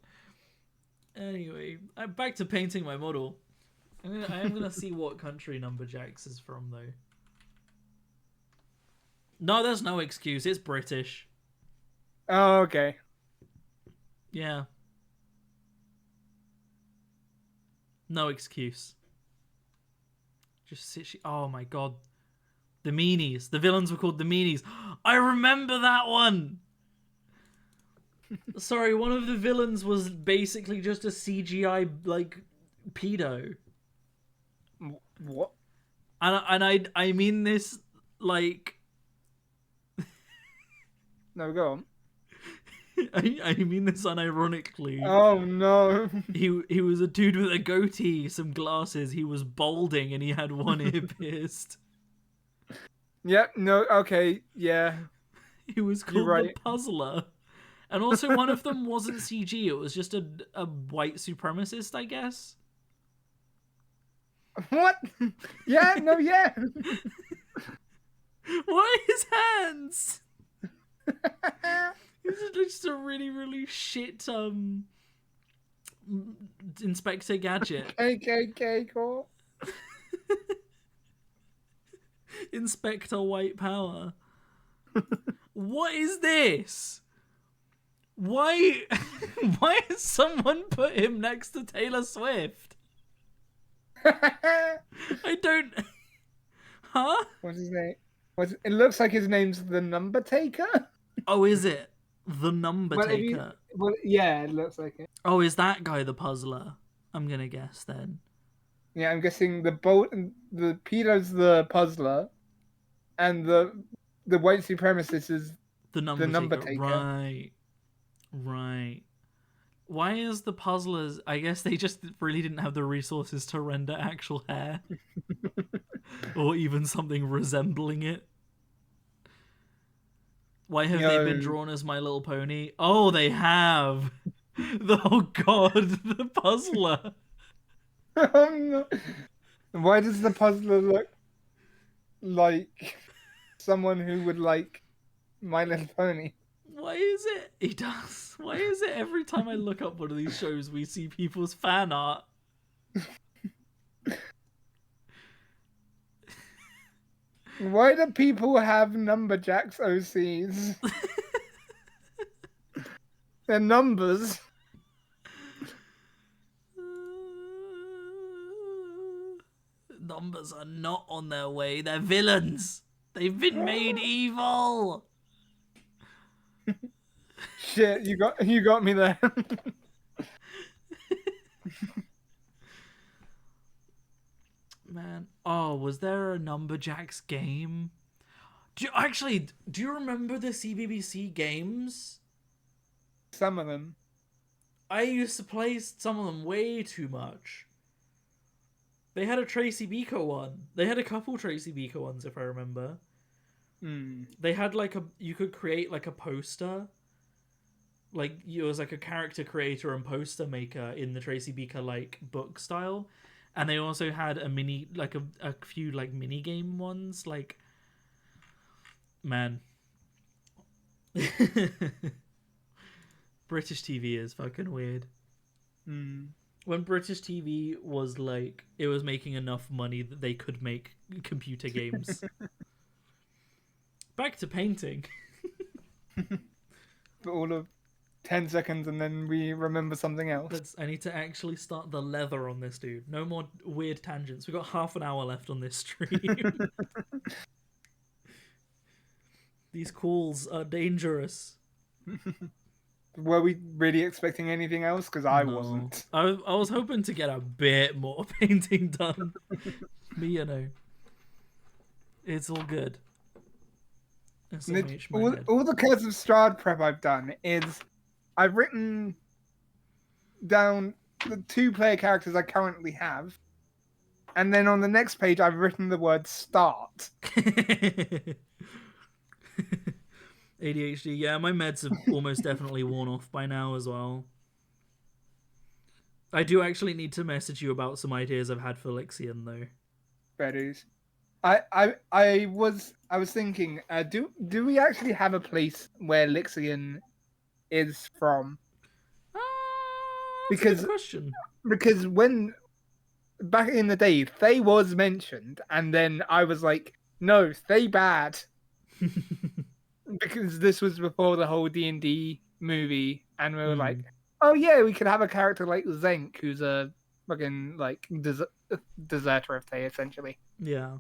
Anyway, I'm back to painting my model. I am gonna see what country Numberjacks is from though. No, there's no excuse. It's British. Oh, okay. Yeah. No excuse. Just sit. Oh my god. The Meanies. The villains were called the Meanies. I remember that one. Sorry, one of the villains was basically just a CGI like pedo, What? and I mean this like No, go on. I mean this unironically. Oh no. He was a dude with a goatee, some glasses. He was balding and he had one ear pierced. Yep, no, okay, yeah. He was You're called right. the Puzzler. And also one of them wasn't CG, it was just a white supremacist, I guess. What? Yeah, no, yeah. What are his hands? This is just a really, really shit Inspector Gadget. KKK, cool. Inspector White Power. What is this? Why why has someone put him next to Taylor Swift? I don't Huh? What's his name? It looks like his name's the Number Taker. Oh, is it? The Number Well, if you- Taker. Well, yeah, it looks like it. Oh, is that guy the puzzler? I'm gonna guess then. Yeah, I'm guessing the Peter's the puzzler, and the white supremacist is The Number, Number Taker. Taker. Right. Right. Why is the puzzlers... I guess they just really didn't have the resources to render actual hair. Or even something resembling it. Why have they been drawn as My Little Pony? Oh, they have! Oh god, the puzzler! Why does the puzzler look like someone who would like My Little Pony? Why is it? He does. Why is it every time I look up one of these shows we see people's fan art? Why do people have Numberjacks OCs? They're numbers. Numbers are not on their way. They're villains. They've been made evil. Shit, you got me there. Man, oh, was there a Numberjacks game? Do you remember the CBBC games? Some of them. I used to play some of them way too much. They had a Tracy Beaker one. They had a couple Tracy Beaker ones, if I remember. They had you could create like a poster. Like it was like a character creator and poster maker in the Tracy Beaker like book style. And they also had a few like mini game ones, like man. British TV is fucking weird. When British TV was like, it was making enough money that they could make computer games. Back to painting. For all of 10 seconds and then we remember something else. I need to actually start the leather on this, dude. No more weird tangents. We've got half an hour left on this stream. These calls are dangerous. Were we really expecting anything else? Because I No. wasn't. I was hoping to get a bit more painting done. But you know, it's all good. It's all All the Curse of Strahd prep I've done is I've written down the 2-player characters I currently have, and then on the next page I've written the word start. ADHD, yeah, my meds have almost definitely worn off by now as well. I do actually need to message you about some ideas I've had for Lixian though. Beddies. I was thinking, do we actually have a place where Lixian is from? That's a good question. Because when back in the day, Thay was mentioned, and then I was like, no, Thay bad. Because this was before the whole D&D movie, and we were like, oh yeah, we could have a character like Zenk, who's a fucking like deserter of Thay, essentially. Yeah.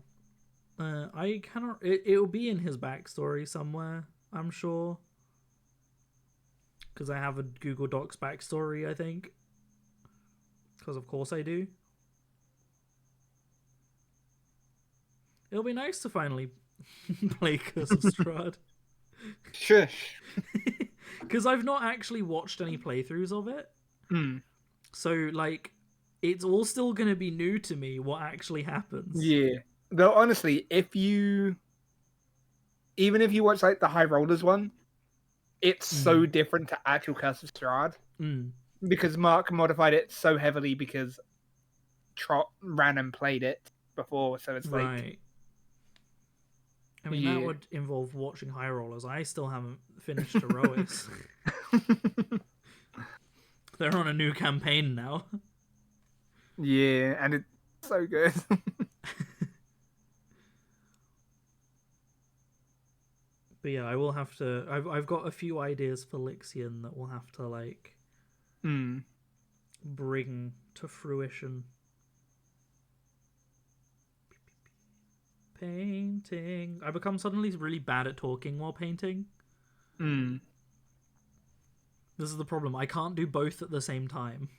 I cannot. It'll be in his backstory somewhere, I'm sure. Because I have a Google Docs backstory, I think. Because of course I do. It'll be nice to finally play Curse of Strahd. Shush. Because I've not actually watched any playthroughs of it. So, like, it's all still going to be new to me what actually happens. Yeah. Though, honestly, even if you watch, like, the High Rollers one, it's so different to actual Curse of Strahd. Because Mark modified it so heavily because Trott ran and played it before, so it's like... Right. I mean, that would involve watching High Rollers. I still haven't finished Herois. They're on a new campaign now. Yeah, and it's so good. But yeah, I will have to. I've got a few ideas for Lixian that we'll have to like Hmm. bring to fruition. Painting. I become suddenly really bad at talking while painting. Hmm. This is the problem. I can't do both at the same time.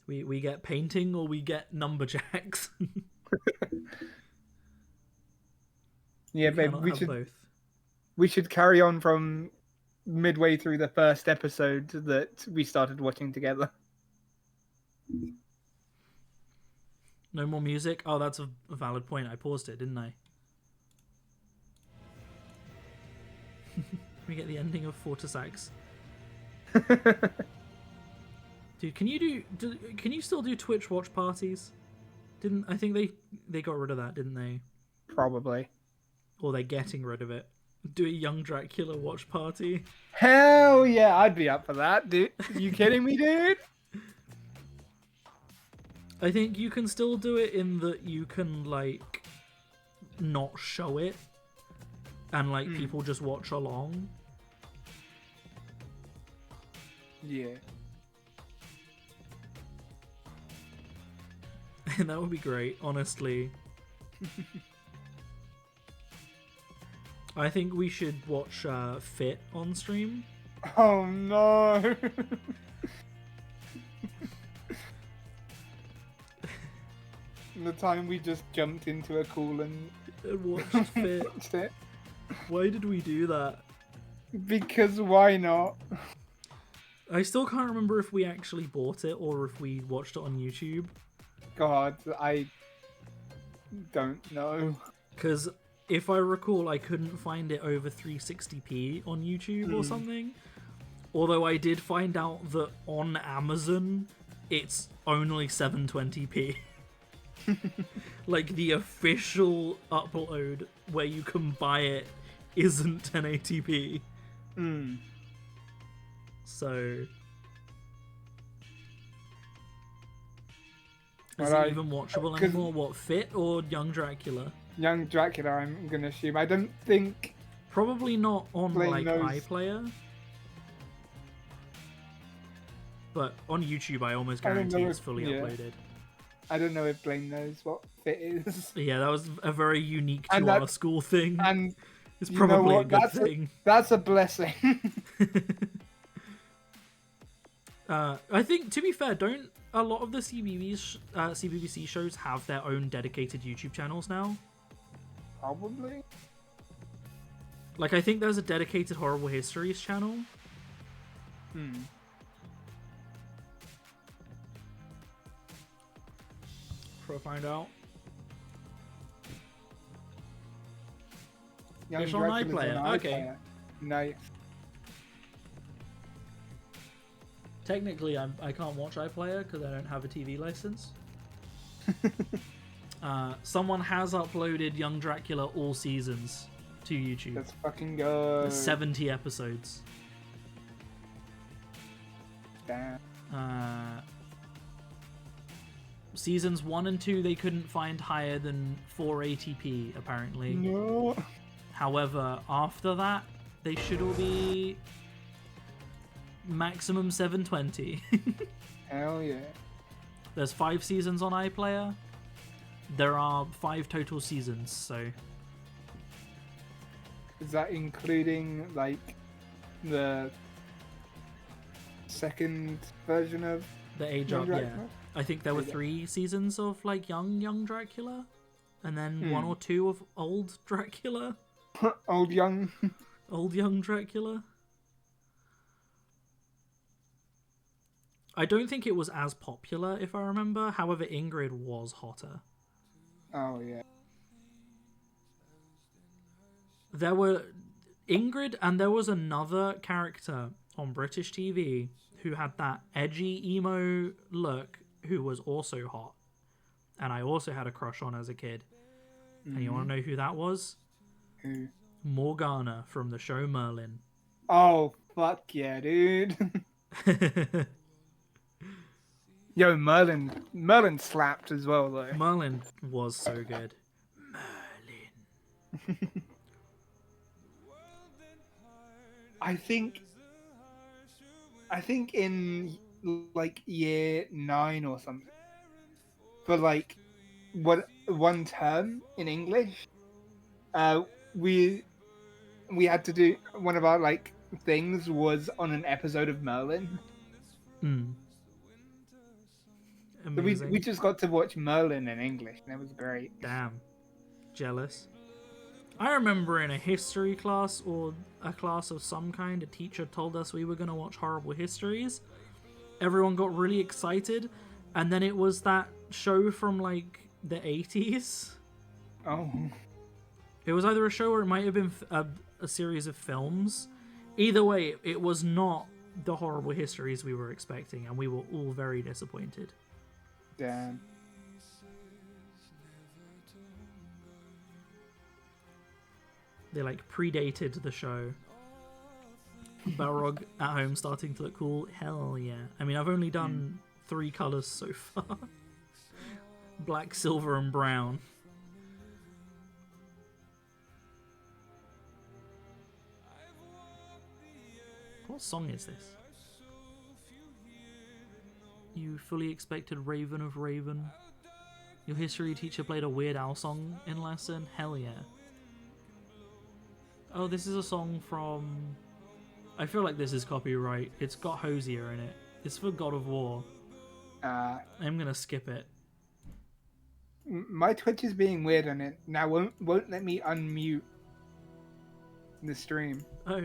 we get painting or we get numberjacks. Yeah, We babe. cannot We have should both. we should carry on from midway through the first episode that we started watching together. No more music? Oh, that's a valid point. I paused it, didn't I? We get the ending of Fortisax. Dude, can you can you still do Twitch watch parties? I think they got rid of that, didn't they? Probably. Or they're getting rid of it. Do a young Dracula watch party. Hell yeah, I'd be up for that, dude. You kidding me, dude? I think you can still do it in that you can like not show it and like people just watch along. Yeah. And that would be great, honestly. I think we should watch Fit on stream. Oh no. The time we just jumped into a call and Watched Fit. watched it. Why did we do that? Because why not? I still can't remember if we actually bought it or if we watched it on YouTube. God, I don't know. Because if I recall, I couldn't find it over 360p on YouTube or something. Although I did find out that on Amazon, it's only 720p. Like the official upload where you can buy it isn't 1080p. Mm. So Well, is I- it even watchable 'cause- anymore? What, Fit or Young Dracula? Young Dracula, I'm gonna assume. I don't think. Probably not on Blame like knows. iPlayer. But on YouTube, I almost I don't guarantee know it's if- fully yeah. uploaded. I don't know if Blaine knows what fit is. Yeah, that was a very unique to And our that- school thing. And It's you know probably a what? good thing. That's a blessing. I think, to be fair, don't a lot of the CBBC shows have their own dedicated YouTube channels now? Probably. Like, I think there's a dedicated Horrible Histories channel. Hmm. Before I find out. Young It's on Dracula's iPlayer, okay. iPlayer. Nice. Technically, I can't watch iPlayer because I don't have a TV license. Someone has uploaded Young Dracula all seasons to YouTube. Let's fucking go. There's 70 episodes. Damn. Seasons 1 and 2 they couldn't find higher than 480p apparently. No. However, after that they should all be maximum 720. Hell yeah. There's 5 seasons on iPlayer. There are 5 total seasons, so Is that including like the second version of the age Young up, yeah. Dracula? I think there were Okay. 3 seasons of like young Dracula, and then 1 or 2 of old Dracula, Old young. old young Dracula. I don't think it was as popular, if I remember. However, Ingrid was hotter. Oh yeah. There were Ingrid, and there was another character on British TV who had that edgy emo look, who was also hot, and I also had a crush on as a kid. And you want to know who that was? Who? Morgana from the show Merlin. Oh fuck yeah, dude. Yo, Merlin slapped as well though. Merlin was so good. Merlin. I think in like year 9 or something, for like one term in English, we had to do one of our like things was on an episode of Merlin. Mm. So Amazing. we just got to watch Merlin in English, and it was great. Damn. Jealous. I remember in a history class or a class of some kind, a teacher told us we were going to watch Horrible Histories. Everyone got really excited, and then it was that show from like the 80s. Oh, It was either a show or it might have been a series of films. Either way, it was not the Horrible Histories we were expecting, and we were all very disappointed. damn. They like predated the show. Balrog at home starting to look cool. Hell yeah. I mean, I've only done 3 colors so far. Black, silver, and brown. What song is this? You fully expected Raven of Raven. Your history teacher played a Weird Al song in lesson. Hell yeah. Oh, this is a song from... I feel like this is copyright. It's got Hosier in it. It's for God of War. I'm gonna skip it. My Twitch is being weird on it now. Won't let me unmute the stream. Oh,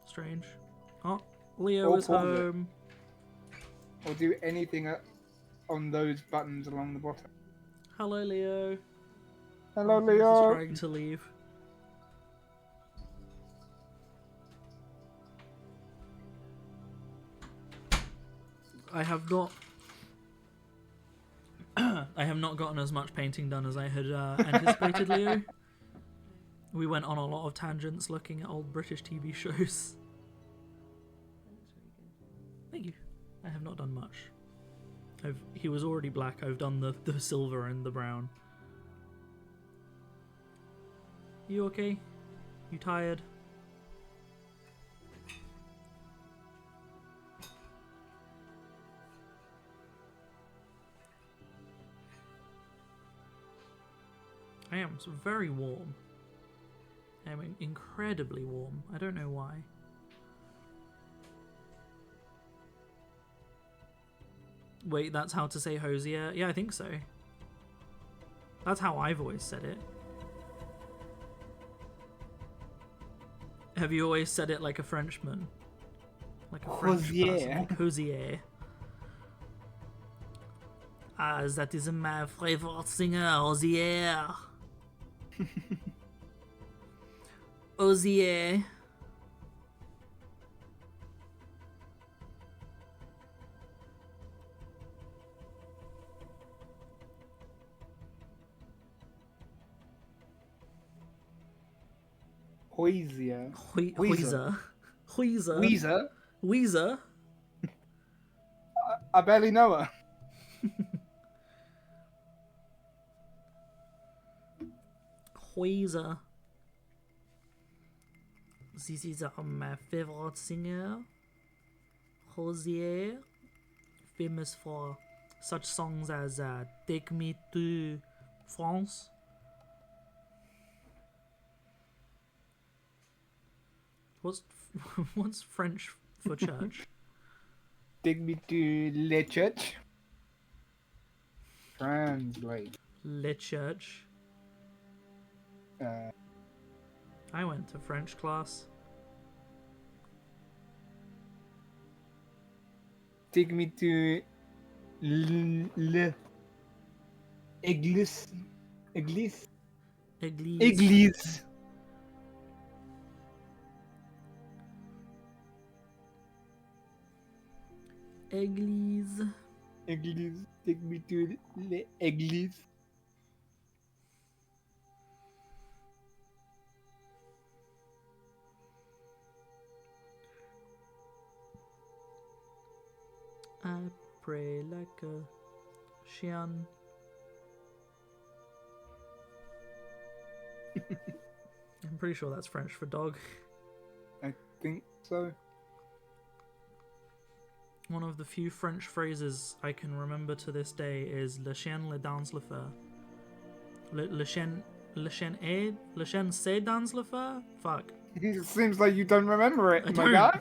strange. Oh, Leo is pause it. home. Or do anything on those buttons along the bottom. Hello, Leo. Hello, He's Leo. trying to leave. I have not. I have not gotten as much painting done as I had anticipated, Leo. We went on a lot of tangents looking at old British TV shows. Thank you. I have not done much. He was already black. I've done the silver and the brown. You okay? You tired? I am very warm. I am incredibly warm. I don't know why. Wait, that's how to say Hosier? Yeah, I think so. That's how I've always said it. Have you always said it like a Frenchman? Like a French person? Hosier. Ah, that is my favorite singer, Hosier. Hosier. Hoisia. Weezer. Weezer. Weezer? Weezer. I barely know her. Weezer. This is my favorite singer, Hosier, famous for such songs as Take Me to France. What's French for church? Take me to Le Church. Translate. Le church. I went to French class. Take me to Le Église. Église. Église. Église. Église. Église. Take me to l'église. I pray like a chien. I'm pretty sure that's French for dog. think so. One of the few French phrases I can remember to this day is "Le chien le dans le feu." Le chien c'est dans le feu? Fuck. It seems like you don't remember it, I my don't. guy.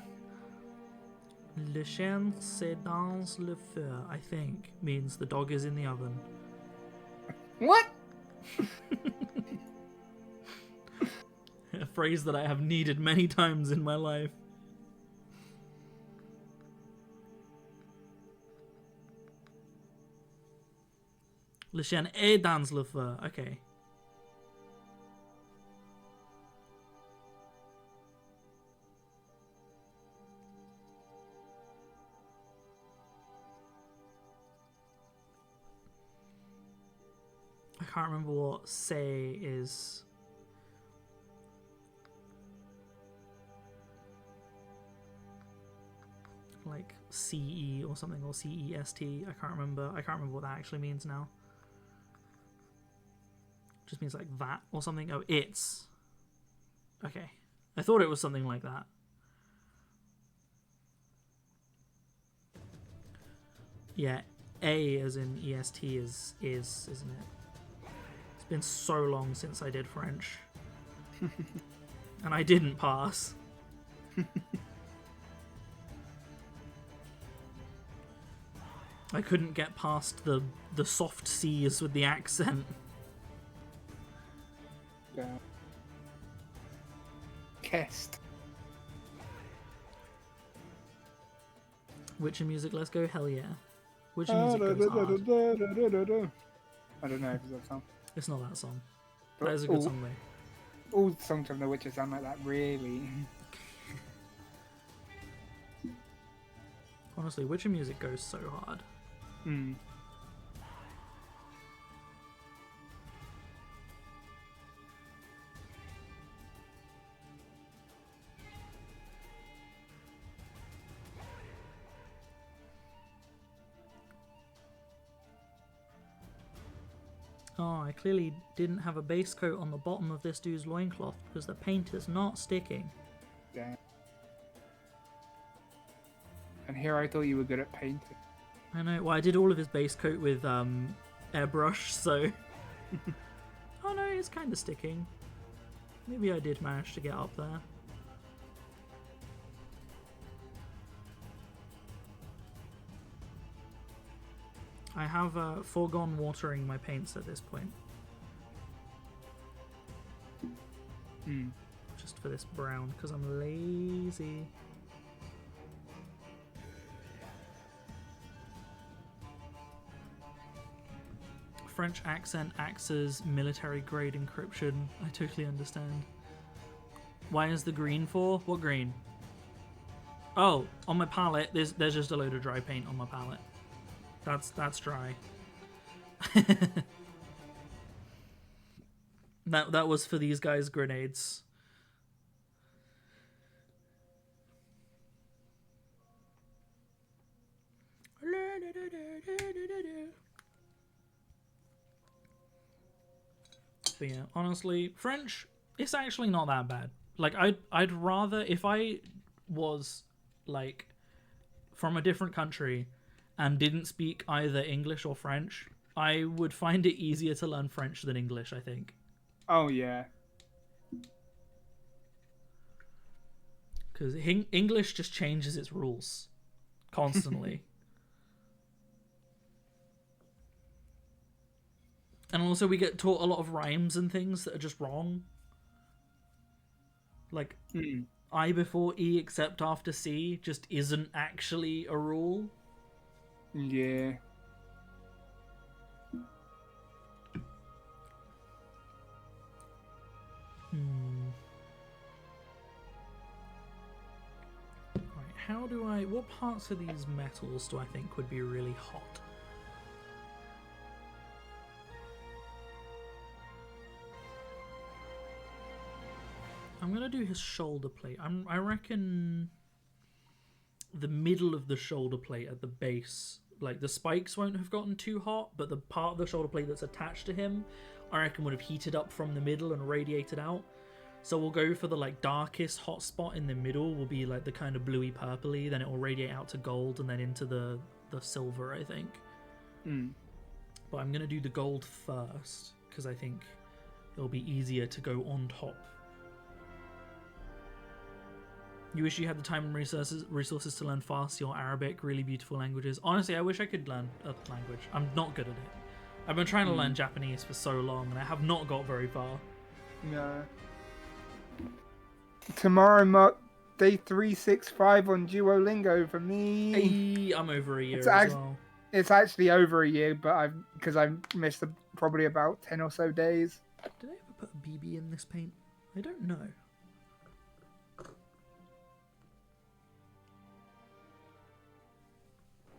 Le chien c'est dans le feu, I think, means the dog is in the oven. What? A phrase that I have needed many times in my life. Le chien est dans le feu. Okay. I can't remember what say is. Like CE or something, or CEST. I can't remember what that actually means now. Just means like that or something. Oh, it's. Okay. I thought it was something like that. Yeah, A as in EST is, isn't it? It's been so long since I did French. And I didn't pass. I couldn't get past the soft C's with the accent. Yeah. Kest. Witcher music, let's go, hell yeah. Witcher music goes hard. I don't know if it's that song. It's not that song. That is a good song though. All songs from The Witcher sound like that, really. Honestly, Witcher music goes so hard. Hmm. Oh, I clearly didn't have a base coat on the bottom of this dude's loincloth because the paint is not sticking. Damn. And here I thought you were good at painting. I know, well I did all of his base coat with airbrush, so... Oh no, it's kind of sticking. Maybe I did manage to get up there. I have foregone watering my paints at this point. Hmm. Just for this brown, because I'm lazy. French accent acts as military grade encryption. I totally understand. Why is the green for? What green? Oh, on my palette, there's just a load of dry paint on my palette. That's dry. That was for these guys' grenades. But yeah, honestly, French, it's actually not that bad. Like I'd rather, if I was like from a different country and didn't speak either English or French, I would find it easier to learn French than English, I think. Oh, yeah. Because English just changes its rules constantly. And also we get taught a lot of rhymes and things that are just wrong. Like, I before E except after C just isn't actually a rule. Yeah. Right, what parts of these metals do I think would be really hot? I'm gonna do his shoulder plate. I reckon the middle of the shoulder plate at the base, like the spikes won't have gotten too hot, but the part of the shoulder plate that's attached to him, I reckon would have heated up from the middle and radiated out. So we'll go for the like darkest hotspot in the middle will be like the kind of bluey purpley, then it will radiate out to gold and then into the silver, I think. But I'm gonna do the gold first because I think it'll be easier to go on top. You wish you had the time and resources to learn Farsi or Arabic, really beautiful languages. Honestly, I wish I could learn a language. I'm not good at it. I've been trying to learn Japanese for so long and I have not got very far. No. Tomorrow mark day 365 on Duolingo for me. Hey, I'm over a year It's as well. It's actually over a year, but I've missed probably about 10 or so days. Did I ever put a BB in this paint? I don't know.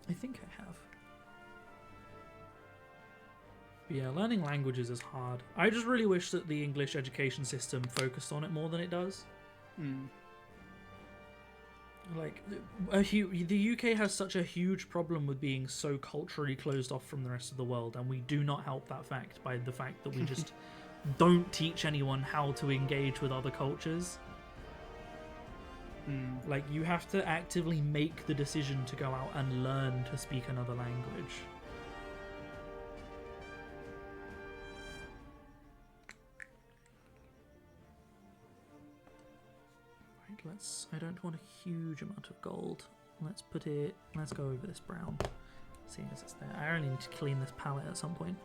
I think I have. But yeah, learning languages is hard. I just really wish that the English education system focused on it more than it does. Like, the UK has such a huge problem with being so culturally closed off from the rest of the world, and we do not help that fact by the fact that we just don't teach anyone how to engage with other cultures. Like, you have to actively make the decision to go out and learn to speak another language. Right, I don't want a huge amount of gold. Let's go over this brown. Seeing as it's there. I only need to clean this palette at some point.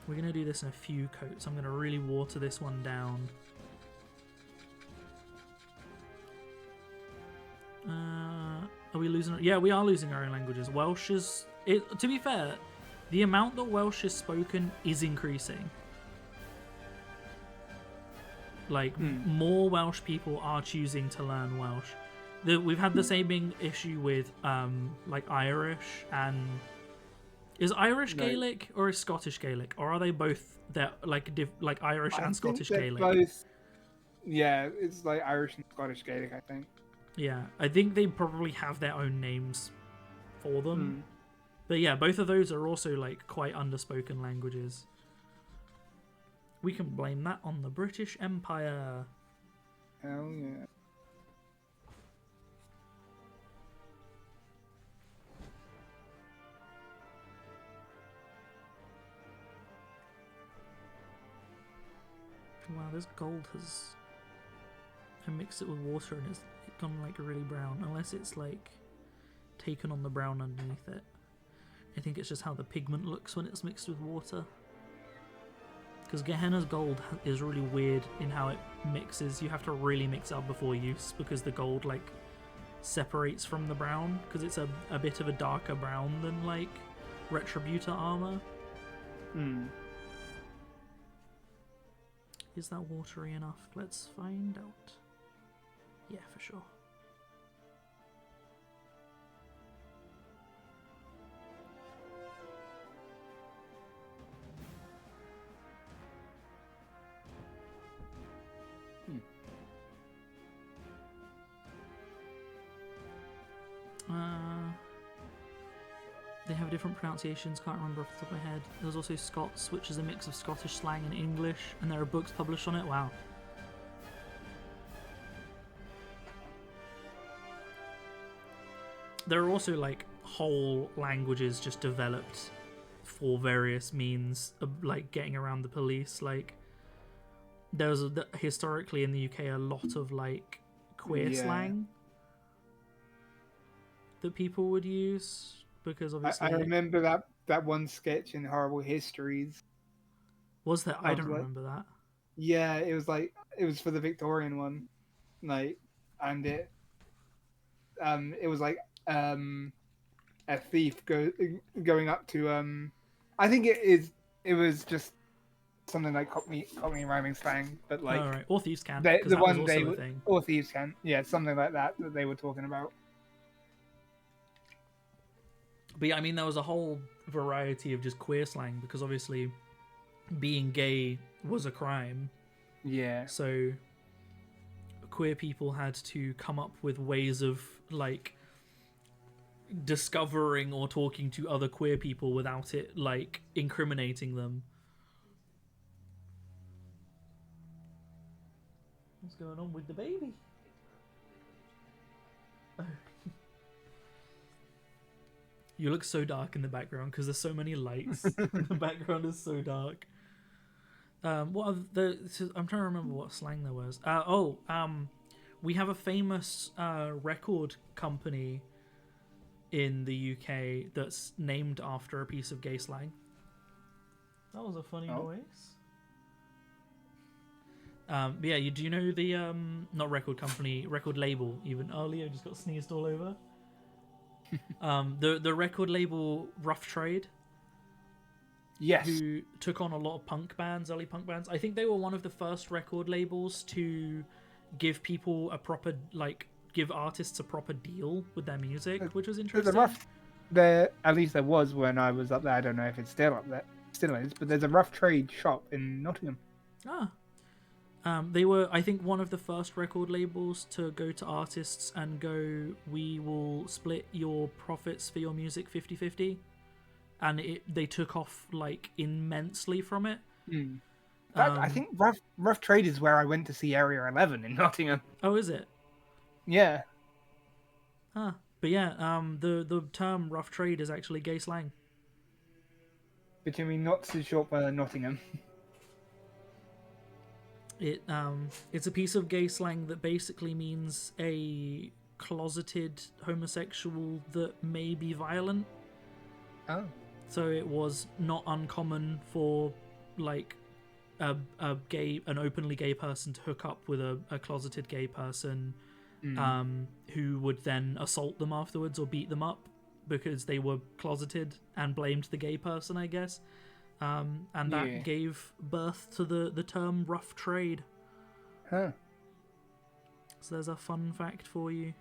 We're going to do this in a few coats. I'm going to really water this one down. Are we losing? Yeah, we are losing our own languages. Welsh is... to be fair, the amount that Welsh is spoken is increasing. Like, more Welsh people are choosing to learn Welsh. We've had the same issue with, like, Irish and... Is Irish Gaelic or is Scottish Gaelic? Or are they both, like Irish and Scottish Gaelic? Both, yeah, it's like Irish and Scottish Gaelic, I think. Yeah, I think they probably have their own names for them. But yeah, both of those are also, like, quite underspoken languages. We can blame that on the British Empire. Hell yeah. Wow, this gold has... I mixed it with water and it's gone like really brown. Unless it's like taken on the brown underneath it. I think it's just how the pigment looks when it's mixed with water. Because Gehenna's gold is really weird in how it mixes. You have to really mix it up before use because the gold like separates from the brown because it's a bit of a darker brown than like Retributor armor. Is that watery enough? Let's find out. Yeah, for sure. They have different pronunciations, can't remember off the top of my head. There's also Scots, which is a mix of Scottish slang and English, and there are books published on it. Wow. There are also, like, whole languages just developed for various means of, like, getting around the police. Like, there was, historically in the UK, a lot of, like, queer slang that people would use. Because obviously, I remember that one sketch in Horrible Histories. Was there? I don't remember that. Yeah, it was for the Victorian one, like, and it was like a thief going up to I think it was just something like Cockney rhyming slang, but like all right, or thieves can. The one or thieves can, yeah, something like that they were talking about. But yeah, I mean, there was a whole variety of just queer slang because obviously being gay was a crime. Yeah. So queer people had to come up with ways of, like, discovering or talking to other queer people without it, like, incriminating them. What's going on with the baby? Oh. You look so dark in the background because there's so many lights. The background is so dark. What are I'm trying to remember what slang there was. We have a famous record company in the UK that's named after a piece of gay slang. That was a funny noise. But yeah, do you know the not record company, record label? Even earlier, just got sneezed all over. The record label Rough Trade. Yes. Who took on a lot of punk bands, early punk bands. I think they were one of the first record labels to give people a proper, give artists a proper deal with their music, which was interesting. At least there was when I was up there. I don't know if it's still up there. Still is, but there's a Rough Trade shop in Nottingham. They were, I think, one of the first record labels to go to artists and go, we will split your profits for your music 50-50. And they took off, immensely from it. I think Rough Trade is where I went to see Area 11 in Nottingham. Oh, is it? Yeah. But yeah, the term rough trade is actually gay slang. Between not too short for Nottingham. It's a piece of gay slang that basically means a closeted homosexual that may be violent. Oh. So it was not uncommon for an openly gay person to hook up with a closeted gay person, who would then assault them afterwards or beat them up because they were closeted and blamed the gay person, I guess. And that gave birth to the term rough trade. Huh. So there's a fun fact for you.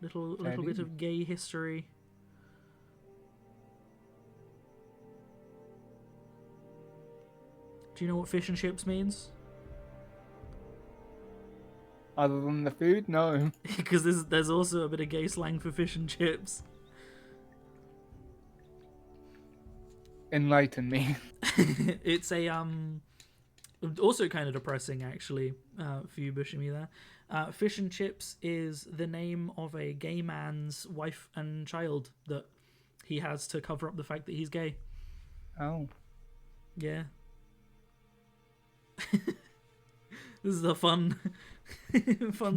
Little bit of gay history. Do you know what fish and chips means? Other than the food? No. Because there's also a bit of gay slang for fish and chips. Enlighten me. It's also kind of depressing, actually, for you bushing me there. Fish and chips is the name of a gay man's wife and child that he has to cover up the fact that he's gay. Oh. Yeah. This is a fun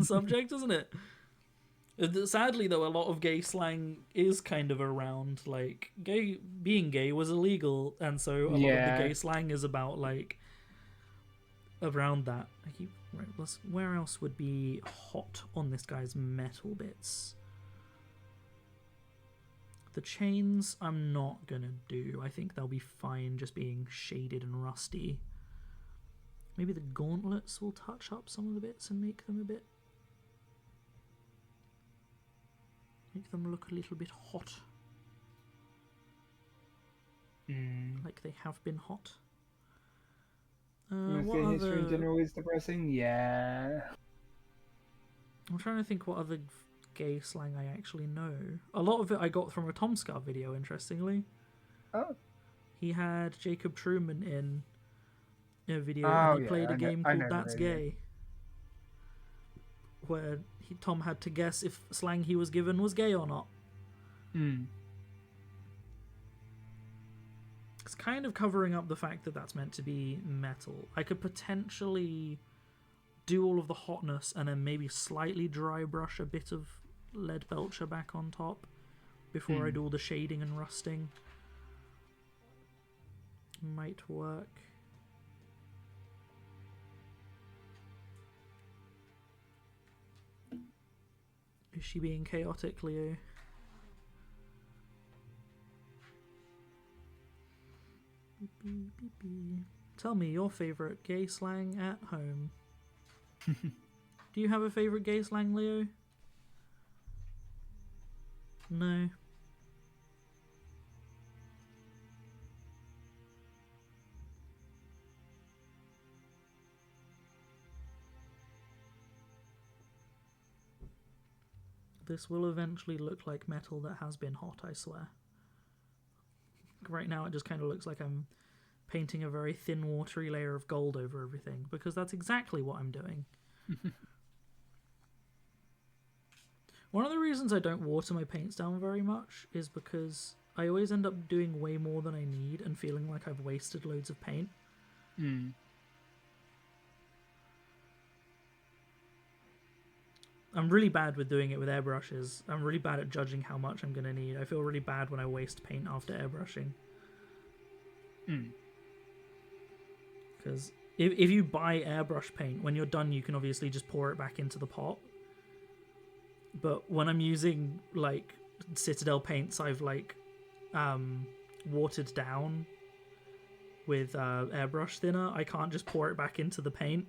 subject, isn't it? Sadly, though, a lot of gay slang is kind of around, being gay was illegal, and so a lot of the gay slang is about, around that. Where else would be hot on this guy's metal bits? The chains I'm not gonna do. I think they'll be fine just being shaded and rusty. Maybe the gauntlets will touch up some of the bits and make them look a little bit hot. Like they have been hot. What history in general is depressing? Yeah. I'm trying to think what other gay slang I actually know. A lot of it I got from a Tom Scar video, interestingly. Oh. He had Jacob Truman in a video, and he played a game called That's Gay, where Tom had to guess if slang he was given was gay or not. It's kind of covering up the fact that that's meant to be metal. I could potentially do all of the hotness and then maybe slightly dry brush a bit of lead belcher back on top before I do all the shading and rusting. Might work. Is she being chaotic, Leo? Beep, beep, beep. Tell me your favourite gay slang at home. Do you have a favourite gay slang, Leo? No. This will eventually look like metal that has been hot, I swear. Right now it just kind of looks like I'm painting a very thin, watery layer of gold over everything, because that's exactly what I'm doing. One of the reasons I don't water my paints down very much is because I always end up doing way more than I need and feeling like I've wasted loads of paint. I'm really bad with doing it with airbrushes. I'm really bad at judging how much I'm going to need. I feel really bad when I waste paint after airbrushing. Because if you buy airbrush paint, when you're done you can obviously just pour it back into the pot. But when I'm using like Citadel paints I've like watered down with airbrush thinner, I can't just pour it back into the paint.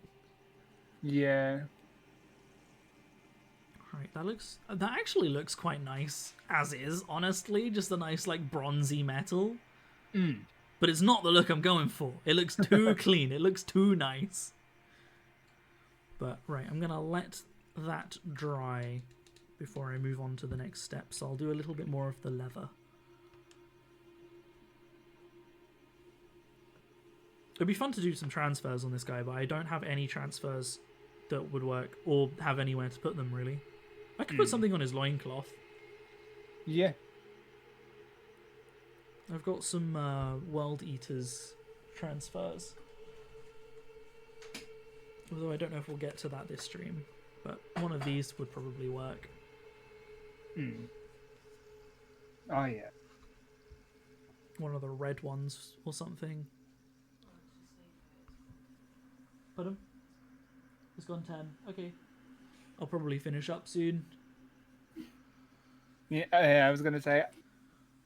Yeah. Right, that actually looks quite nice as is, honestly, just a nice like bronzy metal. But it's not the look I'm going for. It looks too clean. It looks too nice. But right, I'm gonna let that dry before I move on to the next step. So I'll do a little bit more of the leather. It'd be fun to do some transfers on this guy, but I don't have any transfers that would work or have anywhere to put them really. I could put something on his loincloth. Yeah. I've got some World Eaters transfers. Although I don't know if we'll get to that this stream. But one of these would probably work. Oh, yeah. One of the red ones or something. Pardon? It's gone 10. Okay. I'll probably finish up soon. Yeah, I was going to say,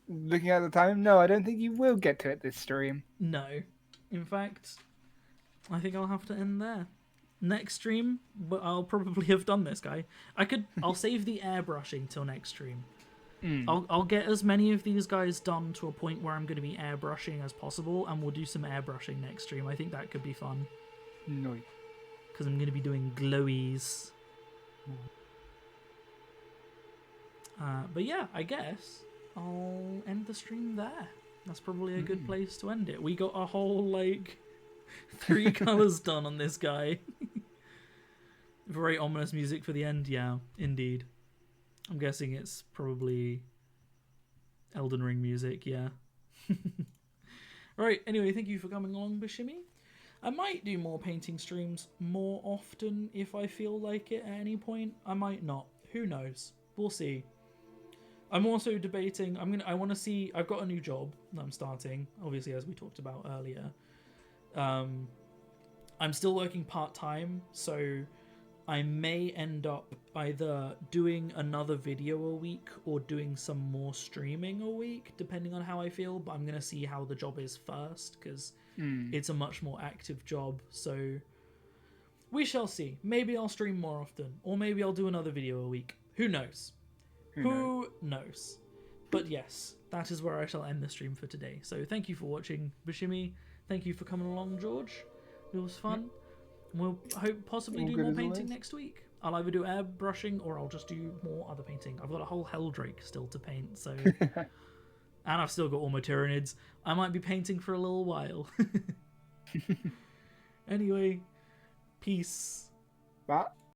looking at the time, no, I don't think you will get to it this stream. No. In fact, I think I'll have to end there. Next stream, but I'll probably have done this guy. I'll save the airbrushing till next stream. I'll get as many of these guys done to a point where I'm going to be airbrushing as possible, and we'll do some airbrushing next stream. I think that could be fun. No. Because I'm going to be doing glowies. But yeah, I guess I'll end the stream there. That's probably a good place to end it. We got a whole, like, 3 colours done on this guy. Very ominous music for the end, yeah, indeed. I'm guessing it's probably Elden Ring music, yeah. Right, anyway, thank you for coming along, Bashimi. I might do more painting streams more often if I feel like it at any point. I might not. Who knows? We'll see. I'm also debating. I want to see. I've got a new job that I'm starting. Obviously, as we talked about earlier. I'm still working part-time, so I may end up either doing another video a week or doing some more streaming a week, depending on how I feel. But I'm going to see how the job is first, because it's a much more active job. So we shall see. Maybe I'll stream more often, or maybe I'll do another video a week. Who knows? Who knows? But yes, that is where I shall end the stream for today. So thank you for watching, Bashimi. Thank you for coming along, George. It was fun. We'll possibly do more painting next week. I'll either do airbrushing or I'll just do more other painting. I've got a whole Helldrake still to paint, so... and I've still got all my Tyranids. I might be painting for a little while. Anyway, peace. Bye.